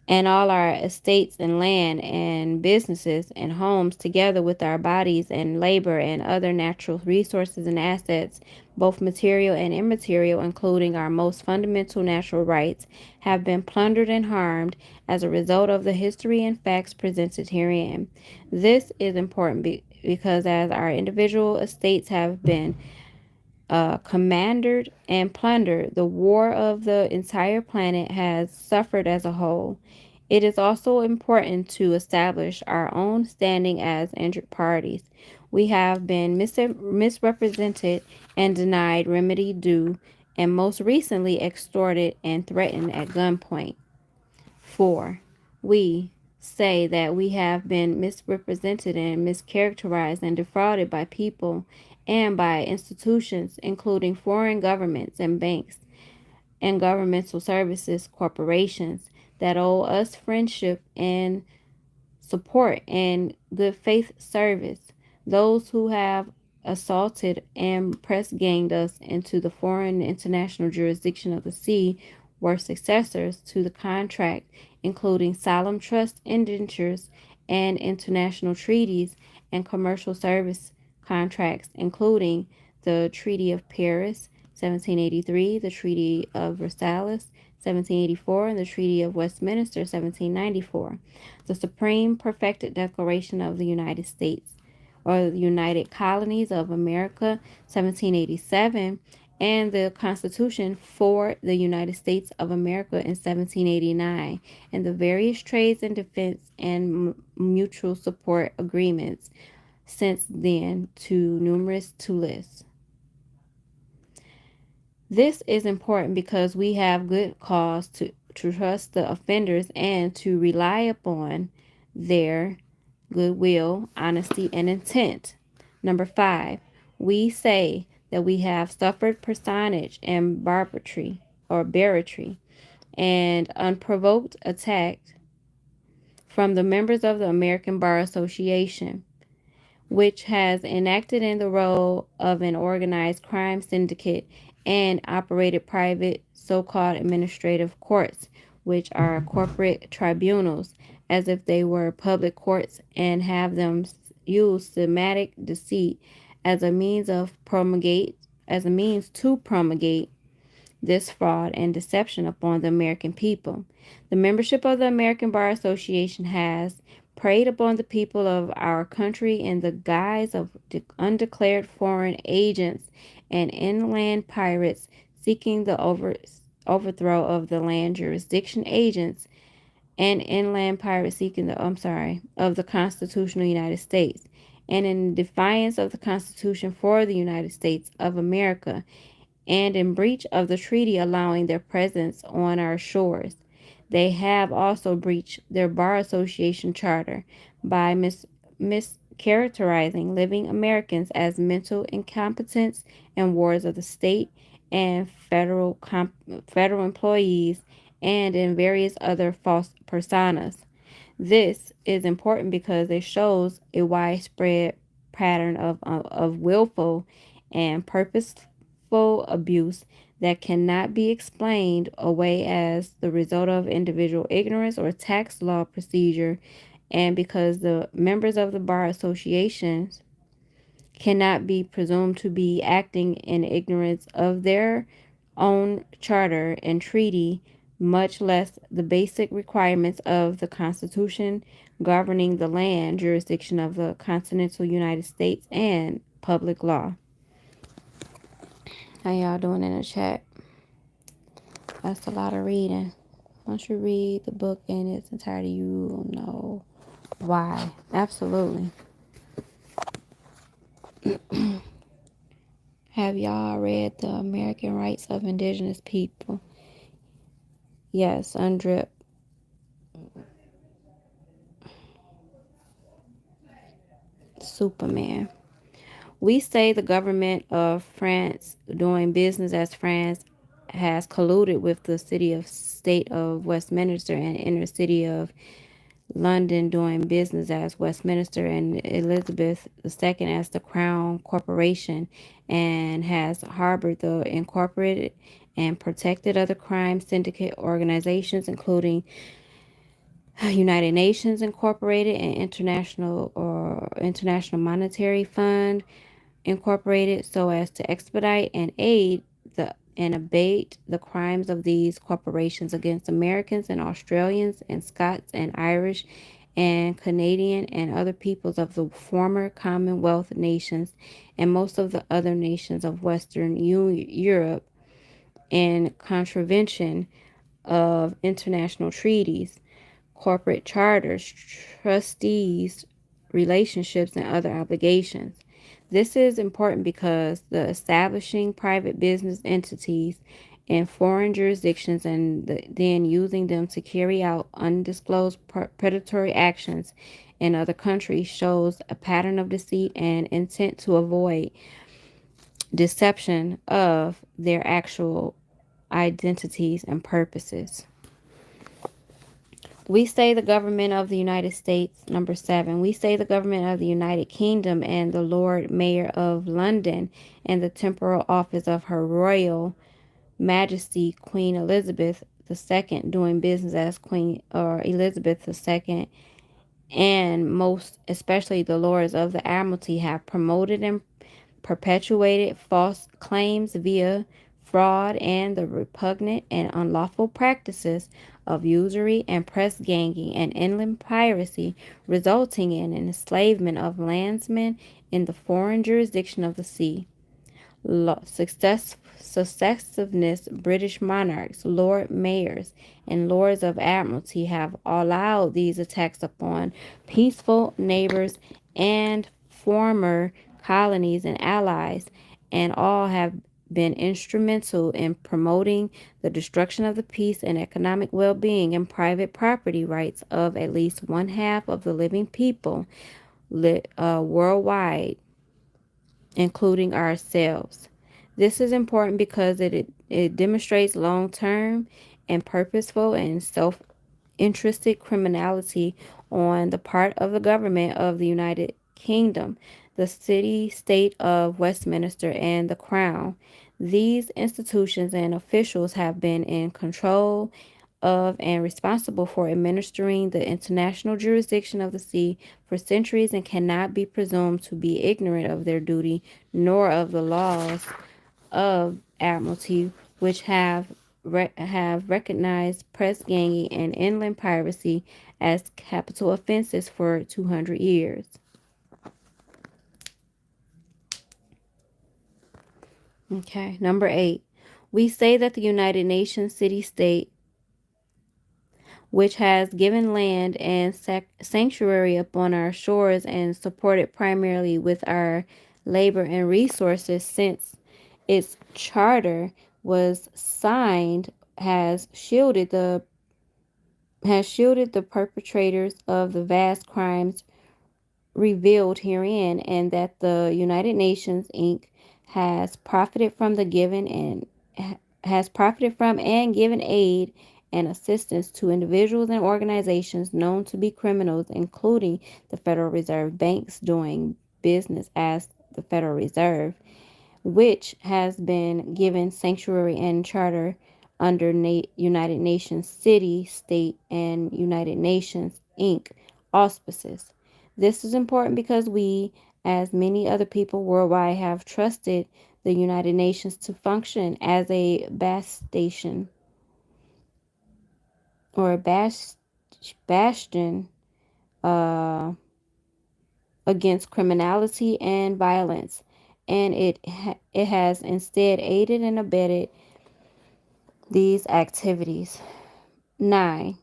Speaker 1: and all our estates and land and businesses and homes, together with our bodies and labor and other natural resources and assets, both material and immaterial, including our most fundamental natural rights, have been plundered and harmed as a result of the history and facts presented herein. This is important because as our individual estates have been commandered and plundered, the war of the entire planet has suffered as a whole. It is also important to establish our own standing as injured parties. We have been misrepresented and denied remedy due, and most recently extorted and threatened at gunpoint. 4. We say that we have been misrepresented and mischaracterized and defrauded by people and by institutions, including foreign governments and banks and governmental services corporations that owe us friendship and support and good faith service. Those who have assaulted and press ganged us into the foreign international jurisdiction of the sea were successors to the contract, including solemn trust indentures and international treaties and commercial service contracts, including the Treaty of Paris, 1783, the Treaty of Versailles, 1784, and the Treaty of Westminster, 1794, the Supreme Perfected Declaration of the United States, or the United Colonies of America, 1787, and the Constitution for the United States of America in 1789, and the various trades and defense and mutual support agreements since then, too numerous to list. This is important because we have good cause to trust the offenders and to rely upon their goodwill, honesty, and intent. Number 5, we say that we have suffered personage and barbarity and unprovoked attack from the members of the American Bar Association, which has enacted in the role of an organized crime syndicate and operated private so-called administrative courts, which are corporate tribunals, as if they were public courts, and have them use semantic deceit as a means of promulgate to promulgate this fraud and deception upon the American people. The membership of the American Bar Association has preyed upon the people of our country in the guise of undeclared foreign agents and inland pirates seeking the overthrow of the land jurisdiction agents and inland pirates seeking of the constitutional United States, and in defiance of the Constitution for the United States of America, and in breach of the treaty allowing their presence on our shores. They have also breached their Bar Association charter by mischaracterizing living Americans as mental incompetents and wards of the state and federal employees, and in various other false personas. This is important because it shows a widespread pattern of willful and purposeful abuse that cannot be explained away as the result of individual ignorance or tax law procedure, and because the members of the bar associations cannot be presumed to be acting in ignorance of their own charter and treaty, much less the basic requirements of the Constitution governing the land jurisdiction of the continental United States and public law. How y'all doing in the chat? That's a lot of reading. Once you read the book in its entirety, you will know why. Absolutely. Have y'all read The American Rights of Indigenous People? Yes, UNDRIP. Superman. We say the government of France, doing business as France, has colluded with the state of Westminster and inner city of London, doing business as Westminster, and Elizabeth II as the Crown Corporation, and has harbored the incorporated and protected other crime syndicate organizations, including United Nations Incorporated and International Monetary Fund Incorporated, so as to expedite and aid and abate the crimes of these corporations against Americans and Australians and Scots and Irish and Canadian and other peoples of the former Commonwealth nations and most of the other nations of Western Europe, in contravention of international treaties, corporate charters, trustees, relationships, and other obligations. This is important because the establishing private business entities in foreign jurisdictions and then using them to carry out undisclosed predatory actions in other countries shows a pattern of deceit and intent to avoid deception of their actual identities and purposes. We say the government of the United States. Number 7, we say the government of the United Kingdom and the Lord Mayor of London and the temporal office of Her Royal Majesty Queen Elizabeth II, doing business as Queen or Elizabeth II, and most especially the Lords of the Admiralty, have promoted and perpetuated false claims via fraud and the repugnant and unlawful practices of usury and press ganging and inland piracy, resulting in an enslavement of landsmen in the foreign jurisdiction of the sea. Successiveness British monarchs, Lord Mayors, and Lords of Admiralty have allowed these attacks upon peaceful neighbors and former colonies and allies, and all have been instrumental in promoting the destruction of the peace and economic well-being and private property rights of at least one half of the living people worldwide, including ourselves. This is important because it demonstrates long-term and purposeful and self-interested criminality on the part of the government of the United Kingdom, the city-state of Westminster, and the Crown. These institutions and officials have been in control of and responsible for administering the international jurisdiction of the sea for centuries and cannot be presumed to be ignorant of their duty nor of the laws of Admiralty, which have recognized press ganging and inland piracy as capital offenses for 200 years. Okay, number 8. We say that the United Nations city-state, which has given land and sanctuary upon our shores and supported primarily with our labor and resources since its charter was signed, has shielded the perpetrators of the vast crimes revealed herein, and that the United Nations Inc. has profited from the given and has profited from and given aid and assistance to individuals and organizations known to be criminals, including the Federal Reserve banks doing business as the Federal Reserve, which has been given sanctuary and charter under United Nations City, State, and United Nations Inc. auspices. This is important because we, as many other people worldwide, have trusted the United Nations to function as a bastion or a bastion uh, against criminality and violence, and it has instead aided and abetted these activities. 9.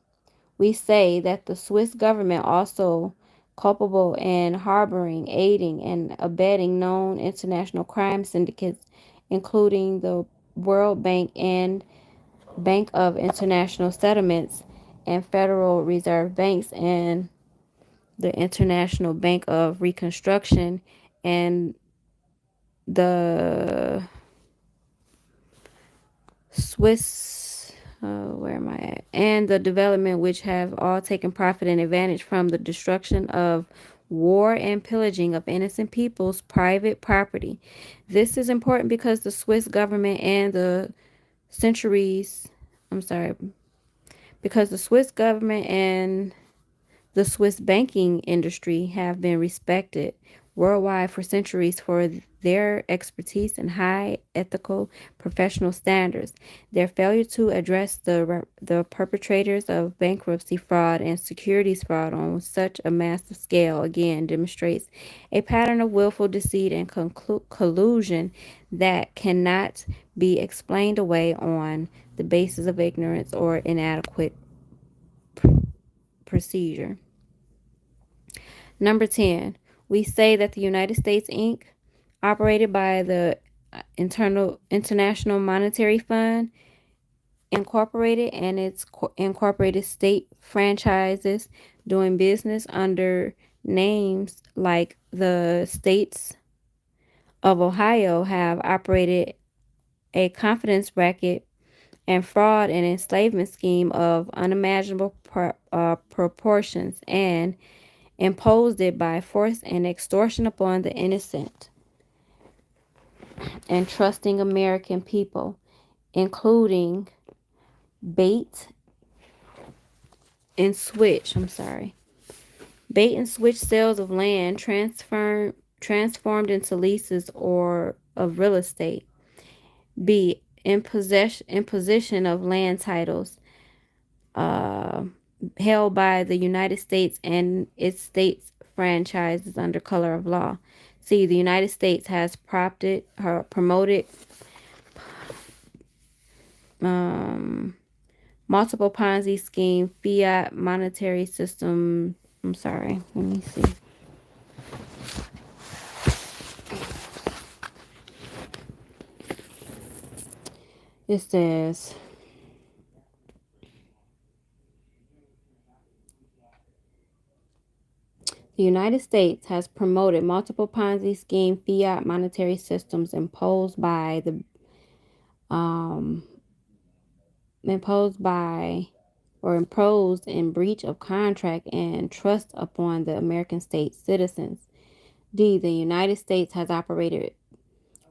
Speaker 1: We say that the Swiss government also culpable in harboring, aiding, and abetting known international crime syndicates, including the World Bank and Bank of International Settlements and Federal Reserve Banks and the International Bank of Reconstruction and the Swiss, where am I at? And the development, which have all taken profit and advantage from the destruction of war and pillaging of innocent people's private property. This is important because the Swiss government and the centuries, I'm sorry, because the Swiss government and the Swiss banking industry have been respected worldwide for centuries for their expertise and high ethical professional standards. Their failure to address the perpetrators of bankruptcy fraud and securities fraud on such a massive scale again demonstrates a pattern of willful deceit and collusion that cannot be explained away on the basis of ignorance or inadequate procedure. Number 10, we say that the United States Inc., operated by the International Monetary Fund, Incorporated, and its incorporated state franchises doing business under names like the states of Ohio, have operated a confidence racket and fraud and enslavement scheme of unimaginable proportions and imposed it by force and extortion upon the innocent and trusting American people, including bait and switch. Bait and switch sales of land transformed into leases or of real estate. B. Imposition of land titles held by the United States and its states franchises under color of law. C. The United States has promoted multiple Ponzi scheme, fiat monetary system. Let me see. It says, the United States has promoted multiple Ponzi scheme fiat monetary systems imposed by or imposed in breach of contract and trust upon the American state citizens. D. The United States has operated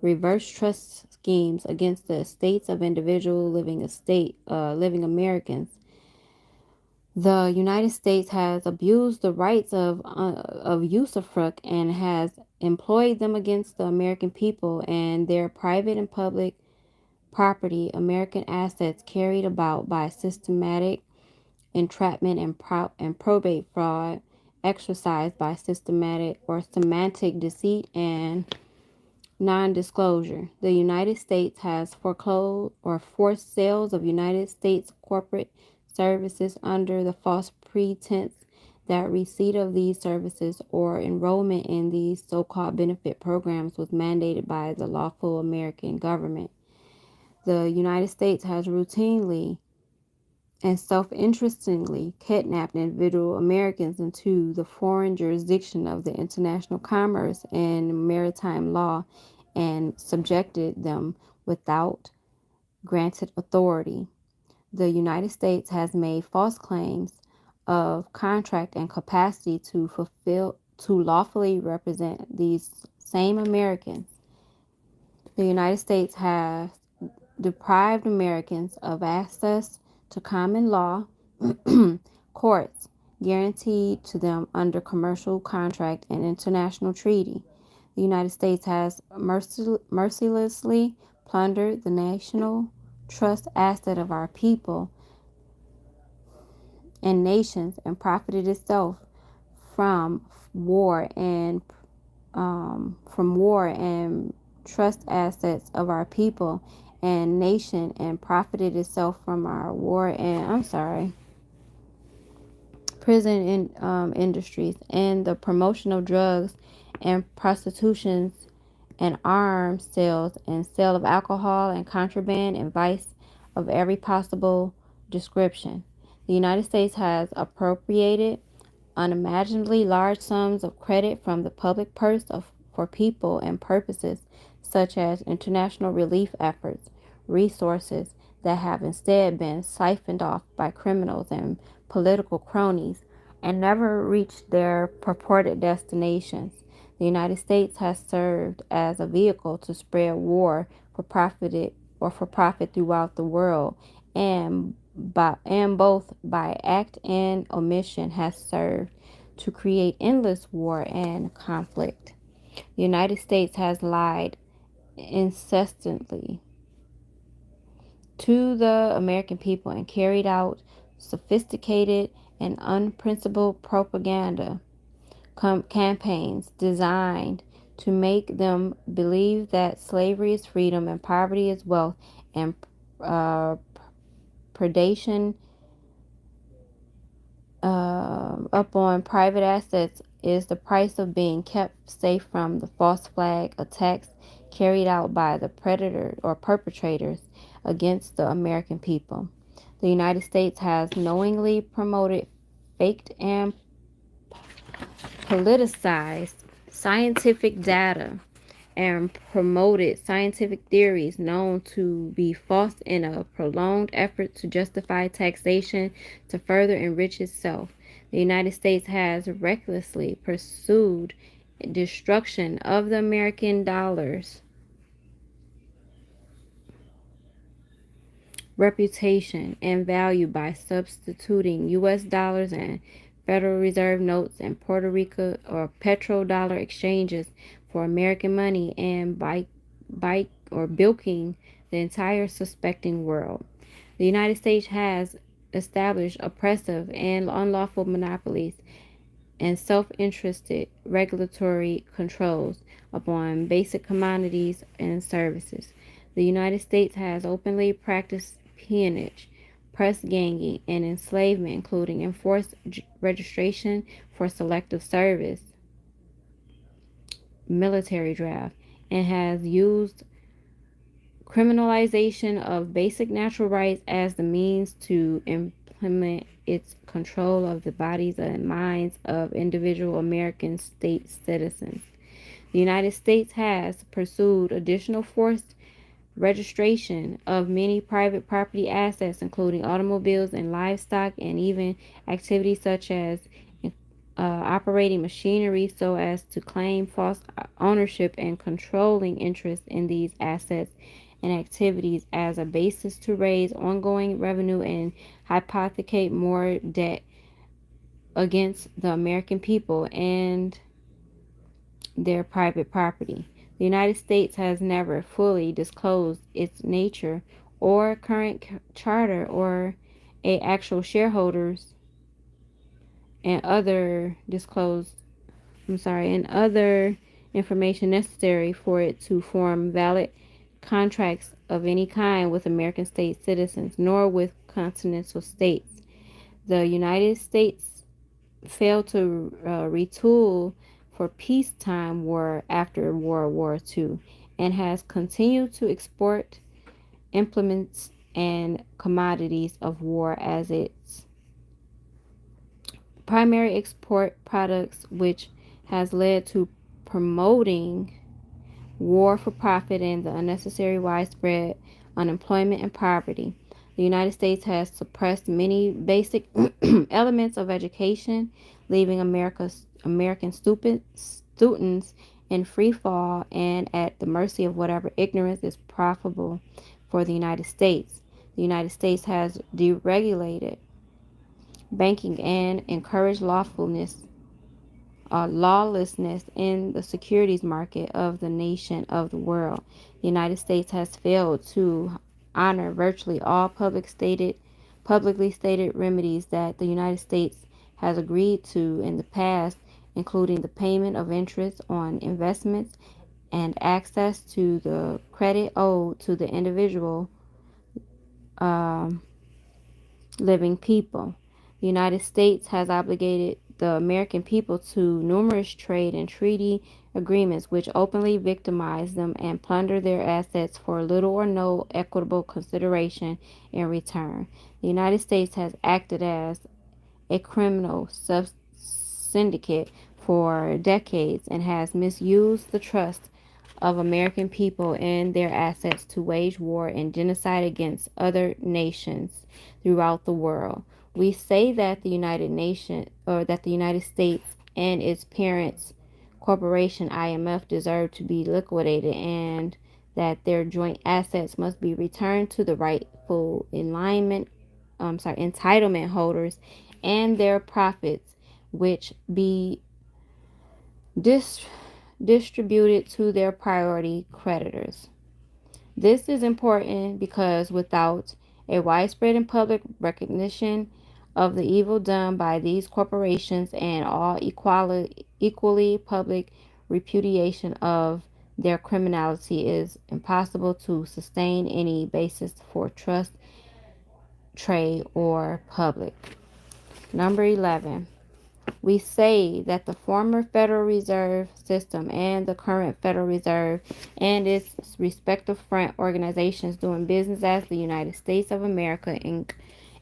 Speaker 1: reverse trust schemes against the estates of individual living Americans. The United States has abused the rights of usufruct and has employed them against the American people and their private and public property, American assets carried about by systematic entrapment and probate fraud, exercised by systematic or semantic deceit and non-disclosure. The United States has foreclosed or forced sales of United States corporate services under the false pretense that receipt of these services or enrollment in these so-called benefit programs was mandated by the lawful American government. The United States has routinely and self-interestingly kidnapped individual Americans into the foreign jurisdiction of the international commerce and maritime law and subjected them without granted authority. The United States has made false claims of contract and capacity to lawfully represent these same Americans. The United States has deprived Americans of access to common law courts guaranteed to them under commercial contract and international treaty. The United States has mercilessly plundered the national trust asset of our people and nations and profited itself from war and trust assets of our people and nation and profited itself from our war and prison industries and the promotion of drugs and prostitutions and arms sales and sale of alcohol and contraband and vice of every possible description. The United States has appropriated unimaginably large sums of credit from the public purse for people and purposes such as international relief efforts, resources that have instead been siphoned off by criminals and political cronies and never reached their purported destinations. The United States has served as a vehicle to spread war for profit throughout the world and both by act and omission has served to create endless war and conflict. The United States has lied incessantly to the American people and carried out sophisticated and unprincipled propaganda campaigns designed to make them believe that slavery is freedom and poverty is wealth and predation upon private assets is the price of being kept safe from the false flag attacks carried out by the predators or perpetrators against the American people. The United States has knowingly promoted, faked, and politicized scientific data and promoted scientific theories known to be false in a prolonged effort to justify taxation to further enrich itself. The United States has recklessly pursued destruction of the American dollar's reputation and value by substituting U.S. dollars and Federal Reserve notes and Puerto Rico or petrodollar exchanges for American money and bilking the entire suspecting world. The United States has established oppressive and unlawful monopolies and self-interested regulatory controls upon basic commodities and services. The United States has openly practiced peonage, press ganging, and enslavement, including enforced registration for selective service, military draft, and has used criminalization of basic natural rights as the means to implement its control of the bodies and minds of individual American state citizens. The United States has pursued additional forced registration of many private property assets, including automobiles and livestock, and even activities such as operating machinery so as to claim false ownership and controlling interest in these assets and activities as a basis to raise ongoing revenue and hypothecate more debt against the American people and their private property. The United States has never fully disclosed its nature or current charter or a actual shareholders and other disclosed and other information necessary for it to form valid contracts of any kind with American state citizens, nor with continental states. The United States failed to retool for peacetime war after World War II and has continued to export implements and commodities of war as its primary export products, which has led to promoting war for profit and the unnecessary widespread unemployment and poverty. The United States has suppressed many basic elements of education, leaving American students in free fall and at the mercy of whatever ignorance is profitable for the United States. The United States has deregulated banking and encouraged lawlessness in the securities market of the nation of the world. The United States has failed to honor virtually all publicly stated remedies that the United States has agreed to in the past, including the payment of interest on investments and access to the credit owed to the individual um, living people. The United States has obligated the American people to numerous trade and treaty agreements which openly victimize them and plunder their assets for little or no equitable consideration in return. The United States has acted as a criminal syndicate for decades and has misused the trust of American people and their assets to wage war and genocide against other nations throughout the world. We say that the United States and its parents corporation IMF deserve to be liquidated and that their joint assets must be returned to the rightful entitlement holders and their profits which be dis- distributed to their priority creditors. This is important because without a widespread and public recognition of the evil done by these corporations and all equally public repudiation of their criminality, is impossible to sustain any basis for trust, trade, or public. Number 11. We say that the former Federal Reserve System and the current Federal Reserve and its respective front organizations doing business as the United States of America, Inc.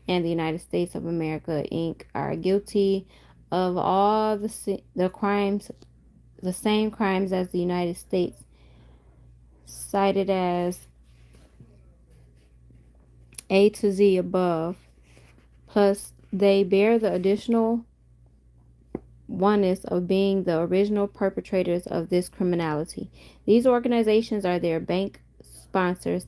Speaker 1: and the United States of America, Inc. are guilty of all the crimes, the same crimes as the United States, cited as A to Z above, plus they bear the additional oneness of being the original perpetrators of this criminality. These organizations are their bank sponsors,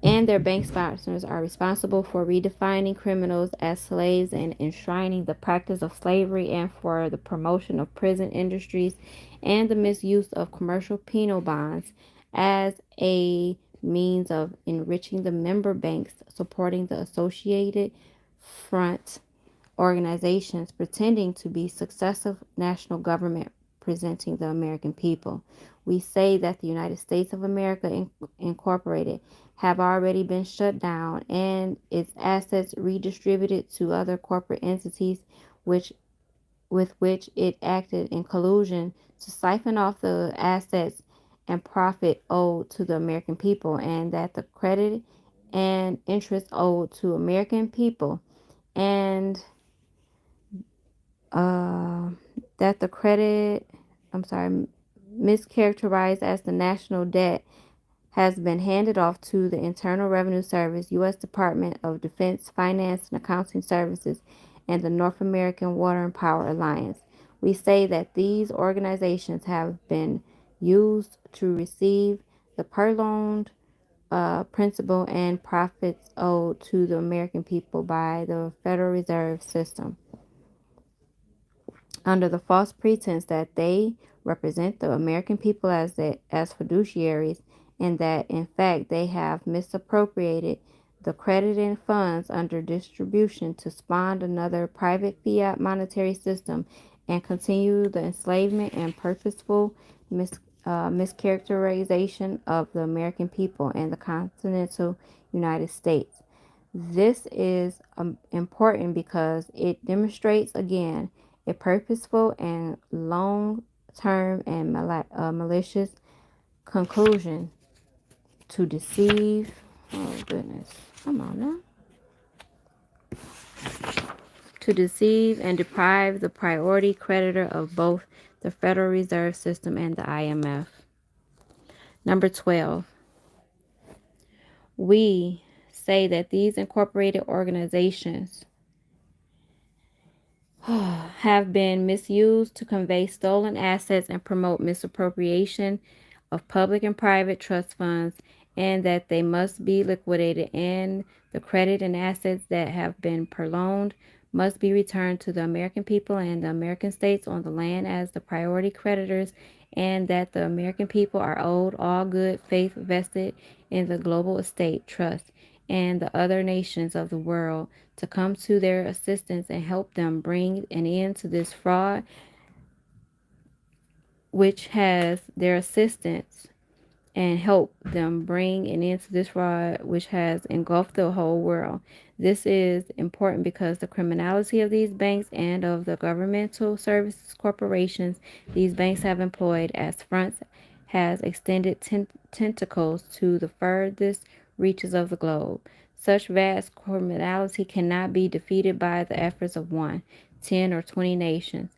Speaker 1: and their bank sponsors are responsible for redefining criminals as slaves and enshrining the practice of slavery and for the promotion of prison industries and the misuse of commercial penal bonds as a means of enriching the member banks supporting the Associated Front organizations pretending to be successive national government presenting the American people. We say that the United States of America Incorporated have already been shut down and its assets redistributed to other corporate entities which with which it acted in collusion to siphon off the assets and profit owed to the American people, and that the credit and interest owed to American people and uh, that the credit, mischaracterized as the national debt, has been handed off to the Internal Revenue Service, U.S. Department of Defense, Finance and Accounting Services, and the North American Water and Power Alliance. We say that these organizations have been used to receive the purloined principal and profits owed to the American people by the Federal Reserve System. under the false pretense that they represent the American people as fiduciaries, and that in fact they have misappropriated the credited funds under distribution to spawn another private fiat monetary system and continue the enslavement and purposeful mischaracterization of the American people and the continental United States. This is important because it demonstrates again a purposeful and long term and malicious conclusion to deceive. Oh, goodness. Come on now. To deceive and deprive the priority creditor of both the Federal Reserve System and the IMF. Number 12. We say that these incorporated organizations have been misused to convey stolen assets and promote misappropriation of public and private trust funds, and that they must be liquidated, and the credit and assets that have been purloined must be returned to the American people and the American states on the land as the priority creditors, and that the American people are owed all good faith vested in the global estate trust and the other nations of the world to come to their assistance and help them bring an end to this fraud, which has their assistance and help them bring an end to this fraud which has engulfed the whole world. This is important because the criminality of these banks and of the governmental services corporations these banks have employed as fronts has extended tentacles to the furthest reaches of the globe. Such vast criminality cannot be defeated by the efforts of one, 10, or 20 nations.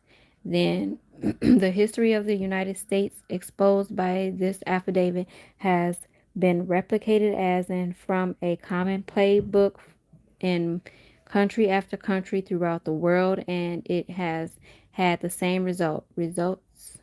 Speaker 1: Then the history of the United States exposed by this affidavit has been replicated as in from a common playbook in country after country throughout the world, and it has had the same results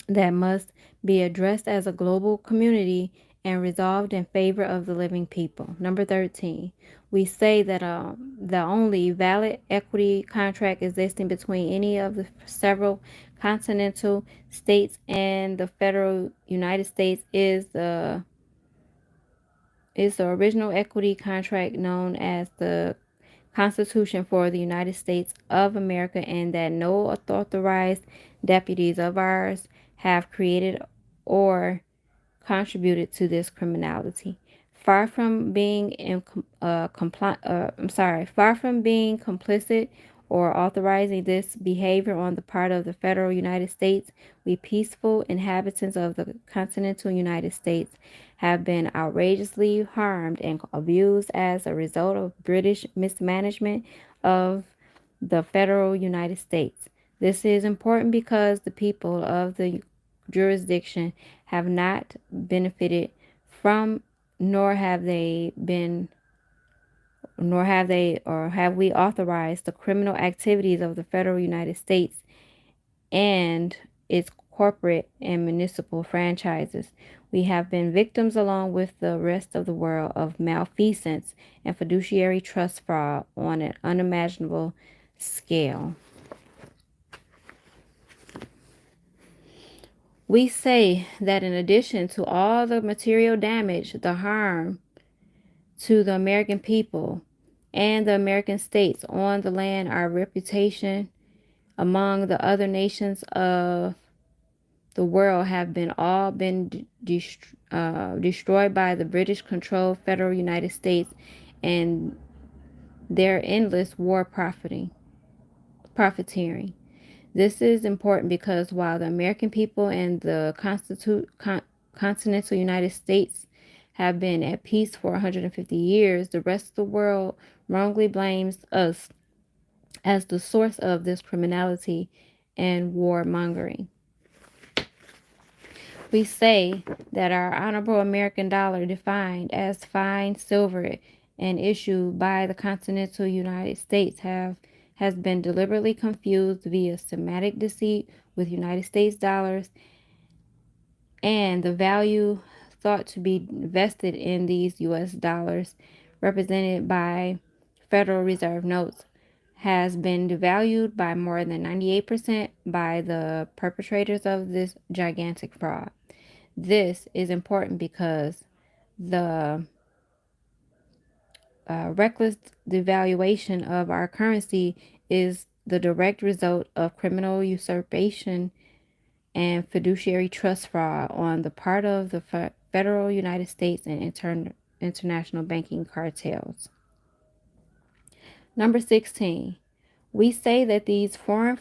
Speaker 1: that must be addressed as a global community and resolved in favor of the living people. Number 13, we say that the only valid equity contract existing between any of the several continental states and the federal United States is the original equity contract known as the Constitution for the United States of America, and that no authorized deputies of ours have created or contributed to this criminality. Far from being far from being complicit or authorizing this behavior on the part of the federal United States, we peaceful inhabitants of the continental United States have been outrageously harmed and abused as a result of British mismanagement of the federal United States. This is important because the people of the jurisdiction have not benefited from, nor have they been, nor have they, or have we authorized the criminal activities of the federal United States and its corporate and municipal franchises. We have been victims, along with the rest of the world, of malfeasance and fiduciary trust fraud on an unimaginable scale. We say that in addition to all the material damage, the harm to the American people and the American states on the land, our reputation among the other nations of the world have been destroyed by the British controlled federal United States and their endless war profiteering. This is important because while the American people and the continental United States have been at peace for 150 years, the rest of the world wrongly blames us as the source of this criminality and warmongering. We say that our honorable American dollar, defined as fine silver and issued by the continental United States, has been deliberately confused via semantic deceit with United States dollars, and the value thought to be vested in these U.S. dollars, represented by Federal Reserve notes, has been devalued by more than 98% by the perpetrators of this gigantic fraud. This is important because the reckless devaluation of our currency is the direct result of criminal usurpation and fiduciary trust fraud on the part of the federal United States and international banking cartels. Number 16. We say that these foreign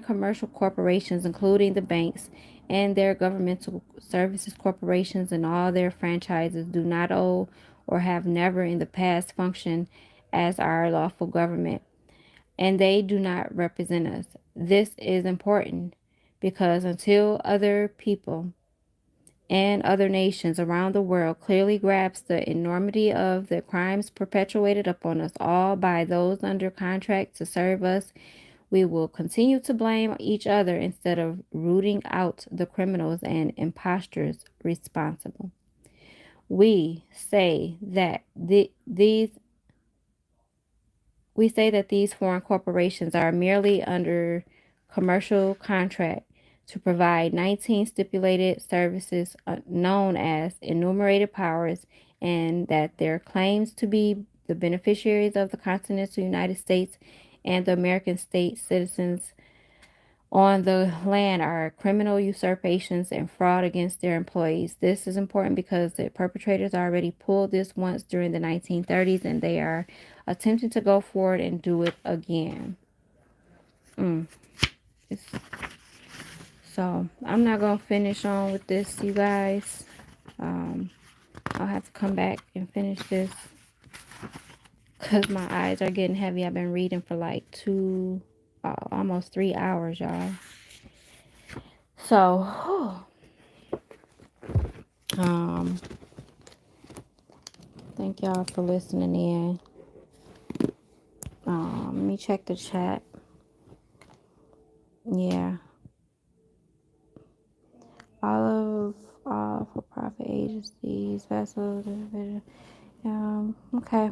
Speaker 1: commercial corporations, including the banks and their governmental services corporations and all their franchises, do not owe or have never in the past functioned as our lawful government, and they do not represent us. This is important because until other people and other nations around the world clearly grasp the enormity of the crimes perpetuated upon us all by those under contract to serve us, we will continue to blame each other instead of rooting out the criminals and impostors responsible. We say that these foreign corporations are merely under commercial contract to provide 19 stipulated services known as enumerated powers, and that their claims to be the beneficiaries of the continental United States and the American state citizens on the land are criminal usurpations and fraud against their employees. This is important because the perpetrators already pulled this once during the 1930s, and they are attempting to go forward and do it again. So I'm not going to finish on with this, you guys. I'll have to come back and finish this because my eyes are getting heavy. I've been reading for like almost 3 hours, y'all. So, thank y'all for listening in. Let me check the chat. Yeah. All for-profit agencies, vessels. Okay.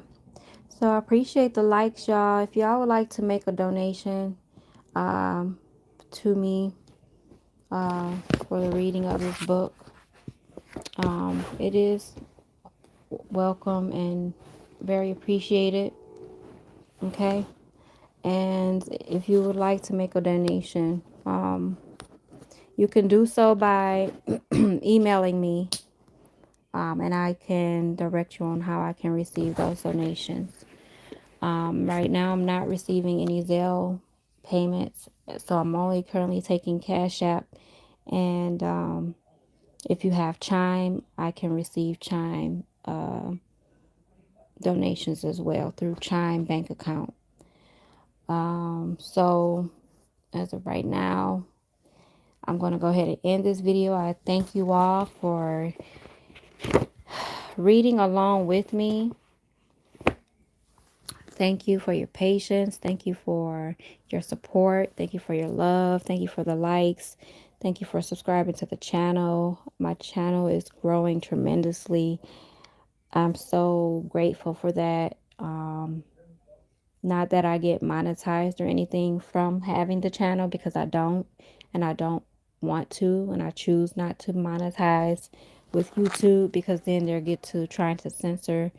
Speaker 1: So I appreciate the likes, y'all. If y'all would like to make a donation to me for the reading of this book, it is welcome and very appreciated. Okay. And if you would like to make a donation, you can do so by emailing me, and I can direct you on how I can receive those donations. Right now, I'm not receiving any Zelle payments, so I'm only currently taking Cash App. And if you have Chime, I can receive Chime donations as well through Chime bank account. So as of right now, I'm going to go ahead and end this video. I thank you all for reading along with me. Thank you for your patience. Thank you for your support. Thank you for your love. Thank you for the likes. Thank you for subscribing to the channel. My channel is growing tremendously. I'm so grateful for that. Not that I get monetized or anything from having the channel, because I don't, and I don't want to, and I choose not to monetize with YouTube, because then they'll get to trying to censor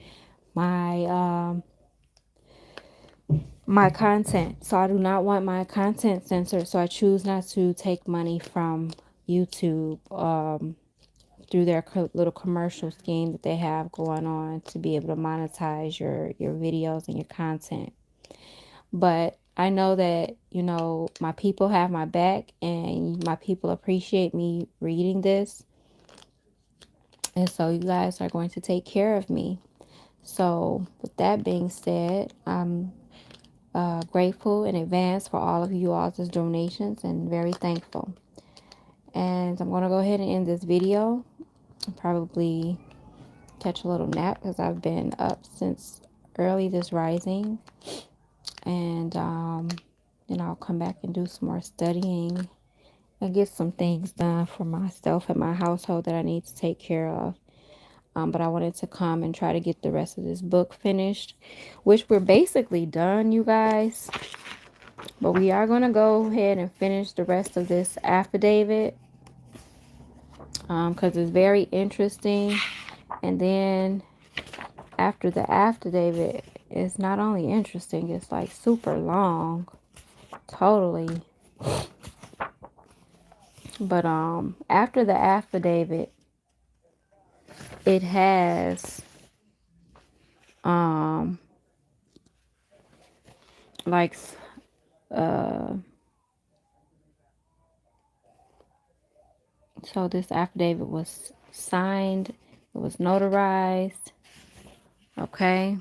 Speaker 1: my my content. So I do not want my content censored, so I choose not to take money from YouTube through their little commercial scheme that they have going on to be able to monetize your videos and your content. But I know that, my people have my back, and my people appreciate me reading this. And so you guys are going to take care of me. So with that being said, I'm grateful in advance for all of you all's donations, and very thankful. And I'm going to go ahead and end this video. I'll probably catch a little nap because I've been up since early this rising. And then I'll come back and do some more studying and get some things done for myself and my household that I need to take care of. But I wanted to come and try to get the rest of this book finished, which we're basically done, you guys. But we are going to go ahead and finish the rest of this affidavit because it's very interesting. And then after the affidavit, it's not only interesting, it's like super long. Totally. But after the affidavit, it has like so this affidavit was signed, it was notarized, okay,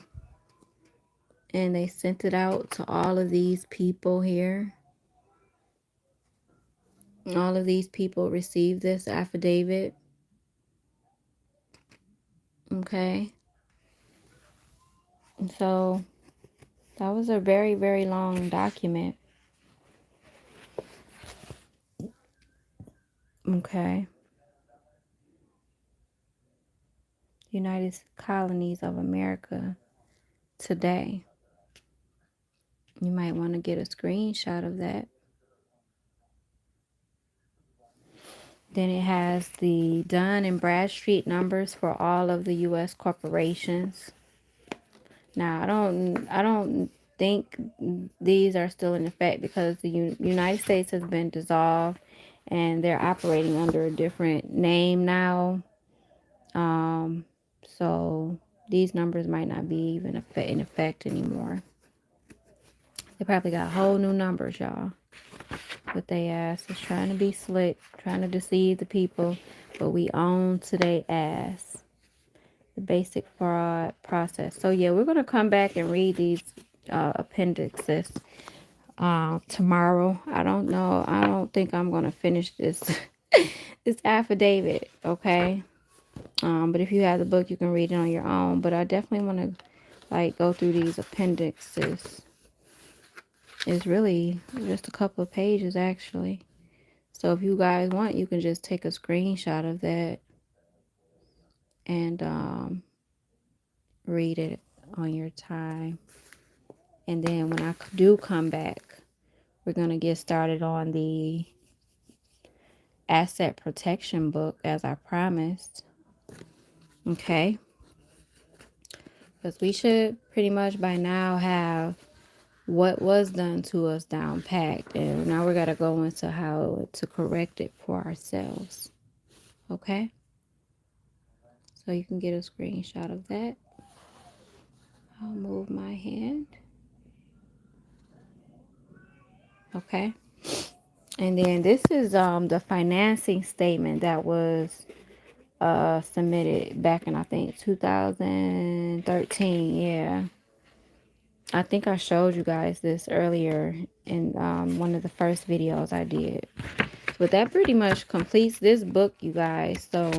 Speaker 1: and they sent it out to all of these people here. All of these people received this affidavit, okay. And so that was a very, very long document, okay. United Colonies of America today. You might want to get a screenshot of that. Then it has the Dun and Bradstreet numbers for all of the U.S. corporations. Now, I don't think these are still in effect because the United States has been dissolved and they're operating under a different name now. So these numbers might not be even in effect anymore. They probably got whole new numbers, y'all. But they ass is trying to be slick, trying to deceive the people, but we own to their ass. The basic fraud process. So yeah, we're gonna come back and read these appendixes tomorrow. I don't know. I don't think I'm gonna finish this this affidavit. Okay. But if you have the book, you can read it on your own. But I definitely want to like go through these appendixes. It's really just a couple of pages actually. So if you guys want, you can just take a screenshot of that and read it on your time. And then when I do come back, we're going to get started on the asset protection book as I promised. Okay. Because we should pretty much by now have what was done to us down packed. And now we got to go into how to correct it for ourselves. Okay. So you can get a screenshot of that. I'll move my hand. Okay. And then this is the financing statement that was submitted back in I think 2013. Yeah. I think I showed you guys this earlier in one of the first videos I did. But that pretty much completes this book, you guys. So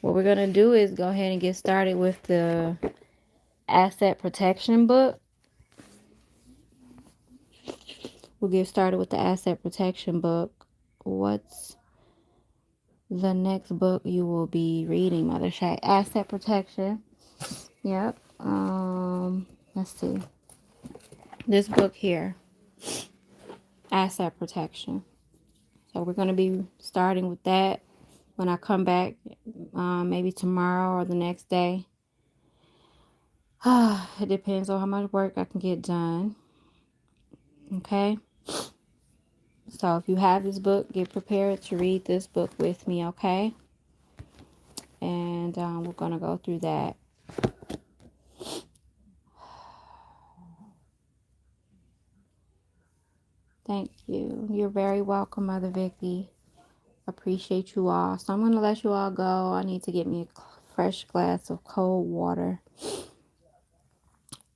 Speaker 1: what we're going to do is go ahead and get started with the asset protection book. We'll get started with the asset protection book. What's the next book you will be reading, Mother Shay? Asset protection. Yep. Let's see. This book here. Asset protection. So we're going to be starting with that when I come back, maybe tomorrow or the next day. It depends on how much work I can get done. Okay. So if you have this book, get prepared to read this book with me, okay? And we're going to go through that. Thank you. You're very welcome, Mother Vicky. Appreciate you all. So I'm going to let you all go. I need to get me a fresh glass of cold water.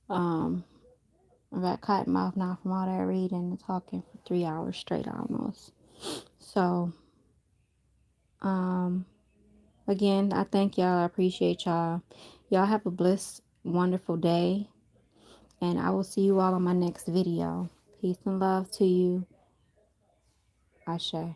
Speaker 1: I got cotton mouth now from all that reading and talking for 3 hours straight almost. So, again, I thank y'all. I appreciate y'all. Y'all have a blessed, wonderful day. And I will see you all on my next video. Peace and love to you. Ashe.